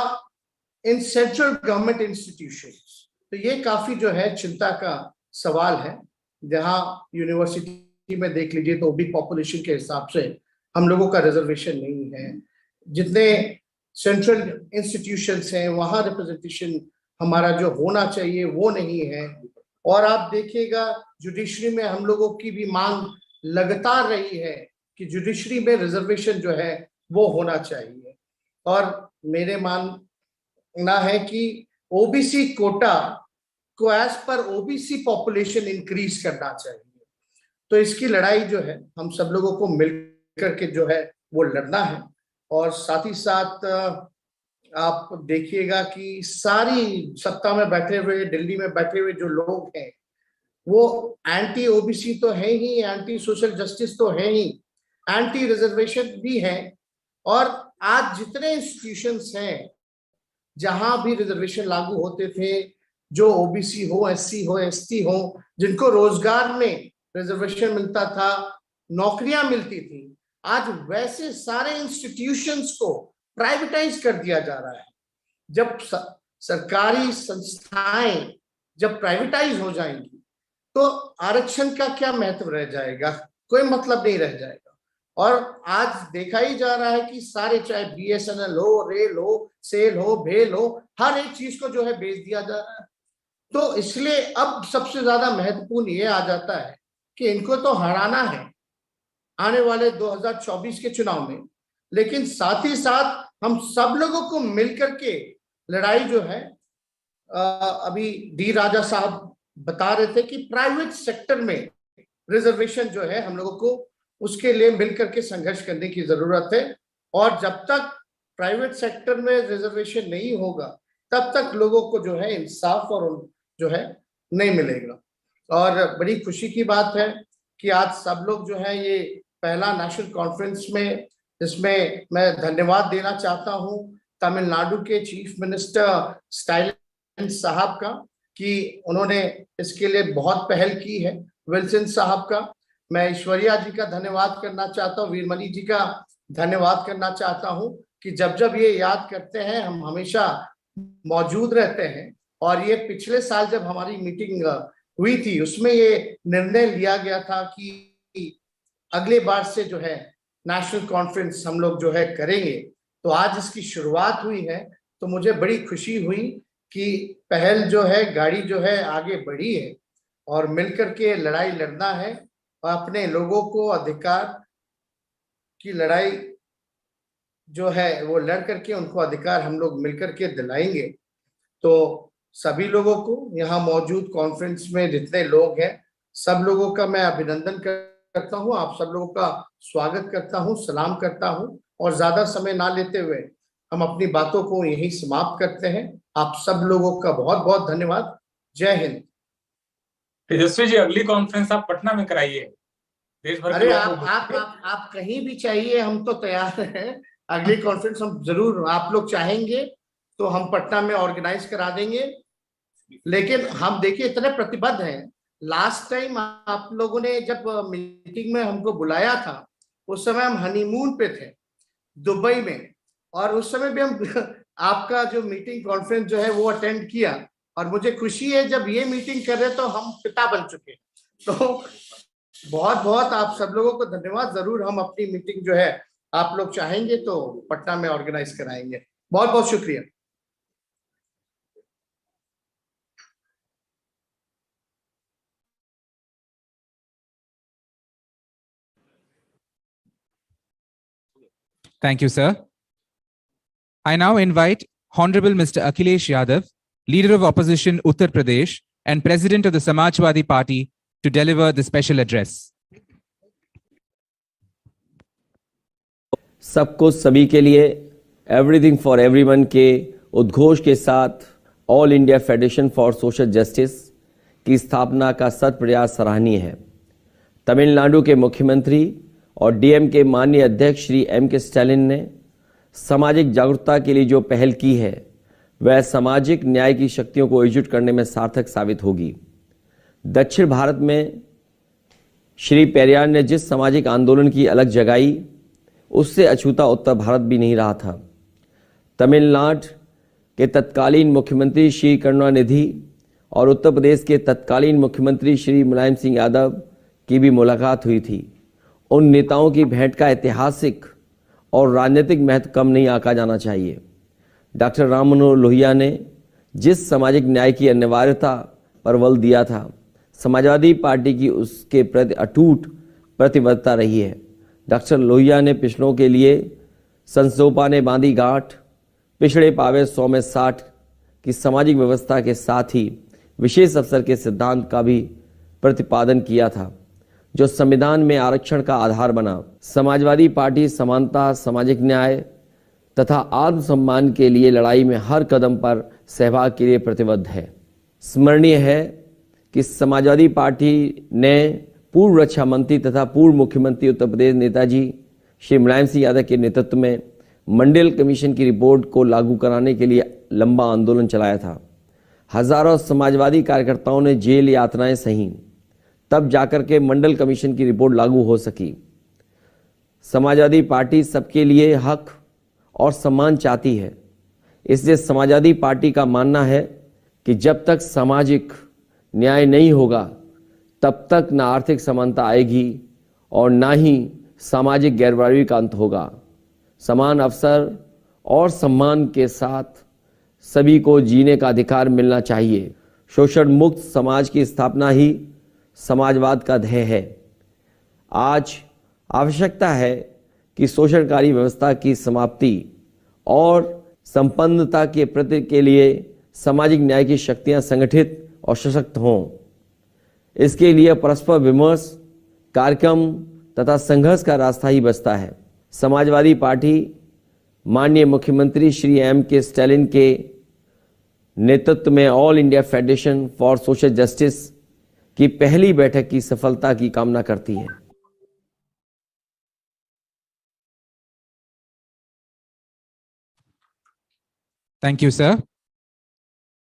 इन सेंट्रल गवर्नमेंट इंस्टीट्यूशंस। तो ये काफी जो है चिंता का सवाल है। जहां यूनिवर्सिटी में देख लीजिए तो ओबी पॉपुलेशन के हिसाब से हम लोगों का रिजर्वेशन नहीं है। जितने सेंट्रल इंस्टीट्यूशंस हैं वहां रिप्रेजेंटेशन हमारा जो होना चाहिए वो नहीं है। और आप देखिएगा जुडिशरी में हम लोगों की भी मांग लगातार रही है कि जुडिशरी में रिजर्वेशन जो है वो होना चाहिए। और मेरे मानना है कि ओबीसी कोटा को as per OBC population increase करना चाहिए। तो इसकी लड़ाई जो है हम सब लोगों को मिलकर के जो है वो लड़ना है। और साथ ही साथ आप देखिएगा कि सारी सत्ता में बैठे हुए, दिल्ली में बैठे हुए जो लोग हैं वो एंटी ओबीसी तो है ही, एंटी सोशल जस्टिस तो है ही, एंटी रिजर्वेशन भी है। और आज जितने इंस्टीट्यूशंस हैं जहां भी रिजर्वेशन लागू होते थे, जो ओबीसी हो, एससी हो, एसटी हो, जिनको रोजगार में रिजर्वेशन मिलता था, नौकरियां मिलती थी, आज वैसे सारे इंस्टीट्यूशंस को प्राइवेटाइज कर दिया जा रहा है। जब सरकारी संस्थाएं जब प्राइवेटाइज हो जाएंगी तो आरक्षण का क्या महत्व रह जाएगा? कोई मतलब नहीं रह जाएगा। और आज देखा ही जा रहा है कि सारे, चाहे बीएसएनएल हो, रेल हो, सेल हो, भेल हो, हर एक चीज को जो है बेच दिया जा रहा है। तो इसलिए अब सबसे ज्यादा महत्वपूर्ण ये आ जाता है कि इनको तो हराना है आने वाले 2024 के चुनाव में, लेकिन साथ ही साथ हम सब लोगों को मिलकर के लड़ाई जो है, अभी डी राजा साहब बता रहे थे कि प्राइवेट सेक्टर में रिजर्वेशन जो है हम लोगों को उसके लिए मिलकर के संघर्ष करने की जरूरत है, और जब तक प्राइवेट सेक्टर में रिजर्वेशन नहीं होगा तब तक लोगों को जो है इंसाफ और जो है नहीं मिलेगा। और बड़ी खुशी की बात है कि आज सब लोग जो है ये पहला नेशनल कॉन्फ्रेंस में, जिसमें मैं धन्यवाद देना चाहता हूँ तमिलनाडु के चीफ मिनिस्टर स्टालिन साहब का कि उन्होंने इसके लिए बहुत पहल की है, विल्सन साहब का। मैं ऐश्वर्या जी का धन्यवाद करना चाहता हूँ, वीरमणि जी का धन्यवाद करना चाहता हूँ कि जब जब ये याद करते हैं हम हमेशा मौजूद रहते हैं। और ये पिछले साल जब हमारी मीटिंग हुई थी उसमें ये निर्णय लिया गया था कि अगले बार से जो है नेशनल कॉन्फ्रेंस हम लोग जो है करेंगे। तो आज इसकी शुरुआत हुई है, तो मुझे बड़ी खुशी हुई कि पहल जो है, गाड़ी जो है आगे बढ़ी है और मिलकर के लड़ाई लड़ना है और अपने लोगों को अधिकार की लड़ाई जो है वो लड़ करके उनको अधिकार हम लोग मिलकर के दिलाएंगे। तो सभी लोगों को यहाँ मौजूद कॉन्फ्रेंस में जितने लोग हैं सब लोगों का मैं अभिनंदन करता हूँ, आप सब लोगों का स्वागत करता हूँ, सलाम करता हूँ और ज्यादा समय ना लेते हुए हम अपनी बातों को यहीं समाप्त करते हैं। आप सब लोगों का बहुत बहुत धन्यवाद। जय हिंद। तेजस्वी जी, अगली कॉन्फ्रेंस आप पटना में कराइए। देश भर अरे आप कहीं भी चाहिए, हम तो तैयार हैं। अगली कॉन्फ्रेंस हम जरूर, आप लोग चाहेंगे तो हम पटना में ऑर्गेनाइज करा देंगे। लेकिन हम देखिए इतने प्रतिबद्ध हैं। लास्ट टाइम आप लोगों ने जब मीटिंग में हमको बुलाया था उस समय हम हनीमून पे थे दुबई में, और उस समय भी हम आपका जो मीटिंग कॉन्फ्रेंस जो है वो अटेंड किया। और मुझे खुशी है जब ये मीटिंग कर रहे तो हम पिता बन चुके। तो बहुत बहुत आप सब लोगों को धन्यवाद। जरूर हम अपनी मीटिंग जो है आप लोग चाहेंगे तो पटना में ऑर्गेनाइज कराएंगे। बहुत बहुत शुक्रिया। Thank you, sir. I now invite Honorable Mr. Akhilesh Yadav, Leader of Opposition Uttar Pradesh and President of the Samajwadi Party, to deliver the special address. सबको सभी के लिए, एवरीथिंग फॉर एवरीवन के उद्घोष के साथ all India federation for social justice की स्थापना का सत प्रयास सराहनीय है। तमिलनाडु के मुख्यमंत्री और डीएम के माननीय अध्यक्ष श्री MKStalin ने सामाजिक जागरूकता के लिए जो पहल की है वह सामाजिक न्याय की शक्तियों को एकजुट करने में सार्थक साबित होगी। दक्षिण भारत में श्री पेरियार ने जिस सामाजिक आंदोलन की अलग जगाई उससे अछूता उत्तर भारत भी नहीं रहा था। तमिलनाडु के तत्कालीन मुख्यमंत्री श्री करुणानिधि और उत्तर प्रदेश के तत्कालीन मुख्यमंत्री श्री मुलायम सिंह यादव की भी मुलाकात हुई थी। उन नेताओं की भेंट का ऐतिहासिक और राजनीतिक महत्व कम नहीं आंका जाना चाहिए। डॉक्टर राम मनोहर लोहिया ने जिस सामाजिक न्याय की अनिवार्यता पर बल दिया था, समाजवादी पार्टी की उसके प्रति अटूट प्रतिबद्धता रही है। डॉक्टर लोहिया ने पिछड़ों के लिए संसोपा ने बांधी गांठ, पिछड़े पावे 100 में 60 की सामाजिक व्यवस्था के साथ ही विशेष अवसर के सिद्धांत का भी प्रतिपादन किया था, जो संविधान में आरक्षण का आधार बना। समाजवादी पार्टी समानता, सामाजिक न्याय तथा आत्मसम्मान के लिए लड़ाई में हर कदम पर सहभाग के लिए प्रतिबद्ध है। स्मरणीय है कि समाजवादी पार्टी ने पूर्व रक्षा मंत्री तथा पूर्व मुख्यमंत्री उत्तर प्रदेश नेताजी श्री मुलायम सिंह यादव के नेतृत्व में मंडल कमीशन की रिपोर्ट को लागू कराने के लिए लंबा आंदोलन चलाया था। हजारों समाजवादी कार्यकर्ताओं ने जेल यातनाएं सही, तब जाकर के मंडल कमीशन की रिपोर्ट लागू हो सकी। समाजवादी पार्टी सबके लिए हक और सम्मान चाहती है, इसलिए समाजवादी पार्टी का मानना है कि जब तक सामाजिक न्याय नहीं होगा तब तक न आर्थिक समानता आएगी और न ही सामाजिक गैरबराबरी का अंत होगा। समान अवसर और सम्मान के साथ सभी को जीने का अधिकार मिलना चाहिए। शोषण मुक्त समाज की स्थापना ही समाजवाद का ध्येय है। आज आवश्यकता है कि शोषणकारी व्यवस्था की समाप्ति और संपन्नता के प्रति के लिए सामाजिक न्याय की शक्तियां संगठित और सशक्त हों। इसके लिए परस्पर विमर्श, कार्यक्रम तथा संघर्ष का रास्ता ही बचता है। समाजवादी पार्टी माननीय मुख्यमंत्री श्री MK स्टालिन के नेतृत्व में all India federation for social justice की पहली बैठक की सफलता की कामना करती है। Thank you, sir.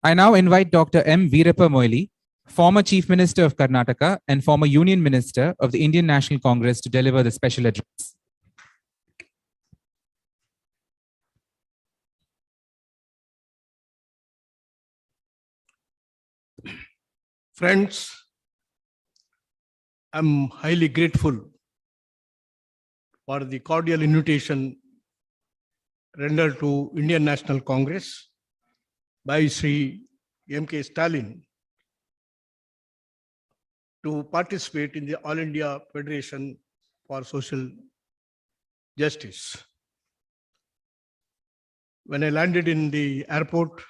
I now invite Dr. M. Veerappa Moily, former Chief Minister of Karnataka and former Union Minister of the Indian National Congress, to deliver the special address. Friends, I'm highly grateful for the cordial invitation rendered to Indian National Congress by Sri MK Stalin to participate in the All India Federation for Social Justice. When I landed in the airport,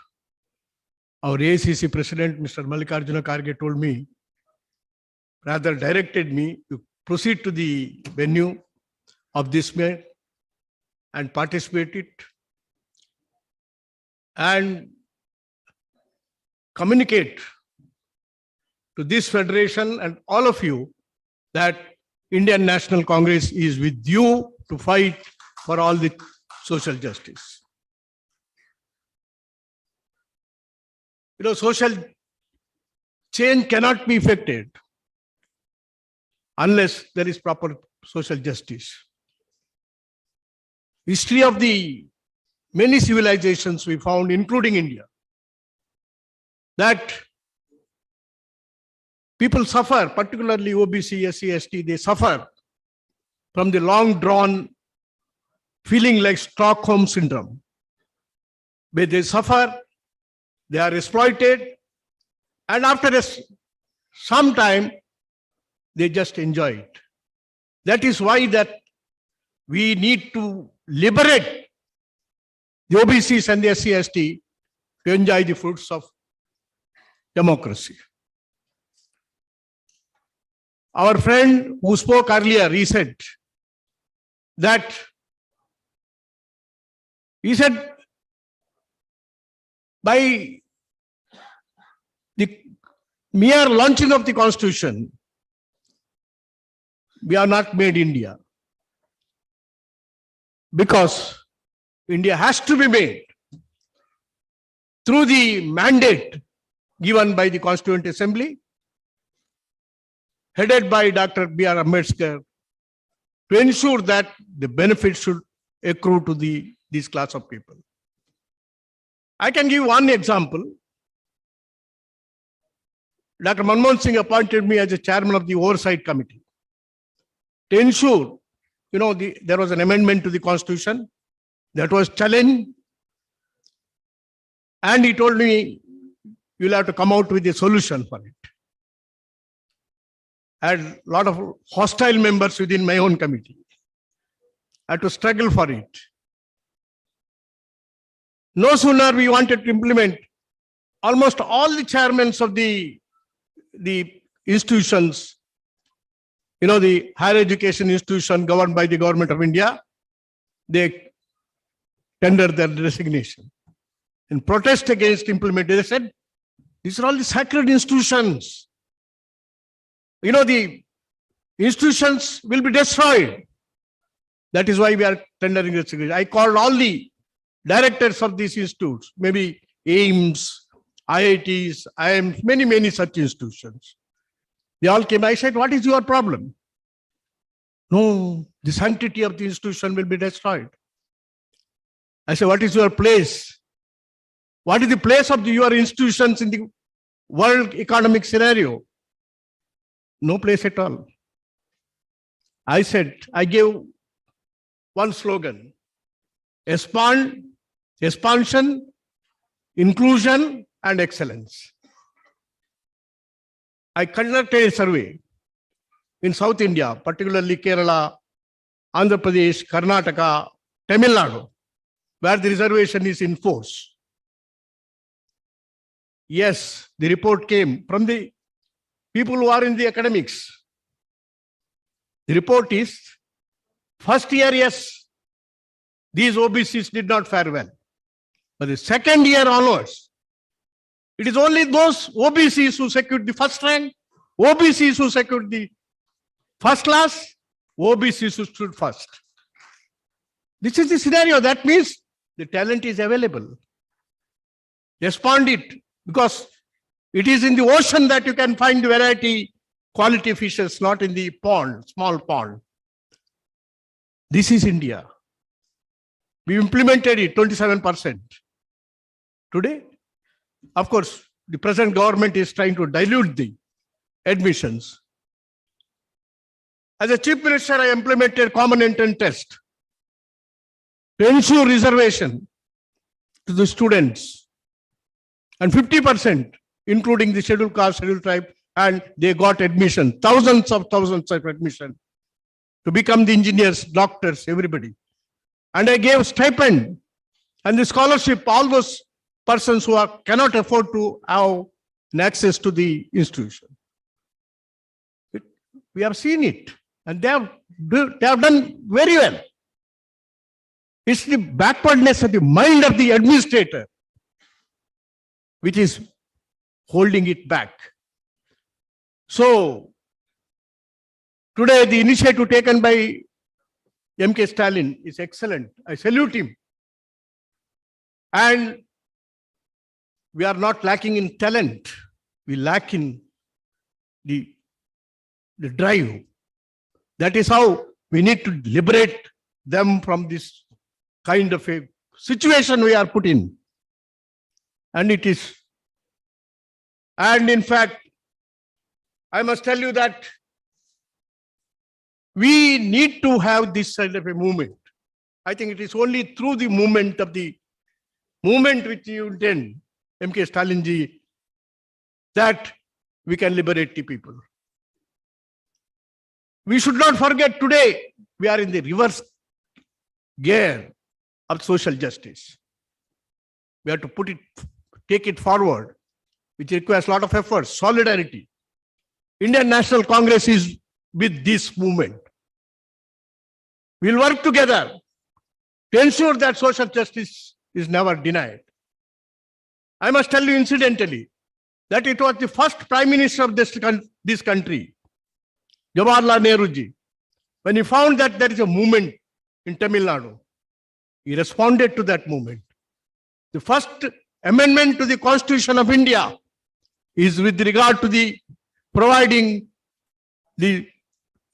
our AICC President, Mr. Mallikarjuna Kharge, told me, rather directed me to proceed to the venue of this meeting and participate it and communicate to this federation and all of you that Indian National Congress is with you to fight for all the social justice. You know, social change cannot be effected unless there is proper social justice. History of the many civilizations we found, including India, that people suffer, particularly OBC, SC, ST, they suffer from the long drawn feeling like Stockholm syndrome, where they suffer, they are exploited, and after some time, they just enjoy it. That is why that we need to liberate the OBCs and the SC, ST to enjoy the fruits of democracy. Our friend who spoke earlier, he said, by the mere launching of the Constitution, we are not made India. Because India has to be made through the mandate given by the Constituent Assembly, headed by Dr. B.R. Ambedkar, to ensure that the benefits should accrue to this class of people. I can give one example. Dr. Manmohan Singh appointed me as a chairman of the Oversight Committee to ensure, you know, there was an amendment to the Constitution that was challenged, and he told me, you'll have to come out with a solution for it. I had a lot of hostile members within my own committee. I had to struggle for it. No sooner we wanted to implement, almost all the chairmen of the institutions, you know, the higher education institution governed by the government of India, they tendered their resignation. In protest against implementation, they said, these are all the sacred institutions. You know, the institutions will be destroyed. That is why we are tendering resignation. I called all the directors of these institutes, maybe AIMS, IITs, IIMs, many such institutions. They all came. I said, what is your problem? No, the sanctity of the institution will be destroyed. I said, what is your place? What is the place of your institutions in the world economic scenario? No place at all. I said, I gave one slogan: expansion, inclusion, and excellence. I conducted a survey in South India, particularly Kerala, Andhra Pradesh, Karnataka, Tamil Nadu, where the reservation is in force. Yes, the report came from the people who are in the academics. The report is, first year, yes, these OBCs did not fare well. But the second year onwards, it is only those OBCs who secured the first rank, OBCs who secured the first class, OBCs who stood first. This is the scenario. That means the talent is available. Respond it, because it is in the ocean that you can find variety, quality fishes, not in the pond, small pond. This is India. We implemented it 27%. Today, of course, the present government is trying to dilute the admissions. As a chief minister, I implemented common entrance test to ensure reservation to the students, and 50%, including the scheduled caste, scheduled tribe, and they got admission, thousands of admission to become the engineers, doctors, everybody. And I gave stipend and the scholarship, all those persons who cannot afford to have access to the institution. We have seen it, and they have done very well. It's the backwardness of the mind of the administrator which is holding it back. So today the initiative taken by MKStalin is excellent. I salute him. And we are not lacking in talent. We lack in the drive. That is how we need to liberate them from this kind of a situation we are put in. And it is. And in fact, I must tell you that we need to have this kind of a movement. I think it is only through the movement which you intend, MKStalin ji, that we can liberate the people. We should not forget today, we are in the reverse gear of social justice. We have to take it forward, which requires a lot of effort, solidarity. Indian National Congress is with this movement. We'll work together to ensure that social justice is never denied. I must tell you incidentally that it was the first Prime Minister of this country, Jawaharlal Nehru ji, when he found that there is a movement in Tamil Nadu, he responded to that movement. The first amendment to the Constitution of India is with regard to the providing the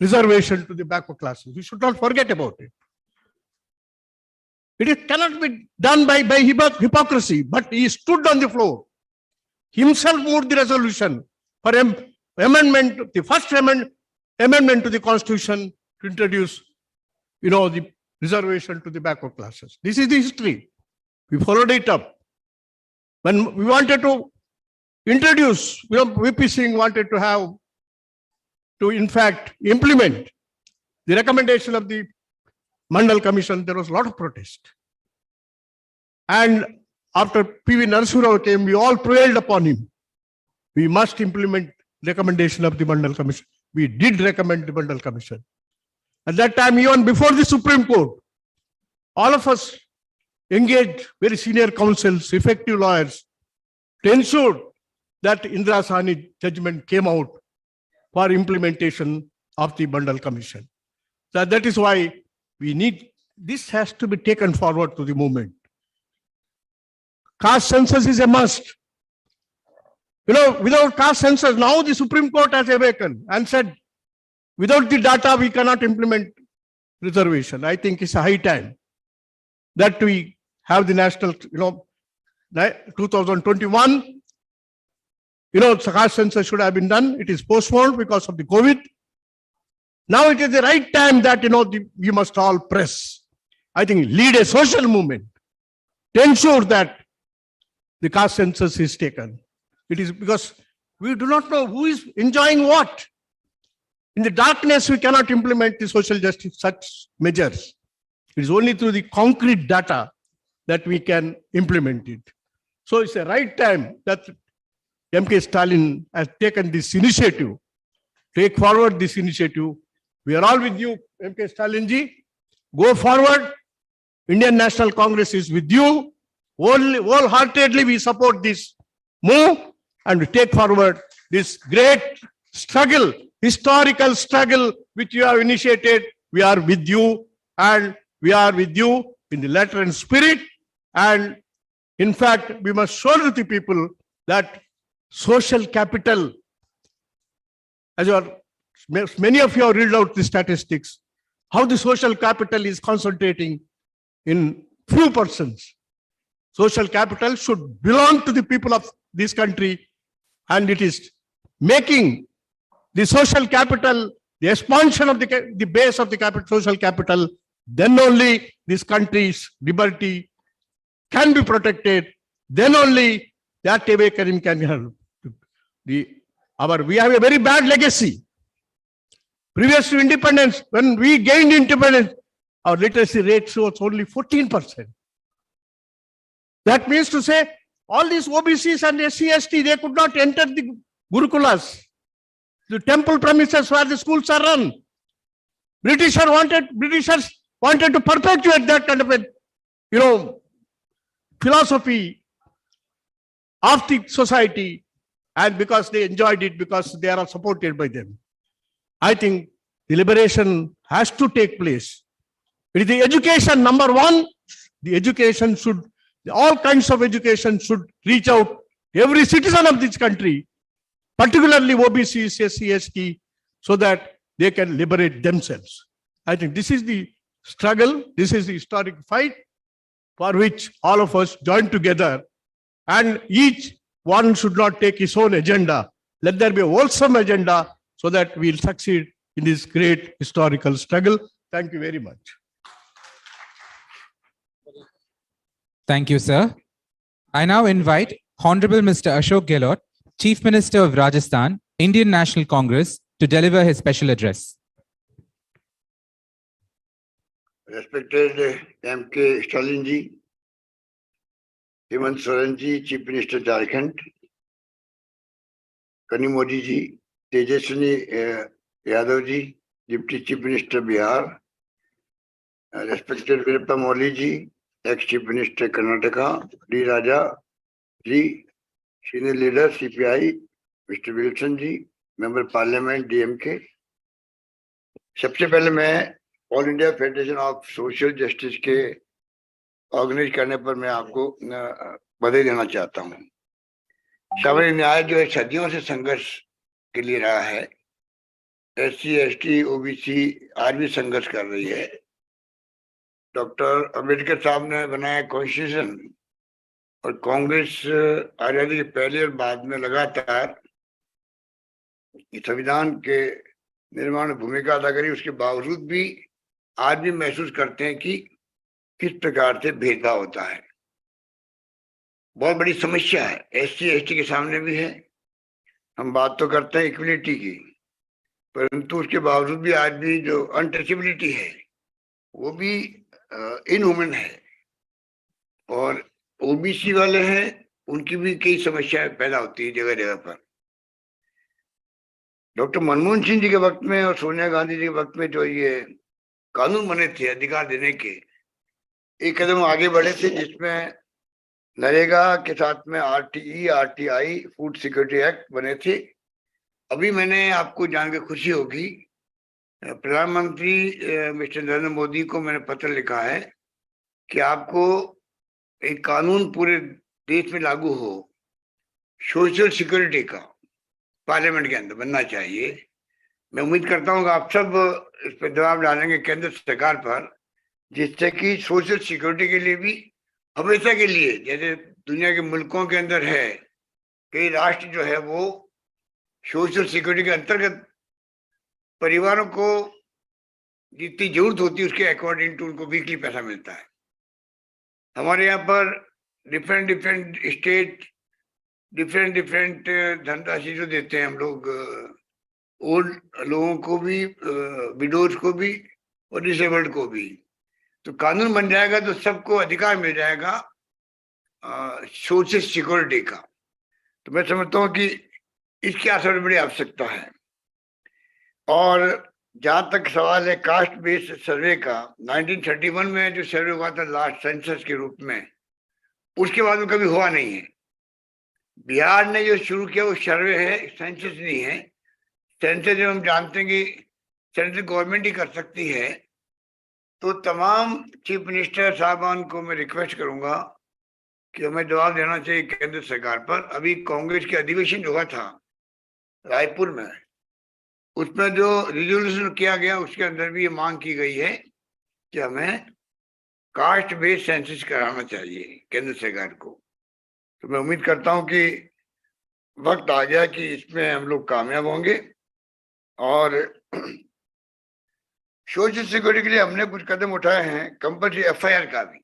reservation to the backward classes. We should not forget about it. It cannot be done by hypocrisy, but he stood on the floor. Himself moved the resolution for amendment, the first amendment to the Constitution to introduce, the reservation to the backward classes. This is the history. We followed it up. When we wanted to introduce, VP Singh wanted to in fact implement the recommendation of the Mandal Commission, there was a lot of protest. And after P.V. Narasimha Rao came, we all prevailed upon him. We must implement recommendation of the Mandal Commission. We did recommend the Mandal Commission. At that time, even before the Supreme Court, all of us engaged very senior counsels, effective lawyers, to ensure that Indira Sahni judgment came out for implementation of the Mandal Commission. So that is why this has to be taken forward to the movement. Caste census is a must. Without caste census, now the Supreme Court has awakened and said, without the data, we cannot implement reservation. I think it's a high time that we have the national, 2021, caste census should have been done. It is postponed because of the COVID. Now it is the right time that, we must all press. I think lead a social movement to ensure that the caste census is taken. It is because we do not know who is enjoying what. In the darkness, we cannot implement the social justice, such measures. It is only through the concrete data that we can implement it. So it's the right time that MKStalin has taken this initiative. Take forward this initiative. We are all with you, MKStalin ji. Go forward. Indian National Congress is with you. Wholeheartedly we support this move and we take forward this great struggle, historical struggle which you have initiated. We are with you, and we are with you in the letter and spirit. And in fact, we must show to the people that social capital, as many of you have read out the statistics, how the social capital is concentrating in few persons. Social capital should belong to the people of this country, and it is making the social capital, the expansion of the base of the social capital, then only this country's liberty can be protected, then only that awakening can help. We have a very bad legacy. Previous to independence, when we gained independence, our literacy rate was only 14%. That means to say, all these OBCs and SC/ST, they could not enter the Gurukulas, the temple premises where the schools are run. Britishers wanted to perpetuate that kind of a, philosophy of the society, and because they enjoyed it, because they are supported by them. I think the liberation has to take place. It is the education, number one. The education should, all kinds of education should reach out to every citizen of this country, particularly OBCs, SC/ST, so that they can liberate themselves. I think this is the struggle, this is the historic fight for which all of us join together, and each one should not take his own agenda. Let there be a wholesome agenda so that we'll succeed in this great historical struggle. Thank you very much. Thank you, sir. I now invite Honorable Mr. Ashok Gehlot, Chief Minister of Rajasthan, Indian National Congress, to deliver his special address. Respected MKStalin ji, Hemant Soren ji, Chief Minister Jharkhand, Kani Modi ji, Tejaswini Yadav ji, Deputy Chief Minister Bihar, respected Veerappa Moily ji, ex-Chief Minister Karnataka, D. Raja ji, Senior Leader CPI, Mr. Wilson ji, Member Parliament DMK. सबसे पहले मैं all India federation of social justice के organise करने पर मैं आपको बधाई देना चाहता हूँ। सामाजिक न्याय जो है सदियों से संघर्ष के लिए रहा है। SC/ST OBC आज भी संघर्ष कर रही है। डॉक्टर अंबेडकर साहब ने बनाया कॉन्स्टिट्यूशन और कांग्रेस आजादी के पहले और बाद में लगातार संविधान के निर्माण में भूमिका अदा करी। उसके बावजूद भी आज भी महसूस करते हैं कि किस प्रकार से भेदभाव होता है। बहुत बड़ी समस्या है, SC/ST के सामने भी है। हम बात तो करते हैं इक्वलिटी की, परंतु उसके बावजूद भी आज भी जो अनटचेबिलिटी है वो भी इनह्यूमन है। और OBC वाले हैं, उनकी भी कई समस्याएं पैदा होती है जगह जगह पर। डॉक्टर मनमोहन सिंह जी के वक्त में और सोनिया गांधी जी के वक्त में जो ये कानून बने थे अधिकार देने के, एक कदम आगे बढ़े थे, जिसमें नरेगा के साथ में RTE, RTI, food security act बने थे। अभी मैंने आपको जान के खुशी होगी, प्रधानमंत्री मिस्टर नरेंद्र मोदी को मैंने पत्र लिखा है कि आपको एक कानून पूरे देश में लागू हो सोशल सिक्योरिटी का, पार्लियामेंट के अंदर बनना चाहिए। मैं उम्मीद करता हूँ कि आप सब इस पर दबाव डालेंगे केंद्र सरकार पर, जिससे कि सोशल सिक्योरिटी के लिए भी हमेशा के लिए, जैसे दुनिया के मुल्कों के अंदर है, कई राष्ट्र जो है वो सोशल सिक्योरिटी के अंतर्गत परिवारों को जितनी जरूरत होती है उसके अकॉर्डिंग टू उनको वीकली पैसा मिलता है। हमारे यहाँ पर डिफरेंट स्टेट डिफरेंट धनराशि जो देते हैं हम लोग, ओल्ड लोगों को भी, विडोज को भी और डिसेबल्ड को भी। तो कानून बन जाएगा तो सबको अधिकार मिल जाएगा सोशल सिक्योरिटी का। तो मैं समझता हूँ कि इसकी असर बड़ी आवश्यकता है। और जहां तक सवाल है कास्ट बेस्ड सर्वे का, 1931 में जो सर्वे हुआ था लास्ट सेंसस के रूप में, उसके बाद में कभी हुआ नहीं है। बिहार ने जो शुरू किया वो सर्वे है, सेंसस नहीं है। सेंसस जब हम जानते हैं कि सेंट्रल गवर्नमेंट ही कर सकती है, तो तमाम चीफ मिनिस्टर साहबान को मैं रिक्वेस्ट करूंगा कि हमें जवाब देना चाहिए केंद्र सरकार पर। अभी कांग्रेस के अधिवेशन जो हुआ था रायपुर में, उसमें जो रिजोल्यूशन किया गया उसके अंदर भी ये मांग की गई है कि हमें कास्ट बेस्ड सेंसस कराना चाहिए केंद्र सरकार को। तो मैं उम्मीद करता हूं कि वक्त आ गया कि इसमें हम लोग कामयाब होंगे। और सोशल सिक्योरिटी के लिए हमने कुछ कदम उठाए हैं, कंपल्सरी FIR का भी।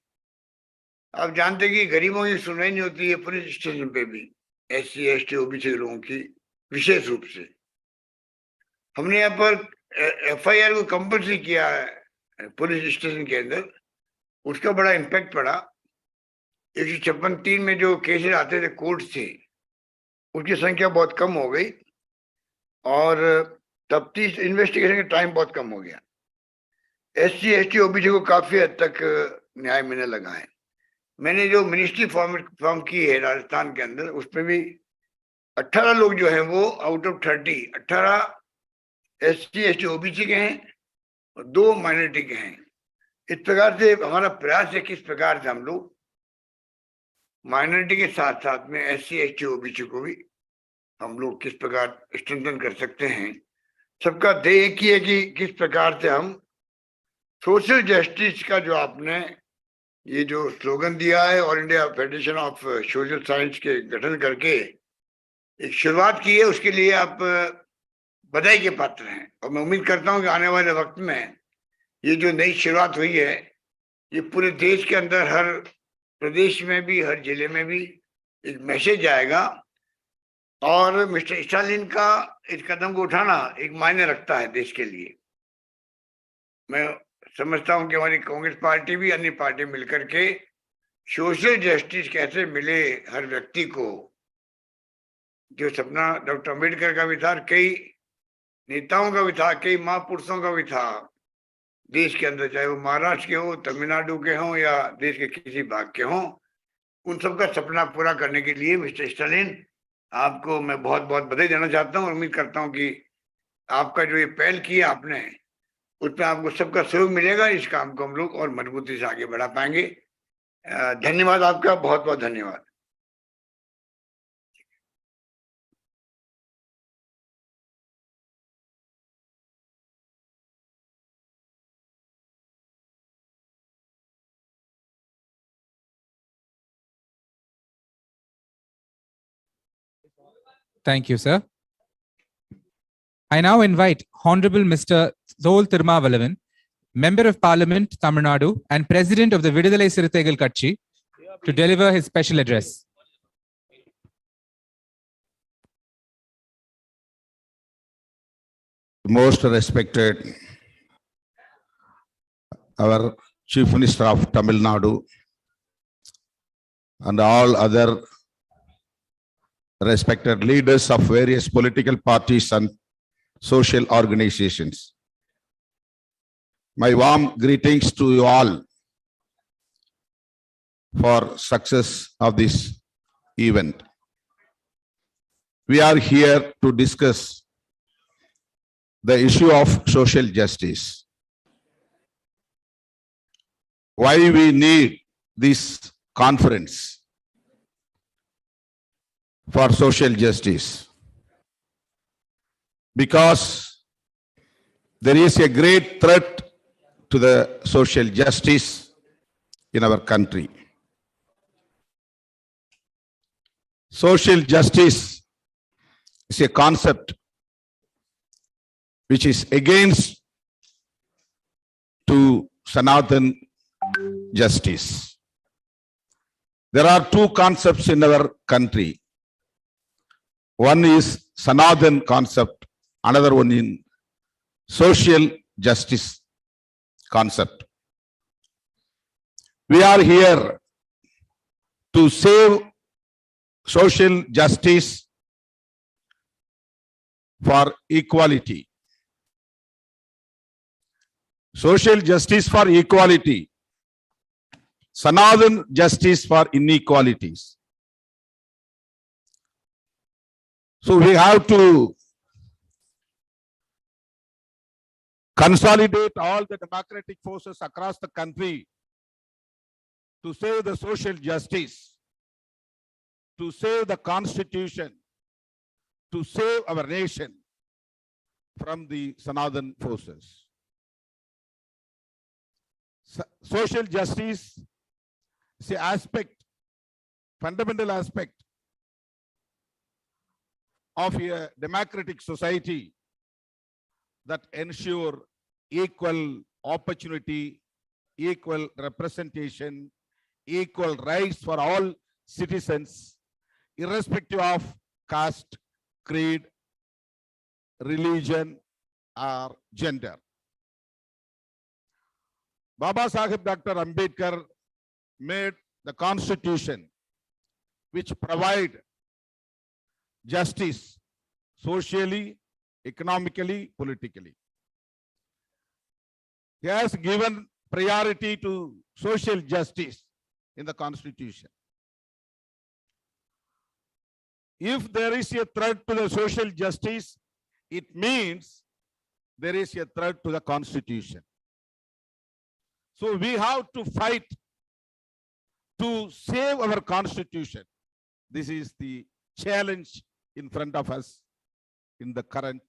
आप जानते हैं कि गरीबों की सुनवाई नहीं होती है पुलिस स्टेशन पे भी, SC ST OBC लोगों की विशेष रूप से। हमने यहाँ पर FIR को कंपल्सरी किया है पुलिस स्टेशन के अंदर, उसका बड़ा इम्पैक्ट पड़ा। 156(3) में जो केसेस आते थे कोर्ट से, उसकी संख्या बहुत कम हो गई और तफ्तीश इन्वेस्टिगेशन का टाइम बहुत कम हो गया। SC ST OBC को काफी हद तक न्याय मिलने लगा है। मैंने जो मिनिस्ट्री फॉर्म की है राजस्थान के अंदर, उसमें भी 18 लोग जो हैं वो out of 30, 18 SC ST OBC के हैं और 2 माइनॉरिटी के हैं। इस प्रकार से हमारा प्रयास है किस प्रकार से हम लोग माइनॉरिटी के साथ साथ में SC ST OBC को भी हम लोग किस प्रकार स्ट्रेंथन कर सकते हैं। सबका ध्येय एक ही है कि किस प्रकार से हम सोशल जस्टिस का जो आपने ये जो स्लोगन दिया है, all India federation of social science के गठन करके एक शुरुआत की है, उसके लिए आप बधाई के पात्र हैं। और मैं उम्मीद करता हूं कि आने वाले वक्त में ये जो नई शुरुआत हुई है, ये पूरे देश के अंदर हर प्रदेश में भी, हर जिले में भी एक मैसेज आएगा। और मिस्टर स्टालिन का इस कदम को उठाना एक मायने रखता है देश के लिए। मैं समझता हूं कि हमारी कांग्रेस पार्टी भी, अन्य पार्टी मिलकर के सोशल जस्टिस कैसे मिले हर व्यक्ति को, जो सपना डॉक्टर अम्बेडकर का भी था, कई नेताओं का भी था, कई महापुरुषों का भी था देश के अंदर, चाहे वो महाराष्ट्र के हो, तमिलनाडु के हों या देश के किसी भाग के हों, उन सबका सपना पूरा करने के लिए मिस्टर स्टालिन, आपको मैं बहुत बहुत बधाई देना चाहता हूं। और उम्मीद करता हूं कि आपका जो ये पहल किया आपने, उसमें आपको सबका सहयोग मिलेगा। इस काम को हम लोग और मजबूती से आगे बढ़ा पाएंगे। धन्यवाद आपका, बहुत बहुत धन्यवाद। Thank you, sir. I now invite Honorable Mr. Zol Tirumavalavan, Member of Parliament, Tamil Nadu, and President of the Vidudalai Sirutaigal Katchi, to deliver his special address. Most respected our Chief Minister of Tamil Nadu and all other respected leaders of various political parties and social organizations. My warm greetings to you all for success of this event. We are here to discuss the issue of social justice. Why we need this conference for social justice? Because there is a great threat to the social justice in our country. Social justice is a concept which is against to Sanatan justice. There are two concepts in our country. One is Sanatan concept, another one in social justice concept. We are here to save social justice for equality. Social justice for equality. Sanathan justice for inequalities. So we have to consolidate all the democratic forces across the country to save the social justice, to save the constitution, to save our nation from the Sanathan forces. Social justice is an aspect, fundamental aspect of a democratic society that ensure equal opportunity, equal representation, equal rights for all citizens, irrespective of caste, creed, religion, or gender. Baba Sahib Dr. Ambedkar made the constitution which provide justice socially, economically, politically. He has given priority to social justice in the constitution. If there is a threat to the social justice, it means there is a threat to the constitution. So we have to fight to save our constitution. This is the challenge in front of us in the current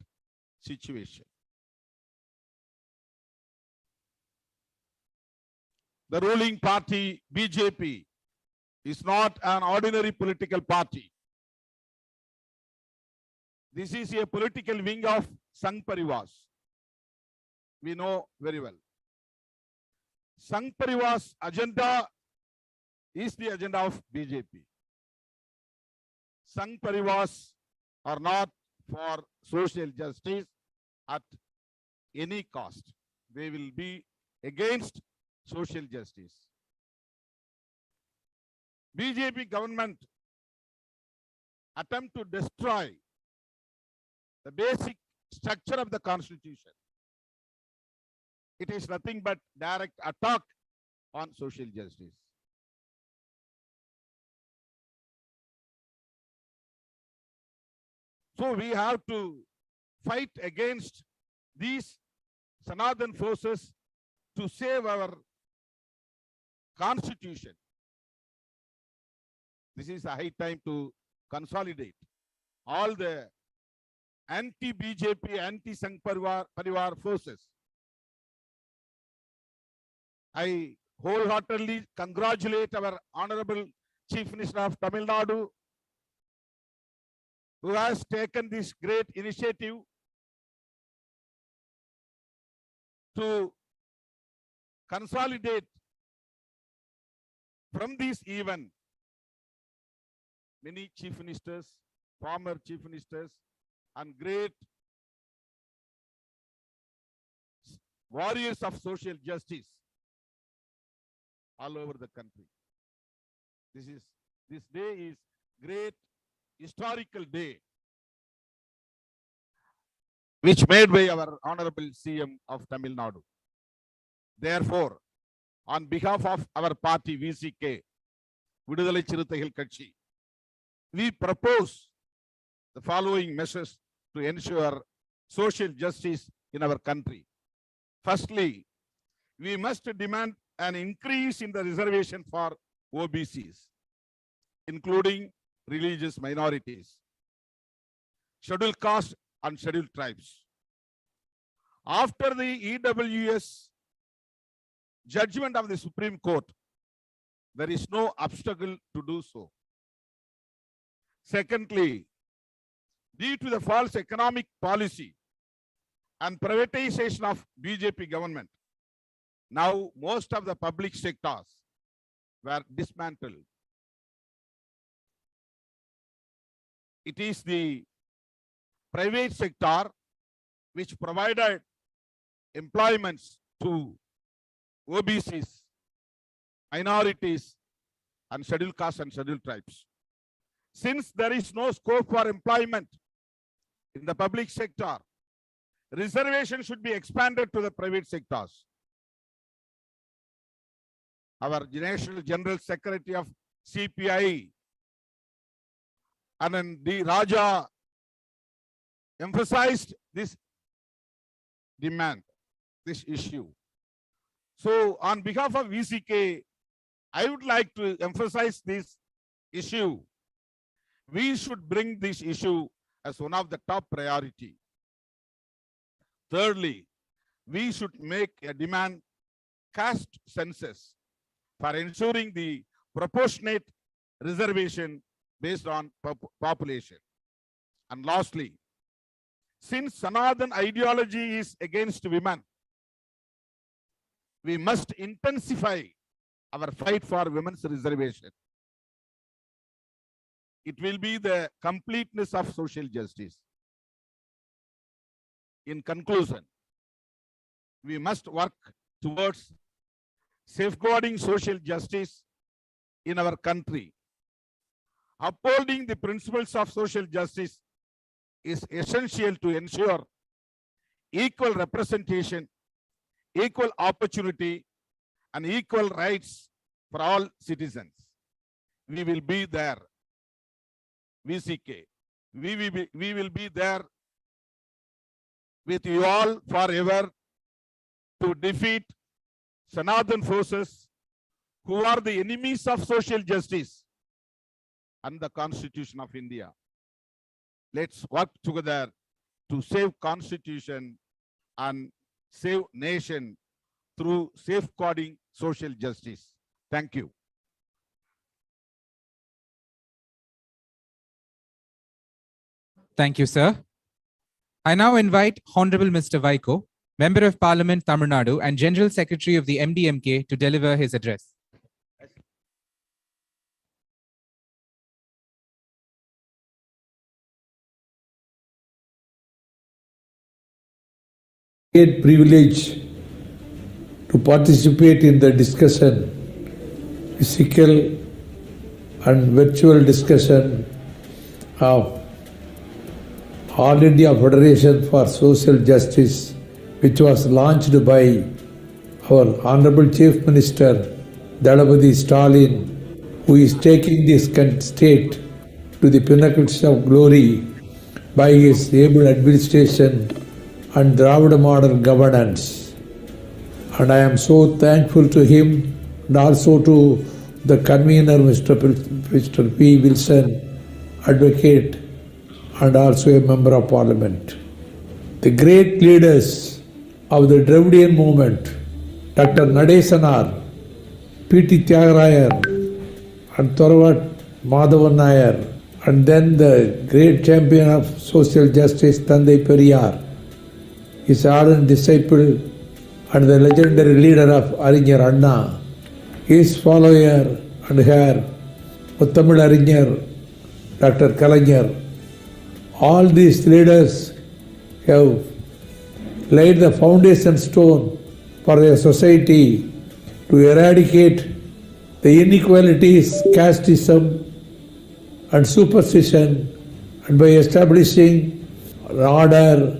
situation. The ruling party, BJP, is not an ordinary political party. This is a political wing of Sangh Parivars. We know very well. Sangh Parivar's agenda is the agenda of BJP. Sangh Parivars are not for social justice at any cost. They will be against social justice. BJP government attempt to destroy the basic structure of the constitution. It is nothing but direct attack on social justice. So we have to fight against these Sanathan forces to save our constitution. This is a high time to consolidate all the anti-BJP, anti-Sangh Parivar forces. I wholeheartedly congratulate our Honorable Chief Minister of Tamil Nadu, who has taken this great initiative to consolidate from this event many chief ministers, former chief ministers, and great warriors of social justice all over the country. This day is great historical day, which made by our Honorable CM of Tamil Nadu. Therefore, on behalf of our party VCK, Vidudalai Chiruthaikal Katchi, we propose the following measures to ensure social justice in our country. Firstly, we must demand an increase in the reservation for OBCs, including religious minorities, scheduled castes and scheduled tribes. After the EWS judgment of the Supreme Court, there is no obstacle to do so. Secondly, due to the false economic policy and privatization of BJP government, now most of the public sectors were dismantled. It is the private sector which provided employments to OBCs, minorities, and scheduled castes and scheduled tribes. Since there is no scope for employment in the public sector, reservation should be expanded to the private sectors. Our National General Secretary of CPI, Anand D. Raja, emphasized this demand, this issue. So on behalf of VCK, I would like to emphasize this issue. We should bring this issue as one of the top priority. Thirdly, we should make a demand caste census for ensuring the proportionate reservation based on population. And lastly, since Sanatana ideology is against women, we must intensify our fight for women's reservation. It will be the completeness of social justice. In conclusion, we must work towards safeguarding social justice in our country. Upholding the principles of social justice is essential to ensure equal representation, equal opportunity, and equal rights for all citizens. We will be there, VCK. We will be there with you all forever to defeat Sanatana forces who are the enemies of social justice and the Constitution of India. Let's work together to save Constitution and save nation through safeguarding social justice. Thank you. Thank you, sir. I now invite Honorable Mr. Vaiko, Member of Parliament, Tamil Nadu, and General Secretary of the MDMK to deliver his address. Great privilege to participate in the discussion, physical and virtual discussion of All India Federation for Social Justice, which was launched by our Honorable Chief Minister, Dalapati Stalin, who is taking this state to the pinnacles of glory by his able administration and Dravida model governance. And I am so thankful to him and also to the convener, Mr. P. Wilson, advocate, and also a member of Parliament. The great leaders of the Dravidian movement, Dr. Nadesanar, P.T. Tyagarayan, and Thoravat Madhavan Nair, and then the great champion of social justice, Thandai Periyar, his ardent disciple and the legendary leader of Arinyar Anna, his follower and heir, Muttamil Arinyar, Dr. Kalaiñar. All these leaders have laid the foundation stone for a society to eradicate the inequalities, casteism, and superstition, and by establishing an order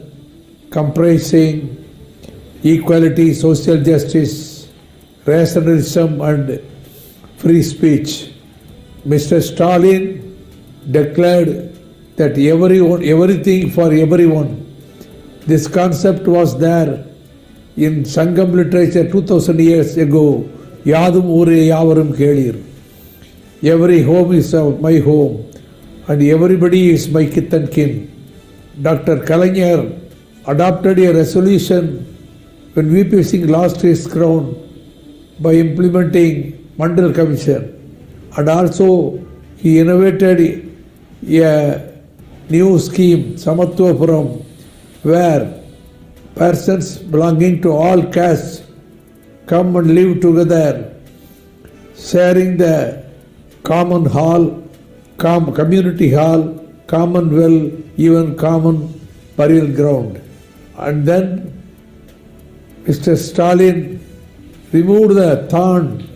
comprising equality, social justice, rationalism, and free speech. Mr. Stalin declared that everything for everyone. This concept was there in Sangam literature 2000 years ago. Yadum ure yavarum kelir. Every home is my home and everybody is my kith and kin. Dr. Kalaiñar adopted a resolution when VP Singh lost his crown by implementing Mandal Commission, and also he innovated a new scheme, Samatvapuram, where persons belonging to all castes come and live together, sharing the common hall, community hall, common well, even common burial ground. And then Mr. Stalin removed the thorn.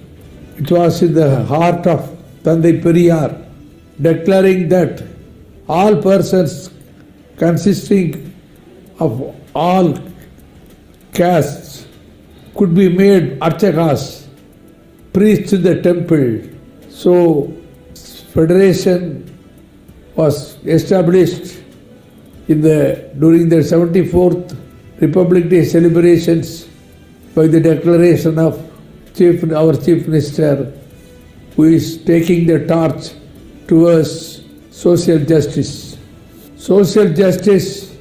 It was in the heart of Thandai Periyar, declaring that all persons consisting of all castes could be made archakas, priests in the temple. So, federation was established during the 74th Republic Day celebrations by the declaration of our Chief Minister, who is taking the torch towards social justice. Social justice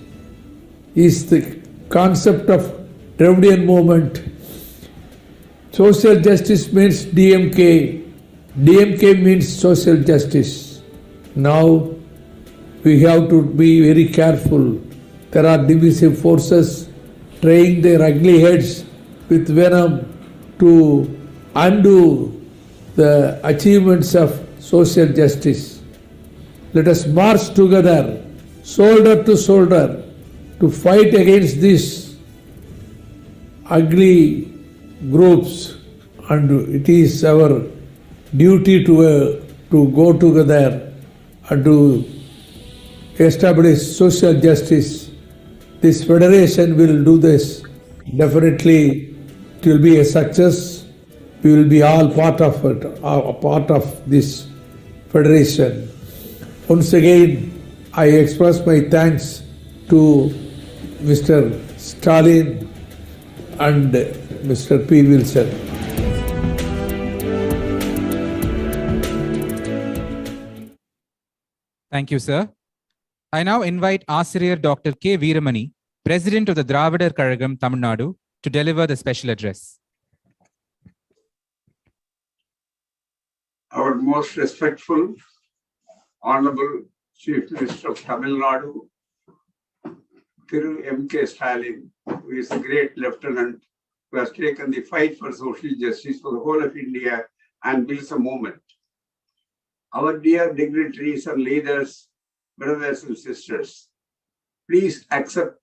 is the concept of Dravidian movement. Social justice means DMK. DMK means social justice. Now we have to be very careful. There are divisive forces trying their ugly heads with venom to undo the achievements of social justice. Let us march together, shoulder to shoulder, to fight against these ugly groups, and it is our duty to go together and to establish social justice. This federation will do this. Definitely it will be a success. We will be all part of it, part of this federation. Once again, I express my thanks to Mr. Stalin and Mr. P. Wilson. Thank you, sir. I now invite Asiriyar Dr. K. Veeramani, President of the Dravidar Kazhagam, Tamil Nadu, to deliver the special address. Our most respectful, Honorable Chief Minister of Tamil Nadu, MKStalin, who is a great lieutenant who has taken the fight for social justice for the whole of India and builds a movement. Our dear dignitaries and leaders, brothers and sisters, please accept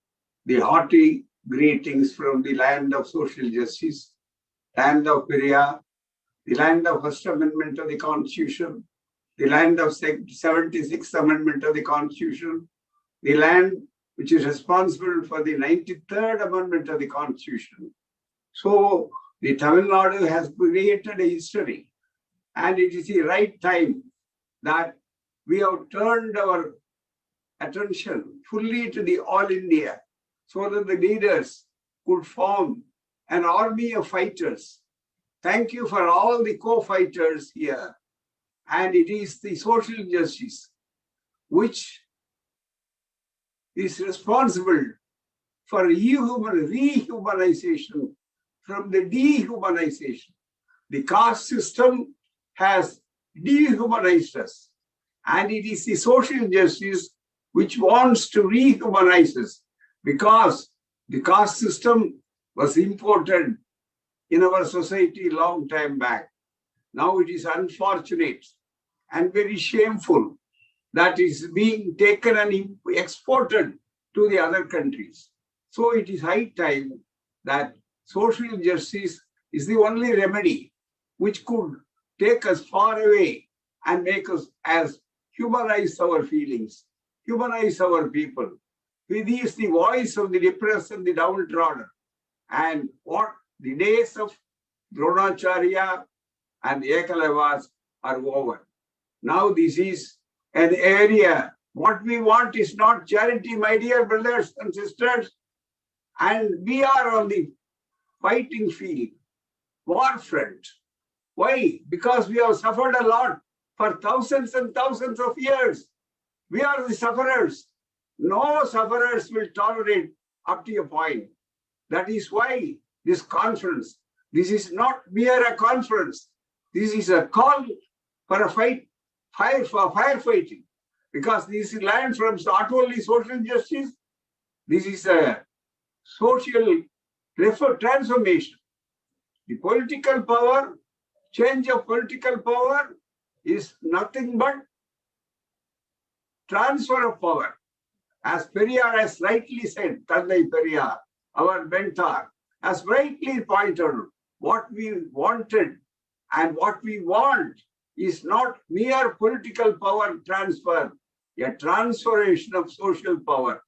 the hearty greetings from the land of social justice, land of Periyar, the land of First Amendment of the Constitution, the land of 76th Amendment of the Constitution, the land which is responsible for the 93rd Amendment of the Constitution. So the Tamil Nadu has created a history, and it is the right time that we have turned our attention fully to the all India, so that the leaders could form an army of fighters. Thank you for all the co-fighters here. And it is the social justice which is responsible for rehumanization from the dehumanization. The caste system has dehumanized us, and it is the social justice which wants to rehumanize us, because the caste system was imported in our society long time back. Now it is unfortunate and very shameful that it is being taken and exported to the other countries. So it is high time that social justice is the only remedy which could take us far away and make us as humanize our feelings, humanize our people. It is the voice of the depressed and the downtrodden. And what the days of Dronacharya and Ekalavas are over. Now this is an area. What we want is not charity, my dear brothers and sisters. And we are on the fighting field, war front. Why? Because we have suffered a lot for thousands and thousands of years. We are the sufferers. No sufferers will tolerate up to a point. That is why this conference, this is not mere a conference. This is a call for a fight, for firefighting. Because this is land from not only social justice, this is a social transformation. The political power, change of political power is nothing but transfer of power. As Periyar has rightly said, Tandai Periyar, our mentor, has rightly pointed what we wanted and what we want is not mere political power transfer, a transformation of social power,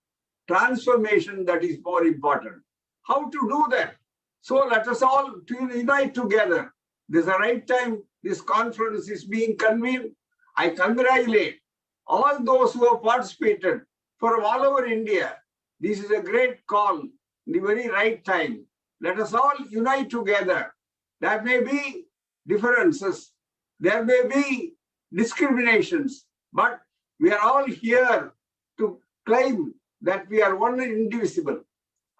transformation that is more important. How to do that? So let us all unite together. This is the right time this conference is being convened. I congratulate all those who have participated from all over India. This is a great call, the very right time. Let us all unite together. There may be differences, there may be discriminations, but we are all here to claim that we are one and indivisible.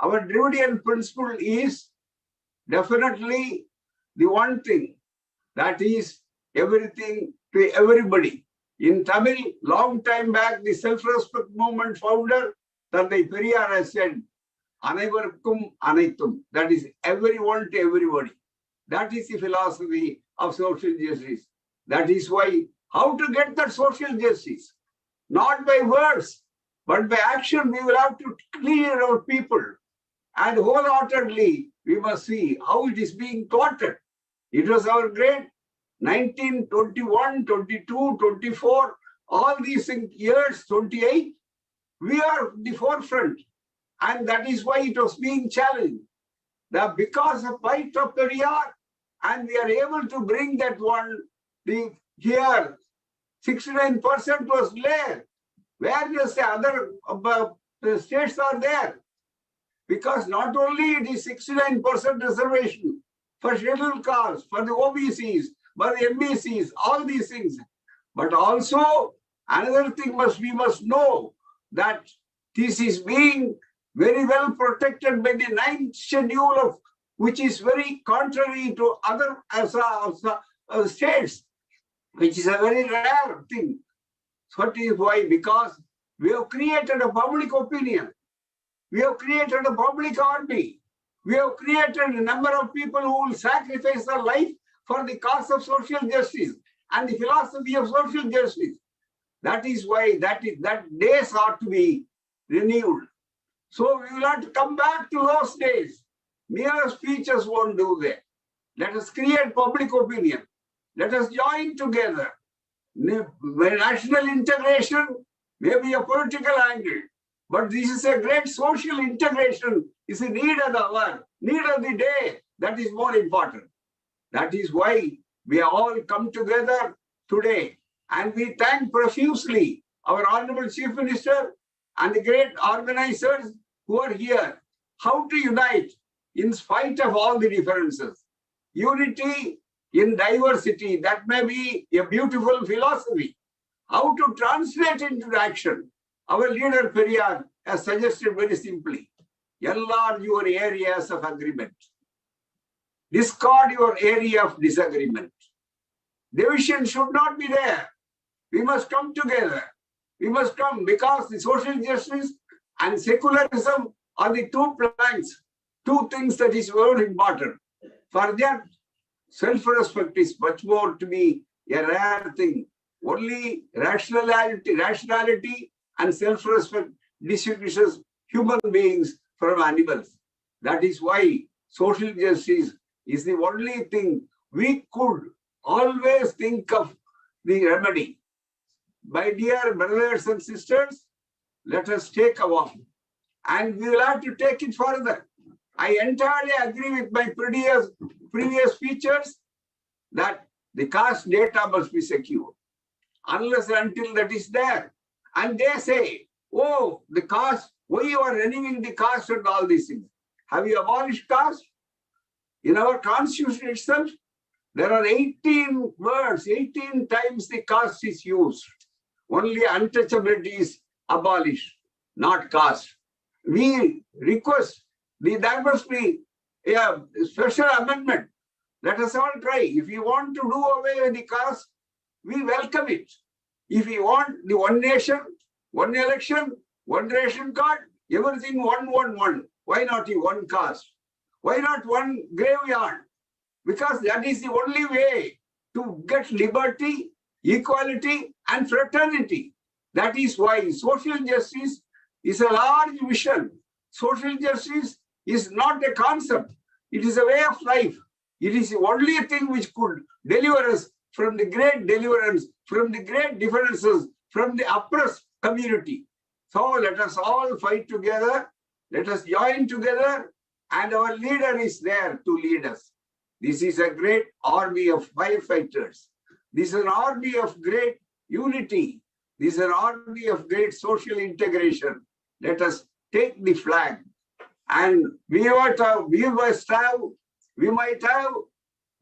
Our Dravidian principle is definitely the one thing, that is everything to everybody. In Tamil, long time back, the self-respect movement founder, Tandai Periyar, has said, Anaivarkum Anaitum, that is everyone to everybody. That is the philosophy of social justice. That is why, how to get that social justice? Not by words, but by action. We will have to clear our people. And wholeheartedly, we must see how it is being thwarted. It was our great 1921, 22, 24, all these years, 28, we are the forefront. And that is why it was being challenged. That because of fight of Periyar, and we are able to bring that one, here, 69% was there. Where does the other states are there? Because not only it is 69% reservation for scheduled castes, for the OBCs, for the MBCs, all these things. But also another thing we must know, that this is being very well protected by the 9th schedule, of which is very contrary to other states, which is a very rare thing. So that is why, because we have created a public opinion, we have created a public army, we have created a number of people who will sacrifice their life for the cause of social justice and the philosophy of social justice. That is why that days are to be renewed. So we will have to come back to those days. Mere speeches won't do that. Let us create public opinion. Let us join together. National integration may be a political angle, but this is a great social integration. It's a need of the hour, need of the day. That is more important. That is why we are all come together today. And we thank profusely our Honorable Chief Minister and the great organizers who are here. How to unite in spite of all the differences. Unity in diversity, that may be a beautiful philosophy. How to translate into action? Our leader Periyar has suggested very simply, enlarge your areas of agreement. Discard your area of disagreement. Division should not be there. We must come together. We must come, because the social justice and secularism are the two planks, two things that is very important. For that, self-respect is much more to be a rare thing. Only rationality and self-respect distinguishes human beings from animals. That is why social justice is the only thing we could always think of the remedy. My dear brothers and sisters, let us take a walk, and we will have to take it further. I entirely agree with my previous speeches that the caste data must be secure. Unless and until that is there. And they say, oh, the caste, why you are renewing the caste and all these things? Have you abolished caste? In our constitution itself, there are 18 words, 18 times the caste is used. Only untouchability is abolished, not caste. We request, there must be a special amendment. Let us all try. If you want to do away with the caste, we welcome it. If you want the one nation, one election, one ration card, everything one. Why not the one caste? Why not one graveyard? Because that is the only way to get liberty, equality, and fraternity. That is why social justice is a large vision. Social justice is not a concept. It is a way of life. It is the only thing which could deliver us from the great deliverance, from the great differences, from the oppressed community. So let us all fight together. Let us join together, and our leader is there to lead us. This is a great army of firefighters. This is an army of great unity. This is an army of great social integration. Let us take the flag, and we might have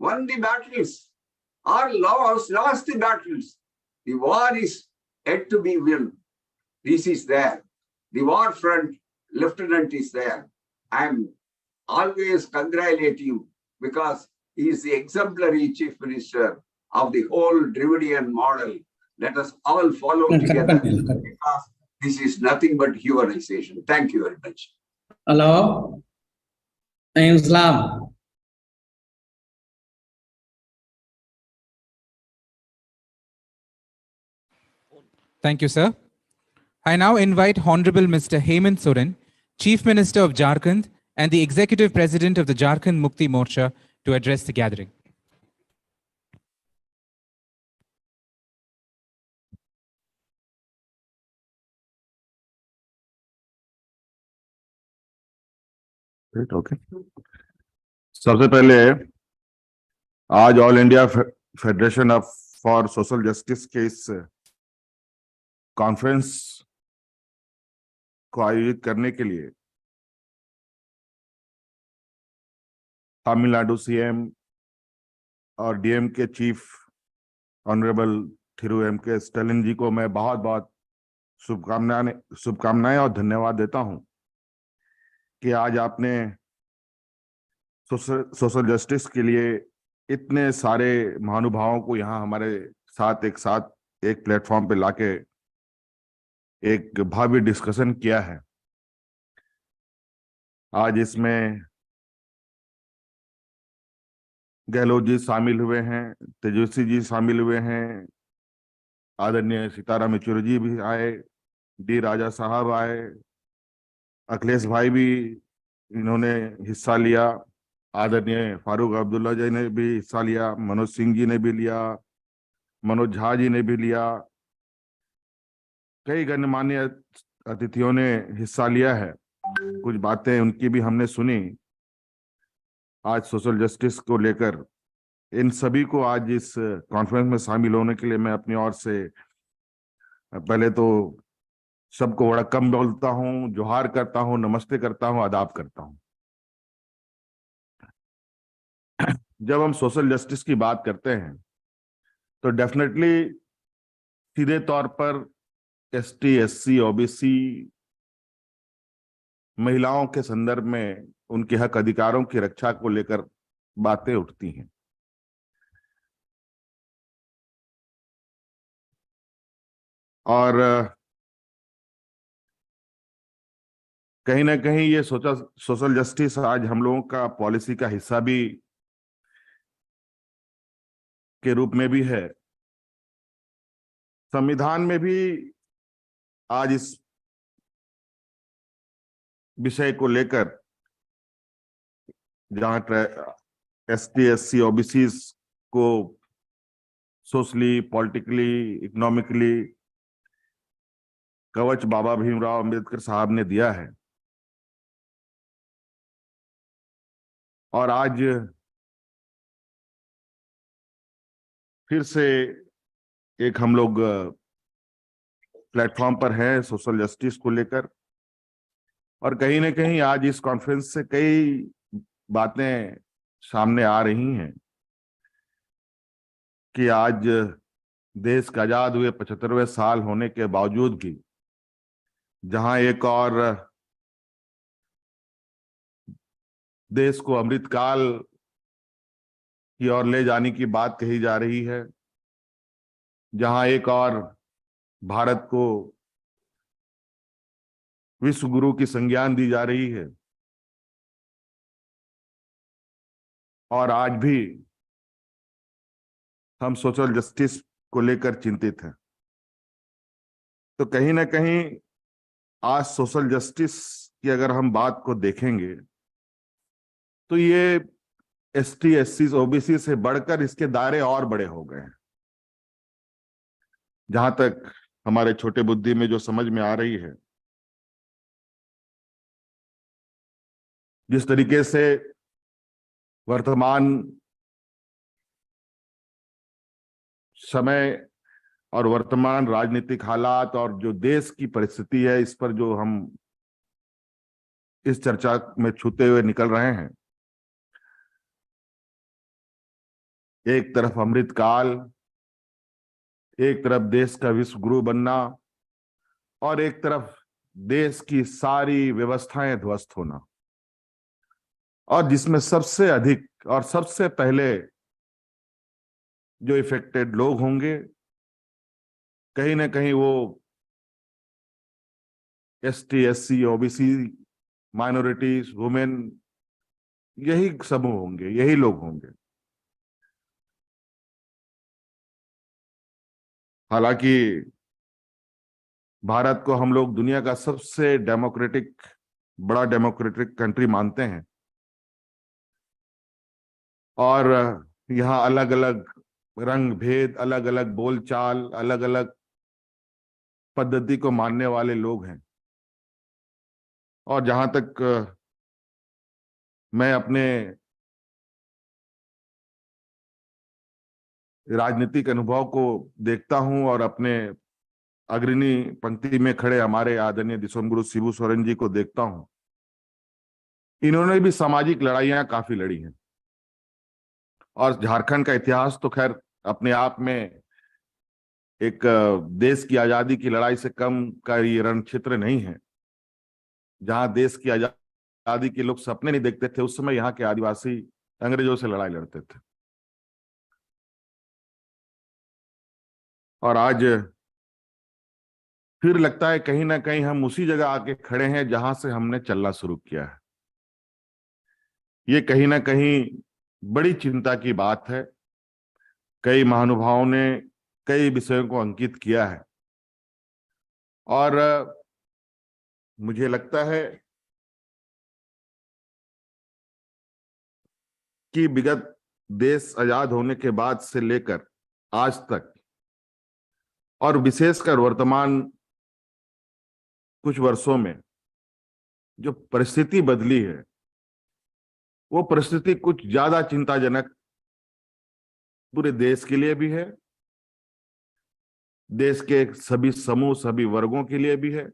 won the battles or lost the battles. The war is yet to be won. This is there. The war front lieutenant is there. I am always congratulate you because he is the exemplary chief minister of the whole Dravidian model. Let us all follow together because this is nothing but humanization. Thank you very much. Hello. Islam. Thank you, sir. I now invite Honorable Mr. Hemant Soren, Chief Minister of Jharkhand and the Executive President of the Jharkhand Mukti Morcha, to address the gathering. Okay. सबसे पहले आज all India federation of for social justice के इस conference को आयोजित करने के लिए तमिलनाडु सीएम और डीएम के चीफ ऑनरेबल थिरु MKStalin जी को मैं बहुत बहुत शुभकामनाएं और धन्यवाद देता हूं कि आज आपने सोशल जस्टिस के लिए इतने सारे महानुभावों को यहाँ हमारे साथ एक प्लेटफॉर्म पे लाके एक भव्य डिस्कशन किया है। आज इसमें गहलोत जी शामिल हुए हैं, तेजस्वी जी शामिल हुए हैं, आदरणीय सीताराम येचुरी जी भी आए, डी राजा साहब आए, अखिलेश भाई भी इन्होंने हिस्सा लिया, आदरणीय फारूक अब्दुल्ला जी ने भी हिस्सा लिया, मनोज सिंह जी ने भी लिया, मनोज झा जी ने भी लिया, कई गणमान्य अतिथियों ने हिस्सा लिया है। कुछ बातें उनकी भी हमने सुनी। आज सोशल जस्टिस को लेकर इन सभी को आज इस कॉन्फ्रेंस में शामिल होने के लिए मैं अपनी ओर से पहले तो सबको वड़क्कम बोलता हूं, जोहार करता हूं, नमस्ते करता हूं, आदाब करता हूं। जब हम सोशल जस्टिस की बात करते हैं तो डेफिनेटली सीधे तौर पर ST, SC, OBC महिलाओं के संदर्भ में उनके हक अधिकारों की रक्षा को लेकर बातें उठती हैं। और कहीं ना कहीं ये सोशल जस्टिस आज हम लोगों का पॉलिसी का हिस्सा भी के रूप में भी है। संविधान में भी आज इस विषय को लेकर जहां ST, SC, OBC को सोशली, पॉलिटिकली, इकोनॉमिकली कवच बाबा भीमराव अंबेडकर साहब ने दिया है। और आज फिर से एक हम लोग प्लेटफॉर्म पर हैं सोशल जस्टिस को लेकर, और कहीं ना कहीं आज इस कॉन्फ्रेंस से कई बातें सामने आ रही हैं कि आज देश का आजाद हुए 75वें साल होने के बावजूद भी जहां एक और देश को अमृतकाल की ओर ले जाने की बात कही जा रही है, जहां एक और भारत को विश्व गुरु की संज्ञान दी जा रही है, और आज भी हम सोशल जस्टिस को लेकर चिंतित हैं। तो कहीं ना कहीं आज सोशल जस्टिस की अगर हम बात को देखेंगे तो ये ST, SC, OBC से बढ़कर इसके दायरे और बड़े हो गए हैं। जहां तक हमारे छोटे बुद्धि में जो समझ में आ रही है, जिस तरीके से वर्तमान समय और वर्तमान राजनीतिक हालात और जो देश की परिस्थिति है, इस पर जो हम इस चर्चा में छूते हुए निकल रहे हैं, एक तरफ अमृतकाल, एक तरफ देश का विश्व गुरु बनना और एक तरफ देश की सारी व्यवस्थाएं ध्वस्त होना, और जिसमें सबसे अधिक और सबसे पहले जो इफेक्टेड लोग होंगे, कहीं ना कहीं वो ST, SC, OBC, minorities, women, यही समूह होंगे, यही लोग होंगे। हालांकि भारत को हम लोग दुनिया का सबसे बड़ा डेमोक्रेटिक कंट्री मानते हैं, और यहाँ अलग अलग रंग भेद, अलग अलग बोलचाल, अलग अलग पद्धति को मानने वाले लोग हैं। और जहां तक मैं अपने राजनीतिक अनुभव को देखता हूं और अपने अग्रणी पंक्ति में खड़े हमारे आदरणीय दिसोमगुरु शिबू सोरेन जी को देखता हूं, इन्होंने भी सामाजिक लड़ाइयां काफी लड़ी हैं। और झारखंड का इतिहास तो खैर अपने आप में एक देश की आजादी की लड़ाई से कम का ये रण क्षेत्र नहीं है। जहां देश की आजादी के लोग सपने नहीं देखते थे, उस समय यहाँ के आदिवासी अंग्रेजों से लड़ाई लड़ते थे। और आज फिर लगता है कहीं ना कहीं हम उसी जगह आके खड़े हैं जहां से हमने चलना शुरू किया है। ये कहीं ना कहीं बड़ी चिंता की बात है। कई महानुभावों ने कई विषयों को अंकित किया है, और मुझे लगता है कि विगत देश आजाद होने के बाद से लेकर आज तक, और विशेषकर वर्तमान कुछ वर्षों में जो परिस्थिति बदली है, वो परिस्थिति कुछ ज्यादा चिंताजनक पूरे देश के लिए भी है, देश के सभी समूह, सभी वर्गों के लिए भी है।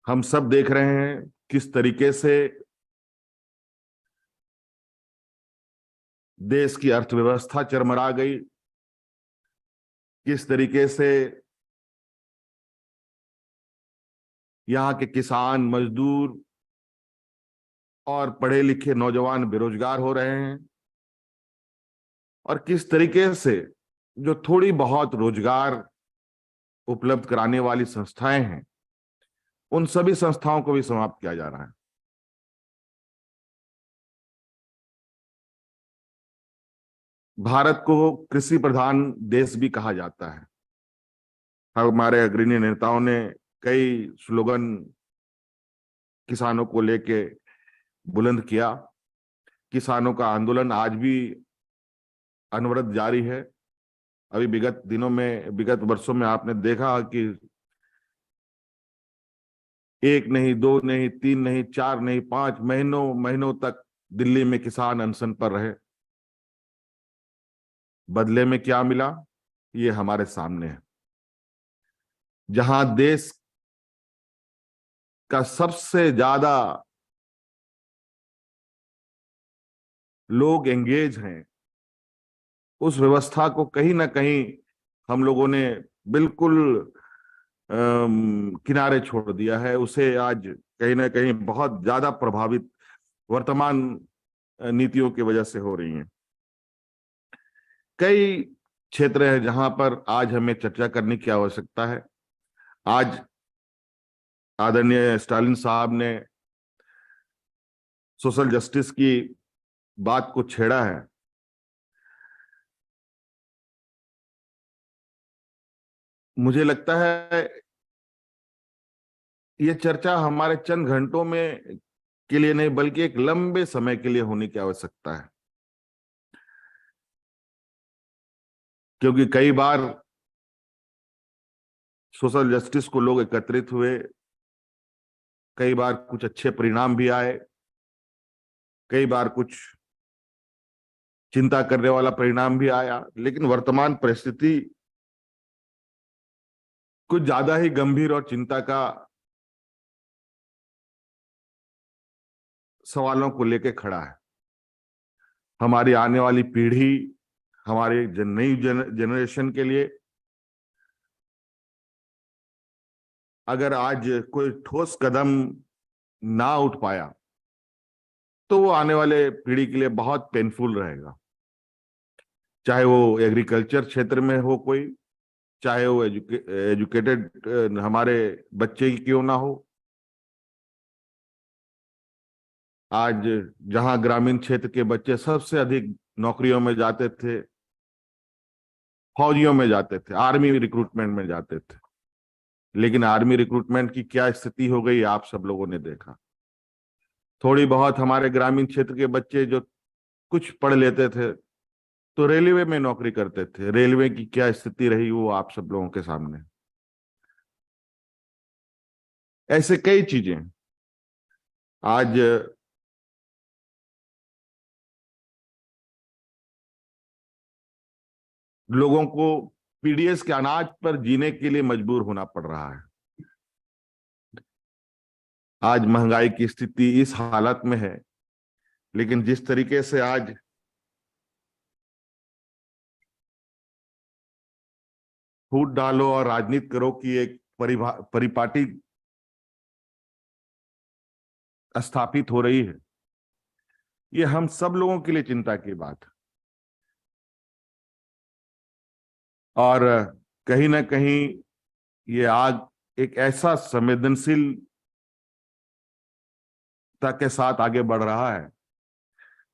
हम सब देख रहे हैं किस तरीके से देश की अर्थव्यवस्था चरमरा गई, किस तरीके से यहाँ के किसान, मजदूर और पढ़े लिखे नौजवान बेरोजगार हो रहे हैं, और किस तरीके से जो थोड़ी बहुत रोजगार उपलब्ध कराने वाली संस्थाएं हैं, उन सभी संस्थाओं को भी समाप्त किया जा रहा है। भारत को कृषि प्रधान देश भी कहा जाता है। हमारे अग्रणी नेताओं ने कई स्लोगन किसानों को लेके बुलंद किया। किसानों का आंदोलन आज भी अनवरत जारी है। अभी विगत दिनों में, विगत वर्षों में आपने देखा कि 1 नहीं, 2 नहीं, 3 नहीं, 4 नहीं, 5 महीनों तक दिल्ली में किसान अनशन पर रहे। बदले में क्या मिला, ये हमारे सामने है। जहां देश का सबसे ज्यादा लोग एंगेज हैं, उस व्यवस्था को कहीं ना कहीं हम लोगों ने बिल्कुल किनारे छोड़ दिया है। उसे आज कहीं ना कहीं बहुत ज्यादा प्रभावित वर्तमान नीतियों की वजह से हो रही हैं। कई क्षेत्र हैं जहां पर आज हमें चर्चा करने की आवश्यकता है। आज आदरणीय स्टालिन साहब ने सोशल जस्टिस की बात को छेड़ा है। मुझे लगता है ये चर्चा हमारे चंद घंटों में के लिए नहीं, बल्कि एक लंबे समय के लिए होने की आवश्यकता है। क्योंकि कई बार सोशल जस्टिस को लोग एकत्रित हुए, कई बार कुछ अच्छे परिणाम भी आए, कई बार कुछ चिंता करने वाला परिणाम भी आया, लेकिन वर्तमान परिस्थिति कुछ ज्यादा ही गंभीर और चिंता का सवालों को लेकर खड़ा है। हमारी आने वाली पीढ़ी, हमारे नई जनरेशन के लिए अगर आज कोई ठोस कदम ना उठ पाया तो वो आने वाले पीढ़ी के लिए बहुत पेनफुल रहेगा। चाहे वो एग्रीकल्चर क्षेत्र में हो कोई, चाहे वो एजुकेटेड हमारे बच्चे ही क्यों ना हो। आज जहां ग्रामीण क्षेत्र के बच्चे सबसे अधिक नौकरियों में जाते थे, फौजियों में जाते थे, आर्मी रिक्रूटमेंट में जाते थे, लेकिन आर्मी रिक्रूटमेंट की क्या स्थिति हो गई आप सब लोगों ने देखा। थोड़ी बहुत हमारे ग्रामीण क्षेत्र के बच्चे जो कुछ पढ़ लेते थे तो रेलवे में नौकरी करते थे। रेलवे की क्या स्थिति रही वो आप सब लोगों के सामने। ऐसे कई चीजें आज लोगों को पीडीएस के अनाज पर जीने के लिए मजबूर होना पड़ रहा है। आज महंगाई की स्थिति इस हालत में है, लेकिन जिस तरीके से आज फूट डालो और राजनीति करो की एक परिपाटी स्थापित हो रही है, ये हम सब लोगों के लिए चिंता की बात है। और कहीं ना कहीं ये आग एक ऐसा संवेदनशीलता के साथ आगे बढ़ रहा है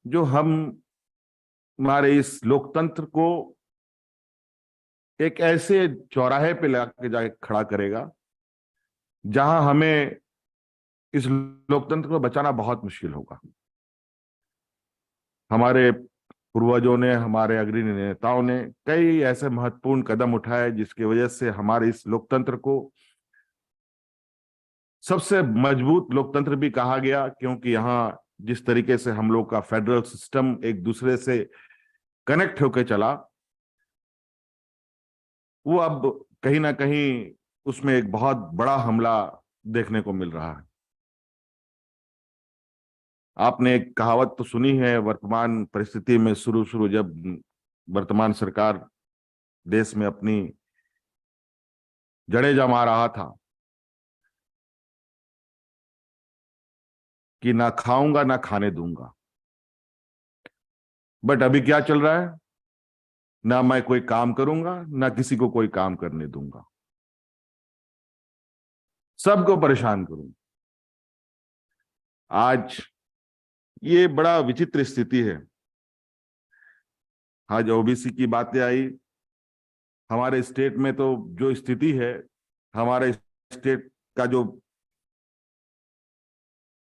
जो हमारे इस लोकतंत्र को एक ऐसे चौराहे पे लाके जाके खड़ा करेगा जहां हमें इस लोकतंत्र को बचाना बहुत मुश्किल होगा। हमारे पूर्वजों ने, हमारे अग्रणी नेताओं ने कई ऐसे महत्वपूर्ण कदम उठाए जिसकी वजह से हमारे इस लोकतंत्र को सबसे मजबूत लोकतंत्र भी कहा गया, क्योंकि यहाँ जिस तरीके से हम लोग का फेडरल सिस्टम एक दूसरे से कनेक्ट होकर चला, वो अब कहीं ना कहीं उसमें एक बहुत बड़ा हमला देखने को मिल रहा है। आपने एक कहावत तो सुनी है, वर्तमान परिस्थिति में शुरू जब वर्तमान सरकार देश में अपनी जड़ें जमा रहा था कि ना खाऊंगा ना खाने दूंगा, बट अभी क्या चल रहा है, ना मैं कोई काम करूंगा ना किसी को कोई काम करने दूंगा, सबको परेशान करूंगा। आज ये बड़ा विचित्र स्थिति है। आज ओबीसी की बातें आई, हमारे स्टेट में तो जो स्थिति है, हमारे स्टेट का जो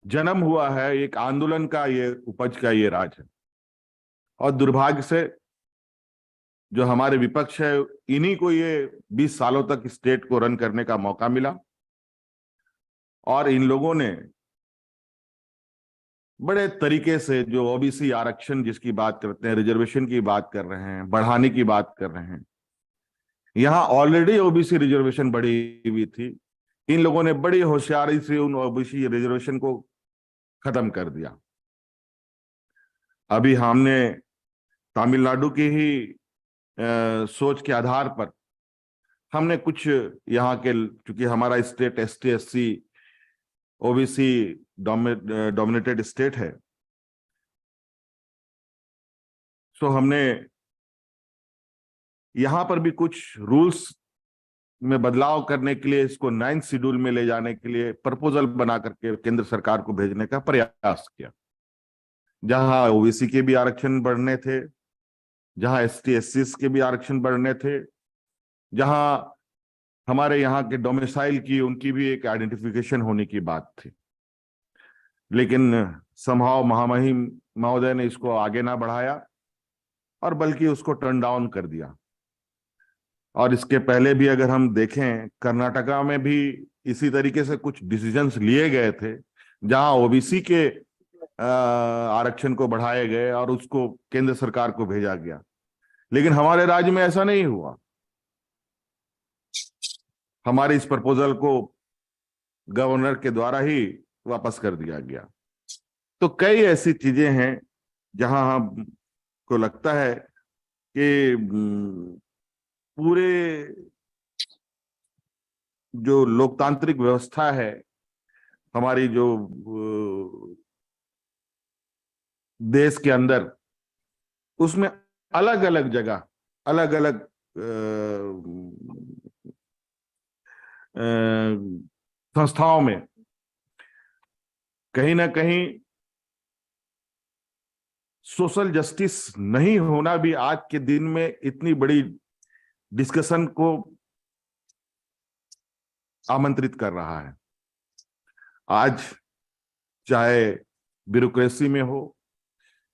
जन्म हुआ है एक आंदोलन का, ये उपज का ये राज है। और दुर्भाग्य से जो हमारे विपक्ष है, इन्हीं को ये 20 सालों तक स्टेट को रन करने का मौका मिला और इन लोगों ने बड़े तरीके से जो ओबीसी आरक्षण जिसकी बात करते हैं, रिजर्वेशन की बात कर रहे हैं, बढ़ाने की बात कर रहे हैं। यहां ऑलरेडी ओबीसी रिजर्वेशन बढ़ी हुई थी, इन लोगों ने बड़ी होशियारी से उन ओबीसी रिजर्वेशन को खत्म कर दिया। अभी हमने तमिलनाडु की ही सोच के आधार पर हमने कुछ यहाँ के, चूंकि हमारा state ST SC OBC dominated state है, सो हमने यहां पर भी कुछ रूल्स में बदलाव करने के लिए इसको 9th शेड्यूल में ले जाने के लिए प्रपोजल बना करके केंद्र सरकार को भेजने का प्रयास किया, जहां ओबीसी के भी आरक्षण बढ़ने थे, जहां एसटी एससी के भी आरक्षण बढ़ने थे, जहां हमारे यहाँ के डोमिसाइल की उनकी भी एक आइडेंटिफिकेशन होने की बात थी। लेकिन समहाव महामहिम महोदय ने इसको आगे ना बढ़ाया और बल्कि उसको टर्न डाउन कर दिया। और इसके पहले भी अगर हम देखें, कर्नाटका में भी इसी तरीके से कुछ डिसीजंस लिए गए थे, जहां ओबीसी के आरक्षण को बढ़ाए गए और उसको केंद्र सरकार को भेजा गया। लेकिन हमारे राज्य में ऐसा नहीं हुआ। हमारे इस प्रपोजल को गवर्नर के द्वारा ही वापस कर दिया गया। तो कई ऐसी चीजें हैं जहां हमको लगता है कि पूरे जो लोकतांत्रिक व्यवस्था है हमारी, जो देश के अंदर, उसमें अलग अलग जगह, अलग अलग संस्थाओं में कहीं ना कहीं सोशल जस्टिस नहीं होना भी आज के दिन में इतनी बड़ी डिस्कशन को आमंत्रित कर रहा है। आज चाहे ब्यूरोक्रेसी में हो,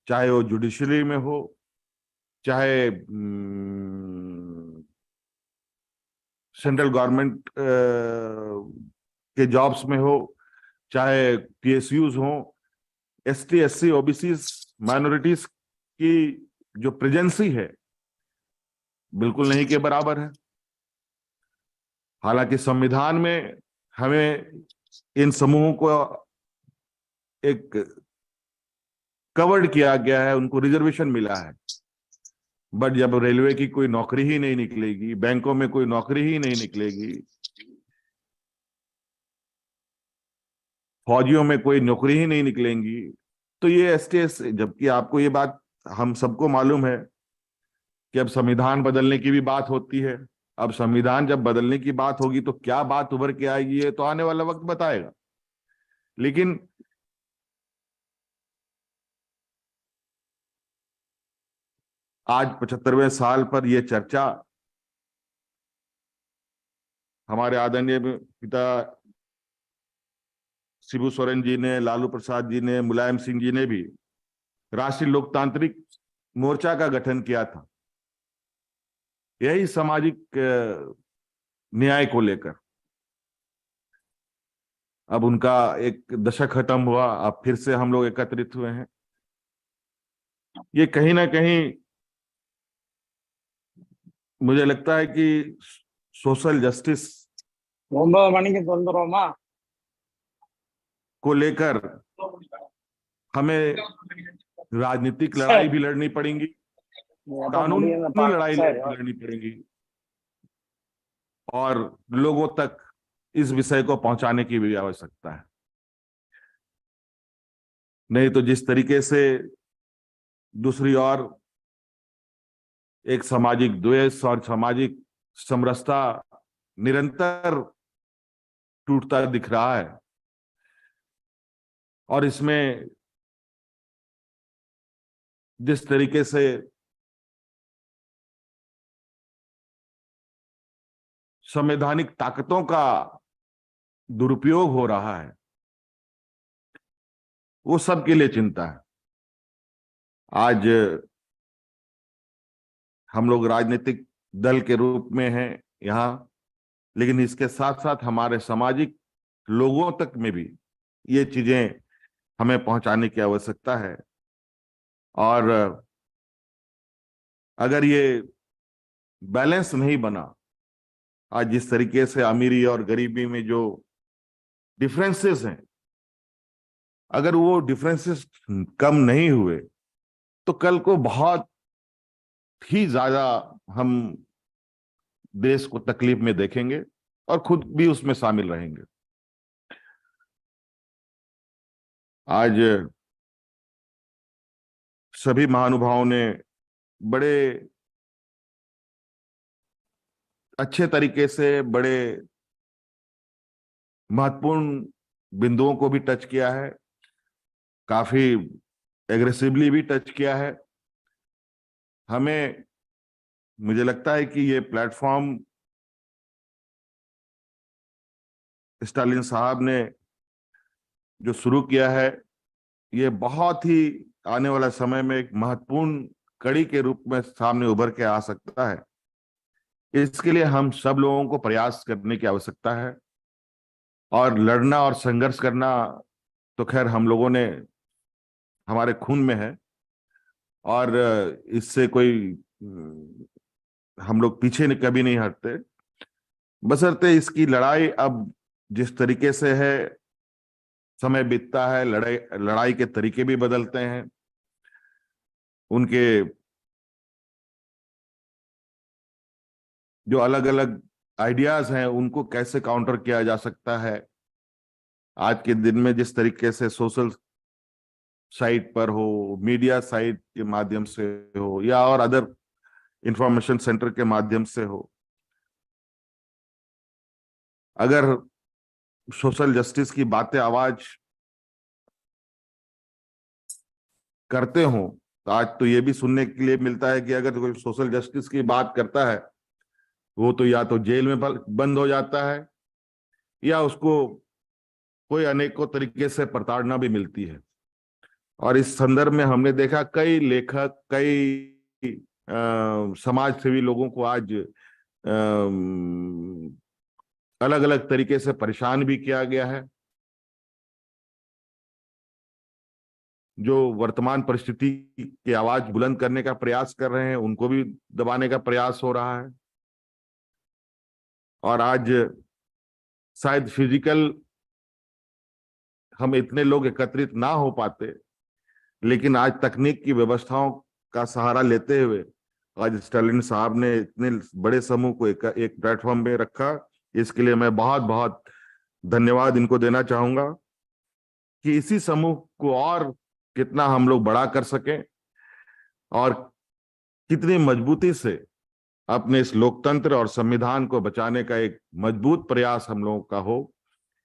चाहे वो जुडिशरी में हो, चाहे सेंट्रल गवर्नमेंट के जॉब्स में हो, चाहे पीएसयूज हो, एसटी, एससी, ओबीसी, माइनॉरिटीज की जो प्रेजेंसी है बिल्कुल नहीं के बराबर है। हालांकि संविधान में हमें इन समूहों को एक कवर्ड किया गया है, उनको रिजर्वेशन मिला है। बट जब रेलवे की कोई नौकरी ही नहीं निकलेगी, बैंकों में कोई नौकरी ही नहीं निकलेगी, फौजियों में कोई नौकरी ही नहीं निकलेंगी, तो ये एसटीएस, जबकि आपको ये बात हम सबको मालूम है कि अब संविधान बदलने की भी बात होती है। अब संविधान जब बदलने की बात होगी तो क्या बात उभर के आएगी ये तो आने वाला वक्त बताएगा। लेकिन आज 75वें साल पर यह चर्चा हमारे आदरणीय पिता शिबू सोरेन जी ने, लालू प्रसाद जी ने, मुलायम सिंह जी ने भी राष्ट्रीय लोकतांत्रिक मोर्चा का गठन किया था, यही सामाजिक न्याय को लेकर। अब उनका एक दशक खत्म हुआ, अब फिर से हम लोग एकत्रित हुए हैं। ये कहीं ना कहीं मुझे लगता है कि सोशल जस्टिस को लेकर हमें राजनीतिक लड़ाई भी लड़नी पड़ेगी, कानूनी लड़ाई लड़नी पड़ेगी, और लोगों तक इस विषय को पहुंचाने की भी आवश्यकता है। नहीं तो जिस तरीके से दूसरी ओर एक सामाजिक द्वेष और सामाजिक समरसता निरंतर टूटता दिख रहा है, और इसमें जिस तरीके से संवैधानिक ताकतों का दुरुपयोग हो रहा है, वो सबके लिए चिंता है। आज हम लोग राजनीतिक दल के रूप में हैं यहाँ, लेकिन इसके साथ साथ हमारे सामाजिक लोगों तक में भी ये चीजें हमें पहुंचाने की आवश्यकता है। और अगर ये बैलेंस नहीं बना, आज जिस तरीके से अमीरी और गरीबी में जो डिफरेंसेस हैं, अगर वो डिफरेंसेस कम नहीं हुए तो कल को बहुत ही ज्यादा हम देश को तकलीफ में देखेंगे और खुद भी उसमें शामिल रहेंगे। आज सभी महानुभावों ने बड़े अच्छे तरीके से बड़े महत्वपूर्ण बिंदुओं को भी टच किया है, काफी एग्रेसिवली भी टच किया है। हमें, मुझे लगता है कि ये प्लेटफॉर्म स्टालिन साहब ने जो शुरू किया है, ये बहुत ही आने वाला समय में एक महत्वपूर्ण कड़ी के रूप में सामने उभर के आ सकता है। इसके लिए हम सब लोगों को प्रयास करने की आवश्यकता है। और लड़ना और संघर्ष करना तो खैर हम लोगों ने, हमारे खून में है, और इससे कोई हम लोग पीछे कभी नहीं हटते। बशर्ते इसकी लड़ाई अब जिस तरीके से है, समय बीतता है, लड़ाई के तरीके भी बदलते हैं, उनके जो अलग अलग आइडियाज हैं उनको कैसे काउंटर किया जा सकता है। आज के दिन में जिस तरीके से सोशल साइट पर हो, मीडिया साइट के माध्यम से हो, या और अदर इंफॉर्मेशन सेंटर के माध्यम से हो, अगर सोशल जस्टिस की बातें आवाज करते हो तो आज तो ये भी सुनने के लिए मिलता है कि अगर कोई सोशल जस्टिस की बात करता है वो तो या तो जेल में बंद हो जाता है, या उसको कोई अनेकों तरीके से प्रताड़ना भी मिलती है। और इस संदर्भ में हमने देखा कई लेखक, कई समाज सेवी लोगों को आज अलग अलग तरीके से परेशान भी किया गया है। जो वर्तमान परिस्थिति की आवाज बुलंद करने का प्रयास कर रहे हैं उनको भी दबाने का प्रयास हो रहा है। और आज शायद फिजिकल हम इतने लोग एकत्रित ना हो पाते, लेकिन आज तकनीक की व्यवस्थाओं का सहारा लेते हुए आज स्टालिन साहब ने इतने बड़े समूह को एक प्लेटफॉर्म में रखा। इसके लिए मैं बहुत बहुत धन्यवाद इनको देना चाहूंगा कि इसी समूह को और कितना हम लोग बड़ा कर सकें और कितनी मजबूती से अपने इस लोकतंत्र और संविधान को बचाने का एक मजबूत प्रयास हम लोगों का हो।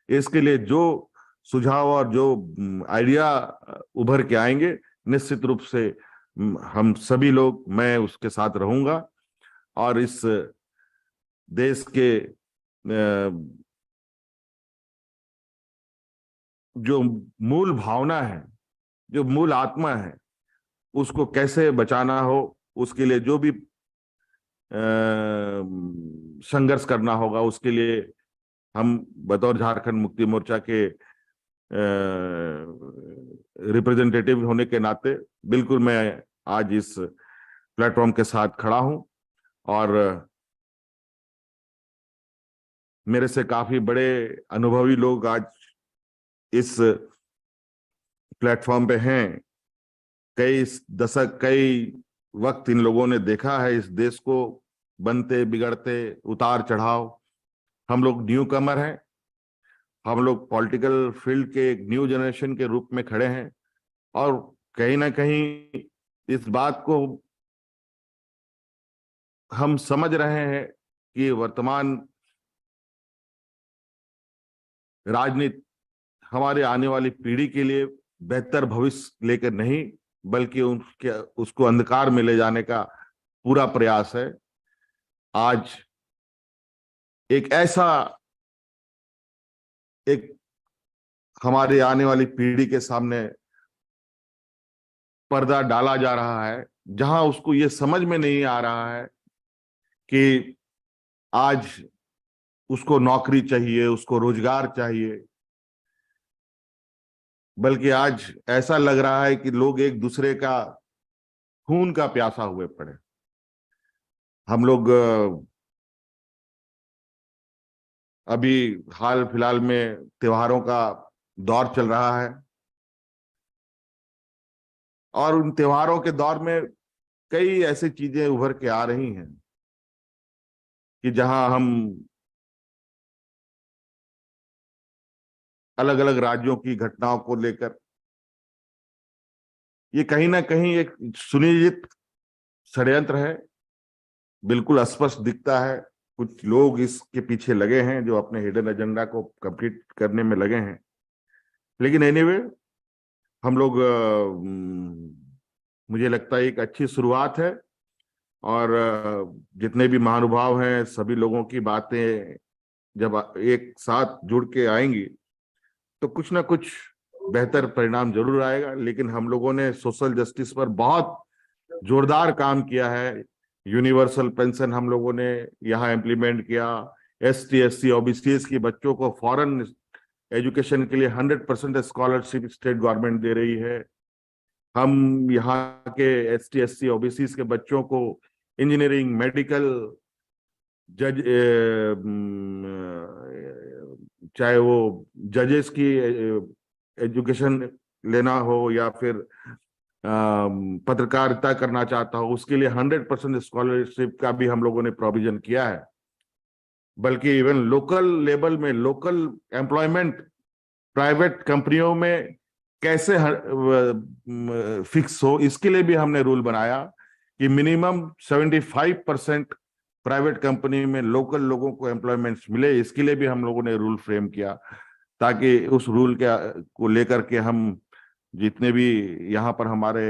इसके लिए जो सुझाव और जो आइडिया उभर के आएंगे, निश्चित रूप से हम सभी लोग, मैं उसके साथ रहूंगा और इस देश के जो मूल भावना है, जो मूल आत्मा है, उसको कैसे बचाना हो, उसके लिए जो भी संघर्ष करना होगा, उसके लिए हम बतौर झारखंड मुक्ति मोर्चा के रिप्रेजेंटेटिव होने के नाते बिल्कुल मैं आज इस प्लेटफॉर्म के साथ खड़ा हूं। और मेरे से काफी बड़े अनुभवी लोग आज इस प्लेटफॉर्म पे हैं। कई दशक, कई वक्त इन लोगों ने देखा है इस देश को बनते बिगड़ते, उतार चढ़ाव। हम लोग न्यू कमर हैं, हम लोग पॉलिटिकल फील्ड के एक न्यू जनरेशन के रूप में खड़े हैं और कहीं ना कहीं इस बात को हम समझ रहे हैं कि वर्तमान राजनीति हमारे आने वाली पीढ़ी के लिए बेहतर भविष्य लेकर नहीं, बल्कि उसको अंधकार में ले जाने का पूरा प्रयास है। आज एक हमारे आने वाली पीढ़ी के सामने पर्दा डाला जा रहा है जहां उसको ये समझ में नहीं आ रहा है कि आज उसको नौकरी चाहिए, उसको रोजगार चाहिए, बल्कि आज ऐसा लग रहा है कि लोग एक दूसरे का खून का प्यासा हुए पड़े। हम लोग अभी हाल फिलहाल में त्योहारों का दौर चल रहा है और उन त्योहारों के दौर में कई ऐसी चीजें उभर के आ रही हैं कि जहां हम अलग अलग राज्यों की घटनाओं को लेकर ये कहीं ना कहीं एक सुनियोजित षड्यंत्र है, बिल्कुल स्पष्ट दिखता है। कुछ लोग इसके पीछे लगे हैं जो अपने हिडन एजेंडा को कंप्लीट करने में लगे हैं। लेकिन एनीवे हम लोग मुझे लगता है एक अच्छी शुरुआत है और जितने भी महानुभाव हैं सभी लोगों की बातें जब एक साथ जुड़ के आएंगी तो कुछ ना कुछ बेहतर परिणाम जरूर आएगा। लेकिन हम लोगों ने सोशल जस्टिस पर बहुत जोरदार काम किया है। यूनिवर्सल पेंशन हम लोगों ने यहाँ इम्प्लीमेंट किया। ST SC OBCs की बच्चों को फॉरेन एजुकेशन के लिए 100% स्कॉलरशिप स्टेट गवर्नमेंट दे रही है। हम यहाँ के ST SC OBCs के बच्चों को इंजीनियरिंग, मेडिकल, जज, चाहे वो जजेस की एजुकेशन लेना हो या फिर पत्रकारिता करना चाहता हो, उसके लिए 100% स्कॉलरशिप का भी हम लोगों ने प्रोविजन किया है। बल्कि इवन लोकल लेवल में लोकल एम्प्लॉयमेंट प्राइवेट कंपनियों में कैसे फिक्स हो, इसके लिए भी हमने रूल बनाया कि मिनिमम 75% प्राइवेट कंपनी में लोकल लोगों को एम्प्लॉयमेंट मिले। इसके लिए भी हम लोगों ने रूल फ्रेम किया, ताकि उस रूल को लेकर के हम जितने भी यहाँ पर हमारे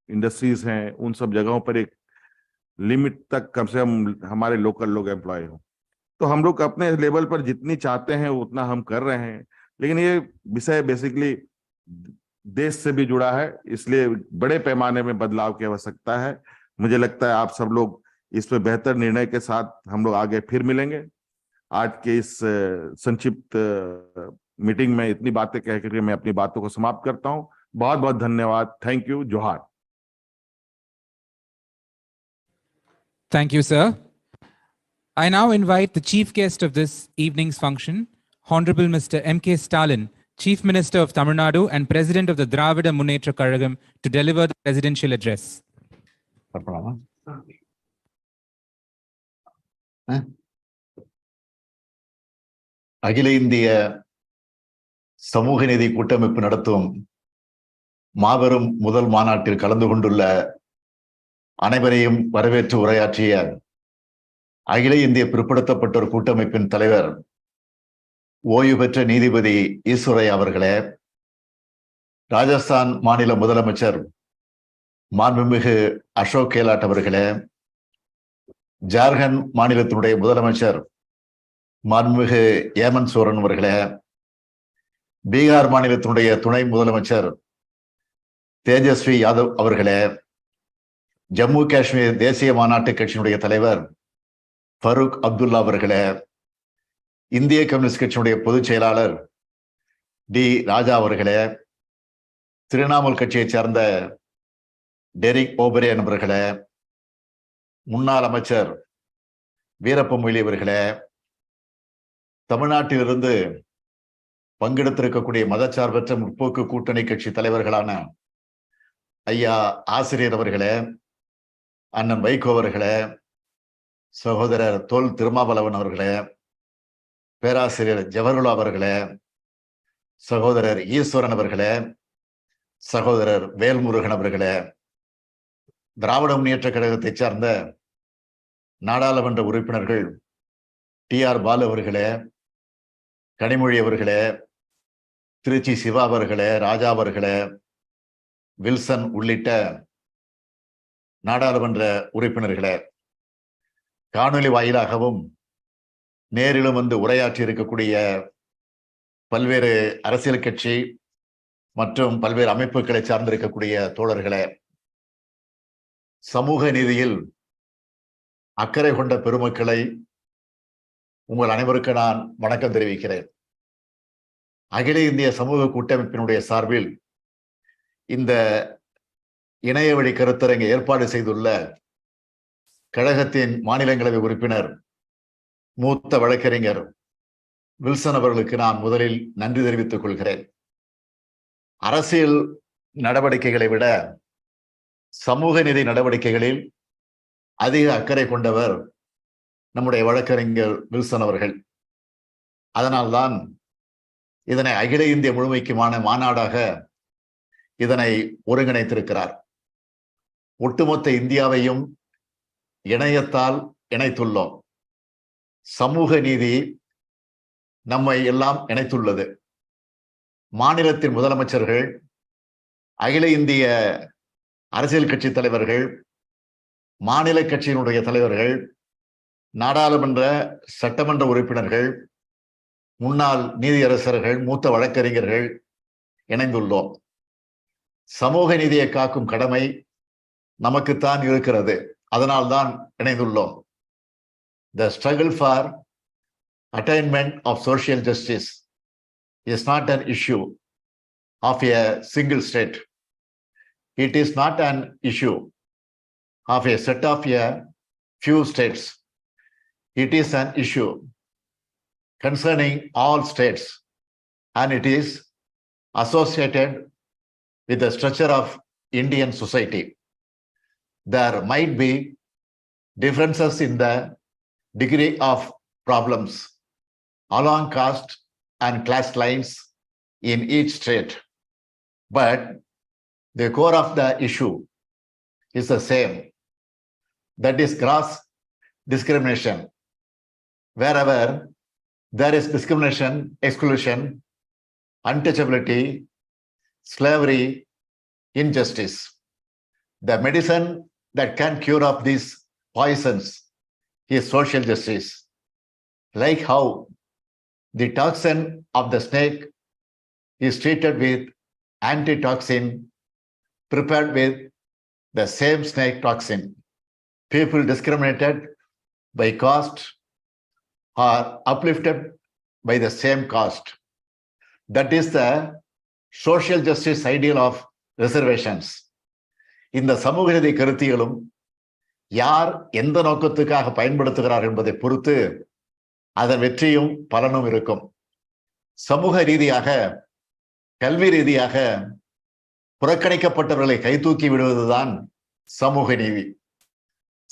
इंडस्ट्रीज हैं उन सब जगहों पर एक लिमिट तक कम से कम हमारे लोकल लोग एम्प्लॉय हो। तो हम लोग अपने लेवल पर जितनी चाहते हैं उतना हम कर रहे हैं, लेकिन ये विषय बेसिकली देश से भी जुड़ा है, इसलिए बड़े पैमाने में बदलाव की आवश्यकता है। मुझे लगता है आप सब लोग इस पर बेहतर निर्णय के साथ हम लोग आगे फिर मिलेंगे। आज के इस संक्षिप्त मीटिंग में इतनी बातें कह करके मैं अपनी बातों को समाप्त करता हूं। बहुत बहुत धन्यवाद। Thank you. जोहार। Thank you, sir. I now invite the chief guest of this evening's function, Honorable Mr. MKStalin, Chief Minister of Tamil Nadu and President of the Dravida Munnetra Kazhagam, to deliver the presidential address. அகில இந்திய சமூக நீதி கூட்டமைப்பு நடத்தும் மாபெரும் முதல் மாநாட்டில் கலந்து கொண்டுள்ள அனைவரையும் வரவேற்று உரையாற்றிய அகில இந்திய பிற்படுத்தப்பட்டோர் கூட்டமைப்பின் தலைவர் ஓய்வு பெற்ற நீதிபதி ஈஸ்வரையா அவர்களே, ராஜஸ்தான் மாநில முதலமைச்சர் மாண்புமிகு அசோக் கெலாட் அவர்களே, ஜார்க்கண்ட் மாநிலத்தினுடைய முதலமைச்சர் மாண்புமிகு ஏமந்த் சோரன் அவர்களே, பீகார் மாநிலத்தினுடைய துணை முதலமைச்சர் தேஜஸ்வி யாதவ் அவர்களே, ஜம்மு காஷ்மீர் தேசிய மாநாட்டு கட்சியினுடைய தலைவர் ஃபரூக் அப்துல்லா அவர்களே, இந்திய கம்யூனிஸ்ட் கட்சியினுடைய பொதுச் செயலாளர் டி ராஜா அவர்களே, திரிணாமுல் கட்சியைச் சேர்ந்த டெரிக் ஓபரேன் அவர்களே, முன்னாள் அமைச்சர் வீரப்ப மொய்லி அவர்களே, தமிழ்நாட்டிலிருந்து பங்கெடுத்திருக்கக்கூடிய மதச்சார்பற்ற முற்போக்கு கூட்டணி கட்சி தலைவர்களான ஐயா ஆசிரியர் அவர்களே, அண்ணன் வைகோ அவர்களே, சகோதரர் தொல் திருமாவளவன் அவர்களே, பேராசிரியர் ஜவஹர்லால் அவர்களே, சகோதரர் ஈஸ்வரன் அவர்களே, சகோதரர் வேல்முருகன் அவர்களே, திராவிட முன்னேற்ற கழகத்தைச் சார்ந்த நாடாளுமன்ற உறுப்பினர்கள் TR பாலு அவர்களே, கனிமொழி அவர்களே, திருச்சி சிவா அவர்களே, ராஜா அவர்களே, வில்சன் உள்ளிட்ட நாடாளுமன்ற உறுப்பினர்களே, காணொலி வாயிலாகவும் நேரிலும் வந்து உரையாற்றி இருக்கக்கூடிய பல்வேறு அரசியல் கட்சி மற்றும் பல்வேறு அமைப்புகளை சார்ந்திருக்கக்கூடிய தோழர்களே, சமூக நீதியில் அக்கறை கொண்ட பெருமக்களை உங்கள் அனைவருக்கு நான் வணக்கம் தெரிவிக்கிறேன். அகில இந்திய சமூக கூட்டமைப்பினுடைய சார்பில் இந்த இணைய வழி கருத்தரங்கை ஏற்பாடு செய்துள்ள கழகத்தின் மாநிலங்களவை உறுப்பினர் மூத்த வழக்கறிஞர் வில்சன் அவர்களுக்கு நான் முதலில் நன்றி தெரிவித்துக் கொள்கிறேன். அரசியல் நடவடிக்கைகளை விட சமூக நீதி நடவடிக்கைகளில் அதிக அக்கறை கொண்டவர் நம்முடைய வழக்கறிஞர் வில்சன் அவர்கள். அதனால்தான் இதனை அகில இந்திய முழுமைக்குமான மாநாடாக இதனை ஒருங்கிணைத்திருக்கிறார். ஒட்டுமொத்த இந்தியாவையும் இணையத்தால் இணைத்துள்ளோம். சமூக நீதி நம்மை எல்லாம் இணைத்துள்ளது. மாநிலத்தின் முதலமைச்சர்கள், அகில இந்திய அரசியல் கட்சி தலைவர்கள், மாநில கட்சியினுடைய தலைவர்கள், நாடாளுமன்ற சட்டமன்ற உறுப்பினர்கள், முன்னாள் நீதியரசர்கள், மூத்த வழக்கறிஞர்கள் இணைந்துள்ளோம். சமூக நீதியை காக்கும் கடமை நமக்குத்தான் இருக்கிறது. அதனால்தான் இணைந்துள்ளோம். The struggle for attainment of social justice is not an issue of a single state. It is not an issue of a set of a few states. It is an issue concerning all states, and it is associated with the structure of Indian society. There might be differences in the degree of problems along caste and class lines in each state, but the core of the issue is the same. That is gross discrimination. Wherever there is discrimination, exclusion, untouchability, slavery, injustice, the medicine that can cure up these poisons is social justice. Like how the toxin of the snake is treated with antitoxin prepared with the same snake toxin. People discriminated by caste are uplifted by the same caste. That is the social justice ideal of reservations. இந்த சமூக நீதி கருத்தியலும் யார் எந்த நோக்கத்துக்காக பயன்படுத்துகிறார் என்பதை பொறுத்து அதன் வெற்றியும் பலனும் இருக்கும். சமூக ரீதியாக, கல்வி ரீதியாக புறக்கணிக்கப்பட்டவர்களை கைதூக்கி விடுவதுதான் சமூக நீதி.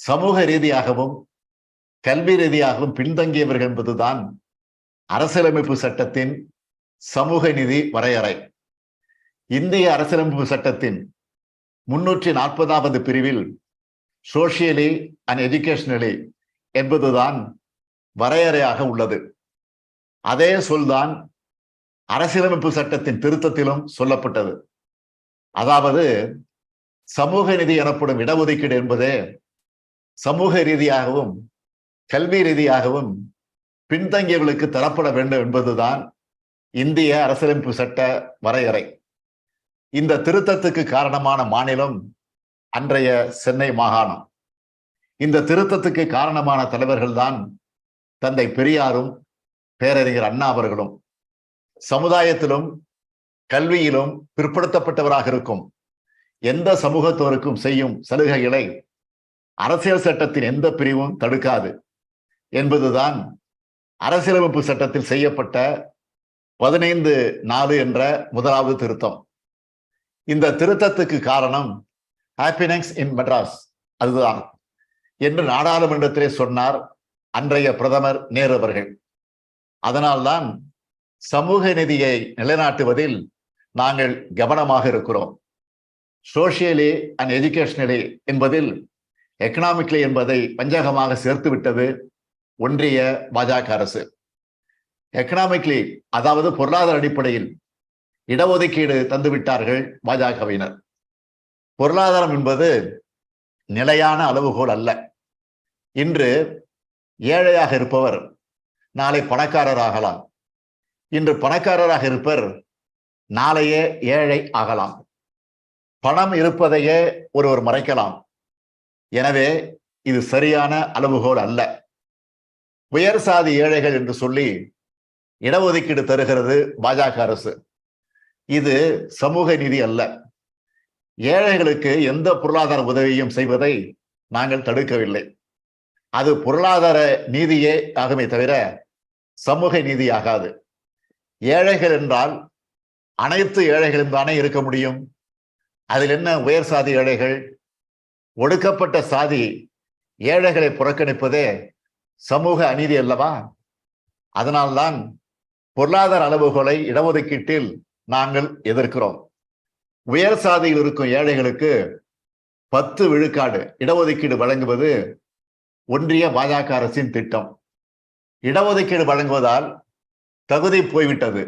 சமூக ரீதியாகவும் கல்வி ரீதியாகவும் பின்தங்கியவர்கள் என்பதுதான் அரசியலமைப்பு சட்டத்தின் சமூக நீதி வரையறை. இந்திய அரசியலமைப்பு சட்டத்தின் 340வது பிரிவில் சோசியலி அண்ட் எஜுகேஷனலி என்பதுதான் வரையறையாக உள்ளது. அதே சொல்தான் அரசியலமைப்பு சட்டத்தின் திருத்தத்திலும் சொல்லப்பட்டது. அதாவது சமூக நீதி எனப்படும் இடஒதுக்கீடு என்பதே சமூக ரீதியாகவும் கல்வி ரீதியாகவும் பின்தங்கியவர்களுக்கு தரப்பட வேண்டும் என்பதுதான் இந்திய அரசியலமைப்பு சட்ட வரையறை. இந்த திருத்தத்துக்கு காரணமான மாநிலம் அன்றைய சென்னை மாகாணம். இந்த திருத்தத்துக்கு காரணமான தலைவர்கள் தான் தந்தை பெரியாரும் பேரறிஞர் அண்ணா அவர்களும். சமுதாயத்திலும் கல்வியிலும் பிற்படுத்தப்பட்டவராக இருக்கும் எந்த சமூகத்தோருக்கும் செய்யும் சலுகைகளை அரசியல் சட்டத்தின் எந்த பிரிவும் தடுக்காது என்பதுதான் அரசியலமைப்பு சட்டத்தில் செய்யப்பட்ட 15(4) என்ற முதலாவது திருத்தம். இந்த திருத்தத்துக்கு காரணம் ஹாப்பினஸ் இன் மெட்ராஸ் அதுதான் என்று நாடாளுமன்றத்திலே சொன்னார் அன்றைய பிரதமர் நேரு அவர்கள். அதனால்தான் சமூக நீதியை நிலைநாட்டுவதில் நாங்கள் கவனமாக இருக்கிறோம். சோசியலி அண்ட் எஜுகேஷனலி என்பதில் எக்கனாமிக்லி என்பதை வஞ்சகமாக சேர்த்து விட்டது ஒன்றிய பாஜக அரசு. எக்கனாமிக்லி அதாவது பொருளாதார அடிப்படையில் இடஒதுக்கீடு தந்துவிட்டார்கள் பாஜகவினர். பொருளாதாரம் என்பது நிலையான அளவுகோல் அல்ல. இன்று ஏழையாக இருப்பவர் நாளை பணக்காரர் ஆகலாம். இன்று பணக்காரராக இருப்பவர் நாளையே ஏழை ஆகலாம். பணம் இருப்பதையே ஒருவர் மறைக்கலாம். எனவே இது சரியான அளவுகோல் அல்ல. உயர் சாதி ஏழைகள் என்று சொல்லி இடஒதுக்கீடு தருகிறது பாஜக அரசு. இது சமூக நீதி அல்ல. ஏழைகளுக்கு எந்த பொருளாதார உதவியும் செய்வதை நாங்கள் தடுக்கவில்லை. அது பொருளாதார நீதியே ஆகுமே தவிர சமூக நீதி ஆகாது. ஏழைகள் என்றால் அனைத்து ஏழைகளும் தானே இருக்க முடியும். அதில் என்ன உயர் சாதி ஏழைகள்? ஒடுக்கப்பட்ட சாதி ஏழைகளை புறக்கணிப்பதே சமூக அநீதி அல்லவா? அதனால்தான் பொருளாதார அளவுகோலை இடஒதுக்கீட்டில் நாங்கள் எதிர்க்கிறோம். உயர் சாதியில் இருக்கும் ஏழைகளுக்கு 10 விழுக்காடு இடஒதுக்கீடு வழங்குவது ஒன்றிய பாஜக அரசின் திட்டம். இடஒதுக்கீடு வழங்குவதால் தகுதி போய்விட்டது,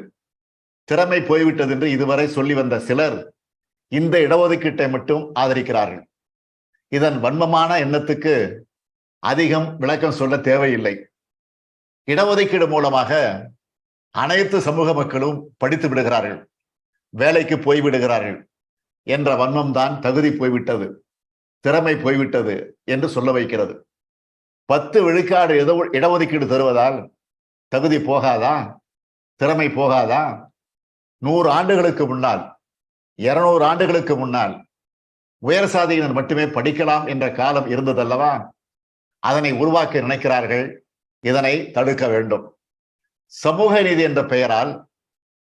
திறமை போய்விட்டது என்று இதுவரை சொல்லி வந்த சிலர் இந்த இடஒதுக்கீட்டை மட்டும் ஆதரிக்கிறார்கள். இதன் வன்மமான எண்ணத்துக்கு அதிகம் விளக்கம் சொல்ல தேவையில்லை. இடஒதுக்கீடு மூலமாக அனைத்து சமூக மக்களும் படித்து விடுகிறார்கள், வேலைக்கு போய்விடுகிறார்கள் என்ற வன்மம் தான் தகுதி போய்விட்டது. திறமை போய்விட்டது என்று சொல்ல வைக்கிறது. 10 விழுக்காடு இடஒதுக்கீடு தருவதால் தகுதி போகாதா? திறமை போகாதா? 100 ஆண்டுகளுக்கு முன்னால், 200 ஆண்டுகளுக்கு முன்னால் உயர் சாதியினர் மட்டுமே படிக்கலாம் என்ற காலம் இருந்ததல்லவா? அதனை உருவாக்க நினைக்கிறார்கள். இதனை தடுக்க வேண்டும். சமூக நீதி என்ற பெயரால்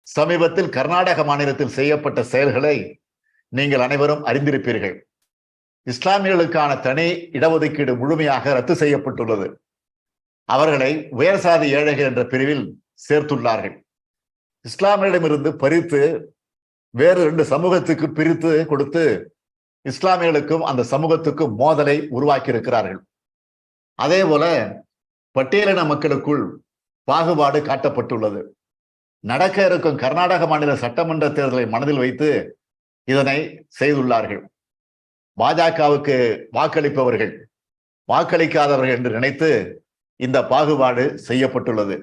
சமீபத்தில் கர்நாடக மாநிலத்தில் செய்யப்பட்ட செயல்களை நீங்கள் அனைவரும் அறிந்திருப்பீர்கள். இஸ்லாமியர்களுக்கான தனி இடஒதுக்கீடு முழுமையாக ரத்து செய்யப்பட்டுள்ளது. அவர்களை உயர் சாதி ஏழைகள் என்ற பிரிவில் சேர்த்துள்ளார்கள். இஸ்லாமியரிடமிருந்து பறித்து வேறு 2 சமூகத்துக்கு பிரித்து கொடுத்து இஸ்லாமியர்களுக்கும் அந்த சமூகத்துக்கும் மோதலை உருவாக்கி இருக்கிறார்கள். அதே போல பட்டியலின மக்களுக்குள் பாகுபாடு காட்டப்பட்டுள்ளது. நடக்க இருக்கும் கர்நாடக மாநில சட்டமன்ற தேர்தலை மனதில் வைத்து இதனை செய்துள்ளார்கள். பாஜகவுக்கு வாக்களிப்பவர்கள் வாக்களிக்காதவர்கள் என்று நினைத்து இந்த பாகுபாடு செய்யப்பட்டுள்ளது.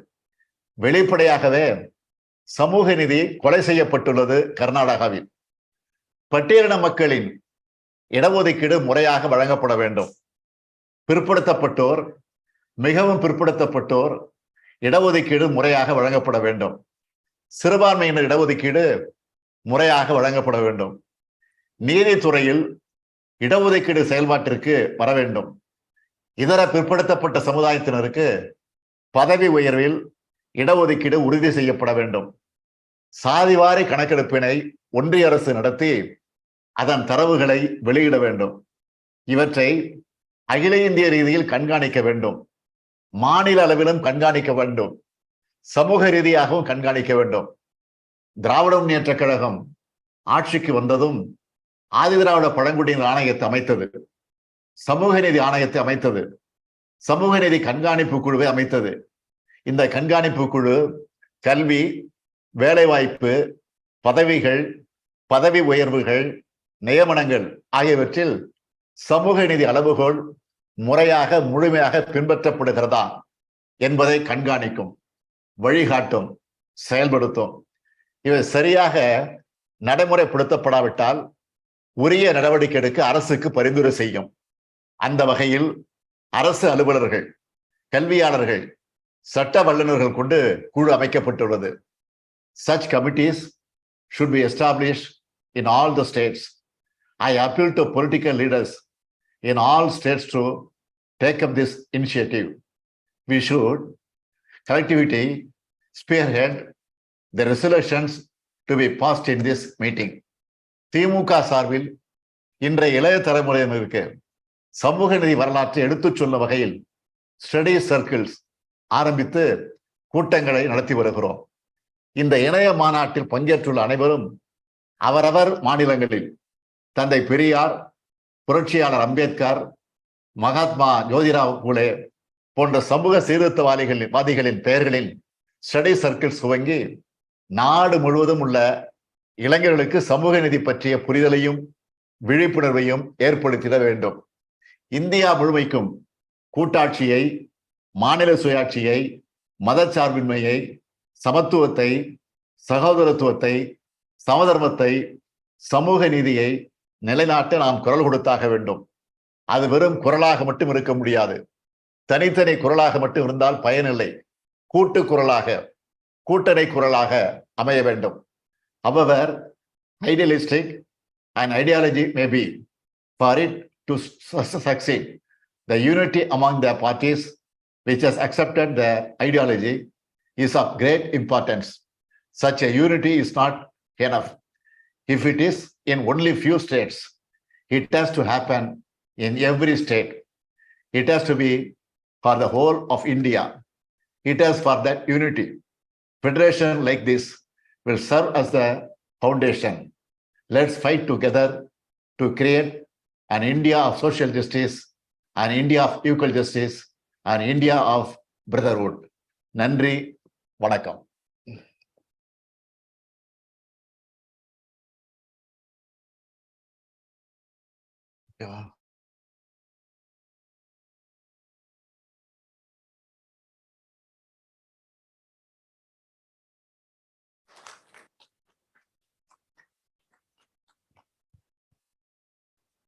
வெளிப்படையாகவே சமூக நீதி கொலை செய்யப்பட்டுள்ளது கர்நாடகாவில். பட்டியலின மக்களின் இடஒதுக்கீடு முறையாக வழங்கப்பட வேண்டும். பிற்படுத்தப்பட்டோர், மிகவும் பிற்படுத்தப்பட்டோர் இடஒதுக்கீடு முறையாக வழங்கப்பட வேண்டும். சிறுபான்மையினர் இடஒதுக்கீடு முறையாக வழங்கப்பட வேண்டும். நீதித்துறையில் இடஒதுக்கீடு செயல்பாட்டிற்கு வர வேண்டும். இதர பிற்படுத்தப்பட்ட சமுதாயத்தினருக்கு பதவி உயர்வில் இடஒதுக்கீடு உறுதி செய்யப்பட வேண்டும். சாதிவாரி கணக்கெடுப்பினை ஒன்றிய அரசு நடத்தி அதன் தரவுகளை வெளியிட வேண்டும். இவற்றை அகில இந்திய ரீதியில் கண்காணிக்க வேண்டும். மாநில அளவிலும் கண்காணிக்க வேண்டும். சமூக ரீதியாகவும் கண்காணிக்க வேண்டும். திராவிட முன்னேற்ற கழகம் ஆட்சிக்கு வந்ததும் ஆதிதிராவிட பழங்குடியினர் ஆணையத்தை அமைத்தது. சமூக நீதி ஆணையத்தை அமைத்தது. சமூக நீதி கண்காணிப்பு குழுவை அமைத்தது. இந்த கண்காணிப்பு குழு கல்வி, வேலைவாய்ப்பு, பதவிகள், பதவி உயர்வுகள், நியமனங்கள் ஆகியவற்றில் சமூக நீதி அளவுகோல் முறையாக முழுமையாக பின்பற்றப்படுகிறதா என்பதை கண்காணிக்கும், வழிகாட்டும், செயல்படுத்தும். இவை சரியாக நடைமுறைப்படுத்தப்படாவிட்டால் உரிய நடவடிக்கை எடுக்க அரசுக்கு பரிந்துரை செய்யும். அந்த வகையில் அரசு அலுவலர்கள், கல்வியாளர்கள், சட்ட வல்லுநர்கள் கொண்டு குழு அமைக்கப்பட்டுள்ளது. Such committees should be established in all the states. I appeal to political leaders in all states to take up this initiative. We should collectively spearhead the resolutions to be passed in this meeting. திமுக சார்பில் இன்றைய இளைய தலைமுறையினருக்கு சமூக நீதி வரலாற்றை எடுத்துச் சொல்லும் வகையில் ஸ்டடி சர்க்கிள்ஸ் ஆரம்பித்து கூட்டங்களை நடத்தி வருகிறோம். இந்த இணைய மாநாட்டில் பங்கேற்றுள்ள அனைவரும் அவரவர் மாநிலங்களில் தந்தை பெரியார், புரட்சியாளர் அம்பேத்கர், மகாத்மா ஜோதிராவ் பூலே போன்ற சமூக சீர்திருத்தவாதிகளின் பெயர்களில் ஸ்டடி சர்க்கிள்ஸ் துவங்கி நாடு முழுவதும் உள்ள இளைஞர்களுக்கு சமூக நீதி பற்றிய புரிதலையும் விழிப்புணர்வையும் ஏற்படுத்திட வேண்டும். இந்தியா முழுமைக்கும் கூட்டாட்சியை, மாநில சுயாட்சியை, மதச்சார்பின்மையை, சமத்துவத்தை, சகோதரத்துவத்தை, சமதர்மத்தை, சமூக நீதியை நிலைநாட்ட நாம் குரல் கொடுத்தாக வேண்டும். அது வெறும் குரலாக மட்டும் இருக்க முடியாது. தனித்தனி குரலாக மட்டும் இருந்தால் பயனில்லை. கூட்டு குரலாக, கூட்டணை குரலாக அமைய வேண்டும். However, idealistic and ideology may be, for it to succeed, the unity among the parties which has accepted the ideology is of great importance. Such a unity is not enough. If it is in only few states, it has to happen in every state. It has to be for the whole of India. It is for that unity. Federation like this will serve as the foundation. Let's fight together to create an India of social justice, an India of equal justice, an India of brotherhood. நன்றி, வணக்கம்.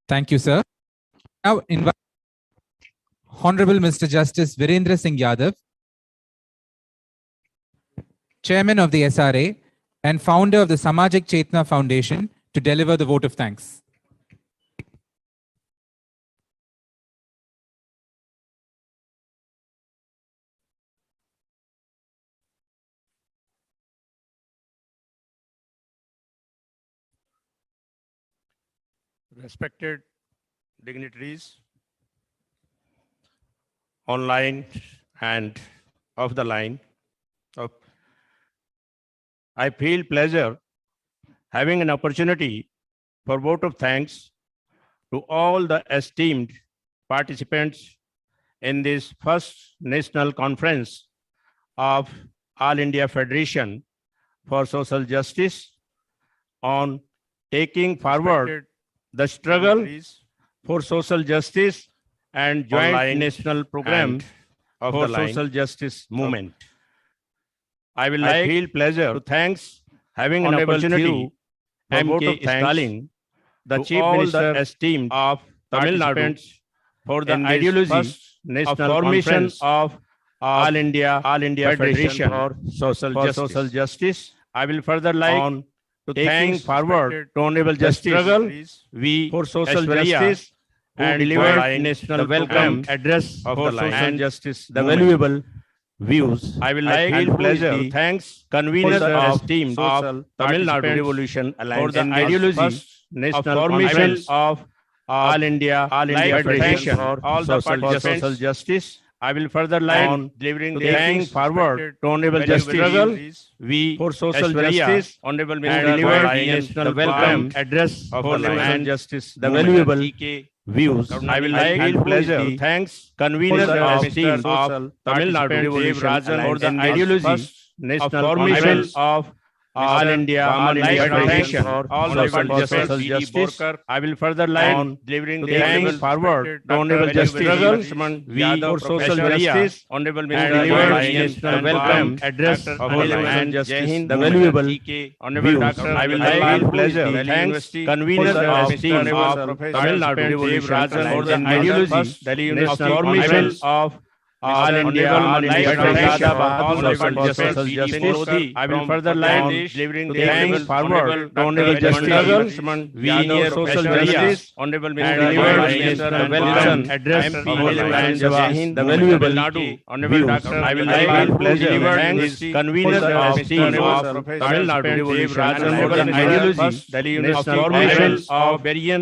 Thank you, sir. Now invite Honorable Mr. Justice Virendra Singh Yadav, Chairman of the SRA and founder of the Samajik Chetna Foundation, to deliver the vote of thanks. Respected dignitaries, online and off the line, I feel pleasure having an opportunity for vote of thanks to all the esteemed participants in this first national conference of All India Federation for Social Justice on taking forward the struggle for social justice and joint national program for social justice movement. I feel pleasure to thanks having an opportunity for MKStalin, the Chief Minister esteemed of Tamil Nadu, for the ideology of formation of All India Federation for Social Justice. I will further like to thank forward to Honorable Justice struggle we for social justice and delivered national welcome address of the social justice, the valuable views. I will like to pleasure to thanks convener of team of Tamil Nadu Revolution Alliance for the ideology national formation of All India Federation for all the social justice. I will further line delivering the thanks forward to Honorable Justice struggle we for social justice, Honorable Minister delivered national welcome address of the social justice, the valuable views. I will like to pleasure to thanks convener of team of Tamil Nadu Revolution for the ideology national formation of All India Federation for all social justice. I will further line delivering the thanks forward to Honorable Justice struggle we for social justice, Honorable Minister delivered national welcome address of the justice, the valuable views. I will like to pleasure to thanks convener of team of Tamil Nadu Revolution for the ideology national formation of All India Federation for all social justice. I will further line delivering the thanks forward to Honorable Justice struggle we for social justice, Honorable Minister delivered national welcome address of the valuable views. I will like to pleasure thanks convener of team of Tamil Nadu Revolution for the ideology national formation of variant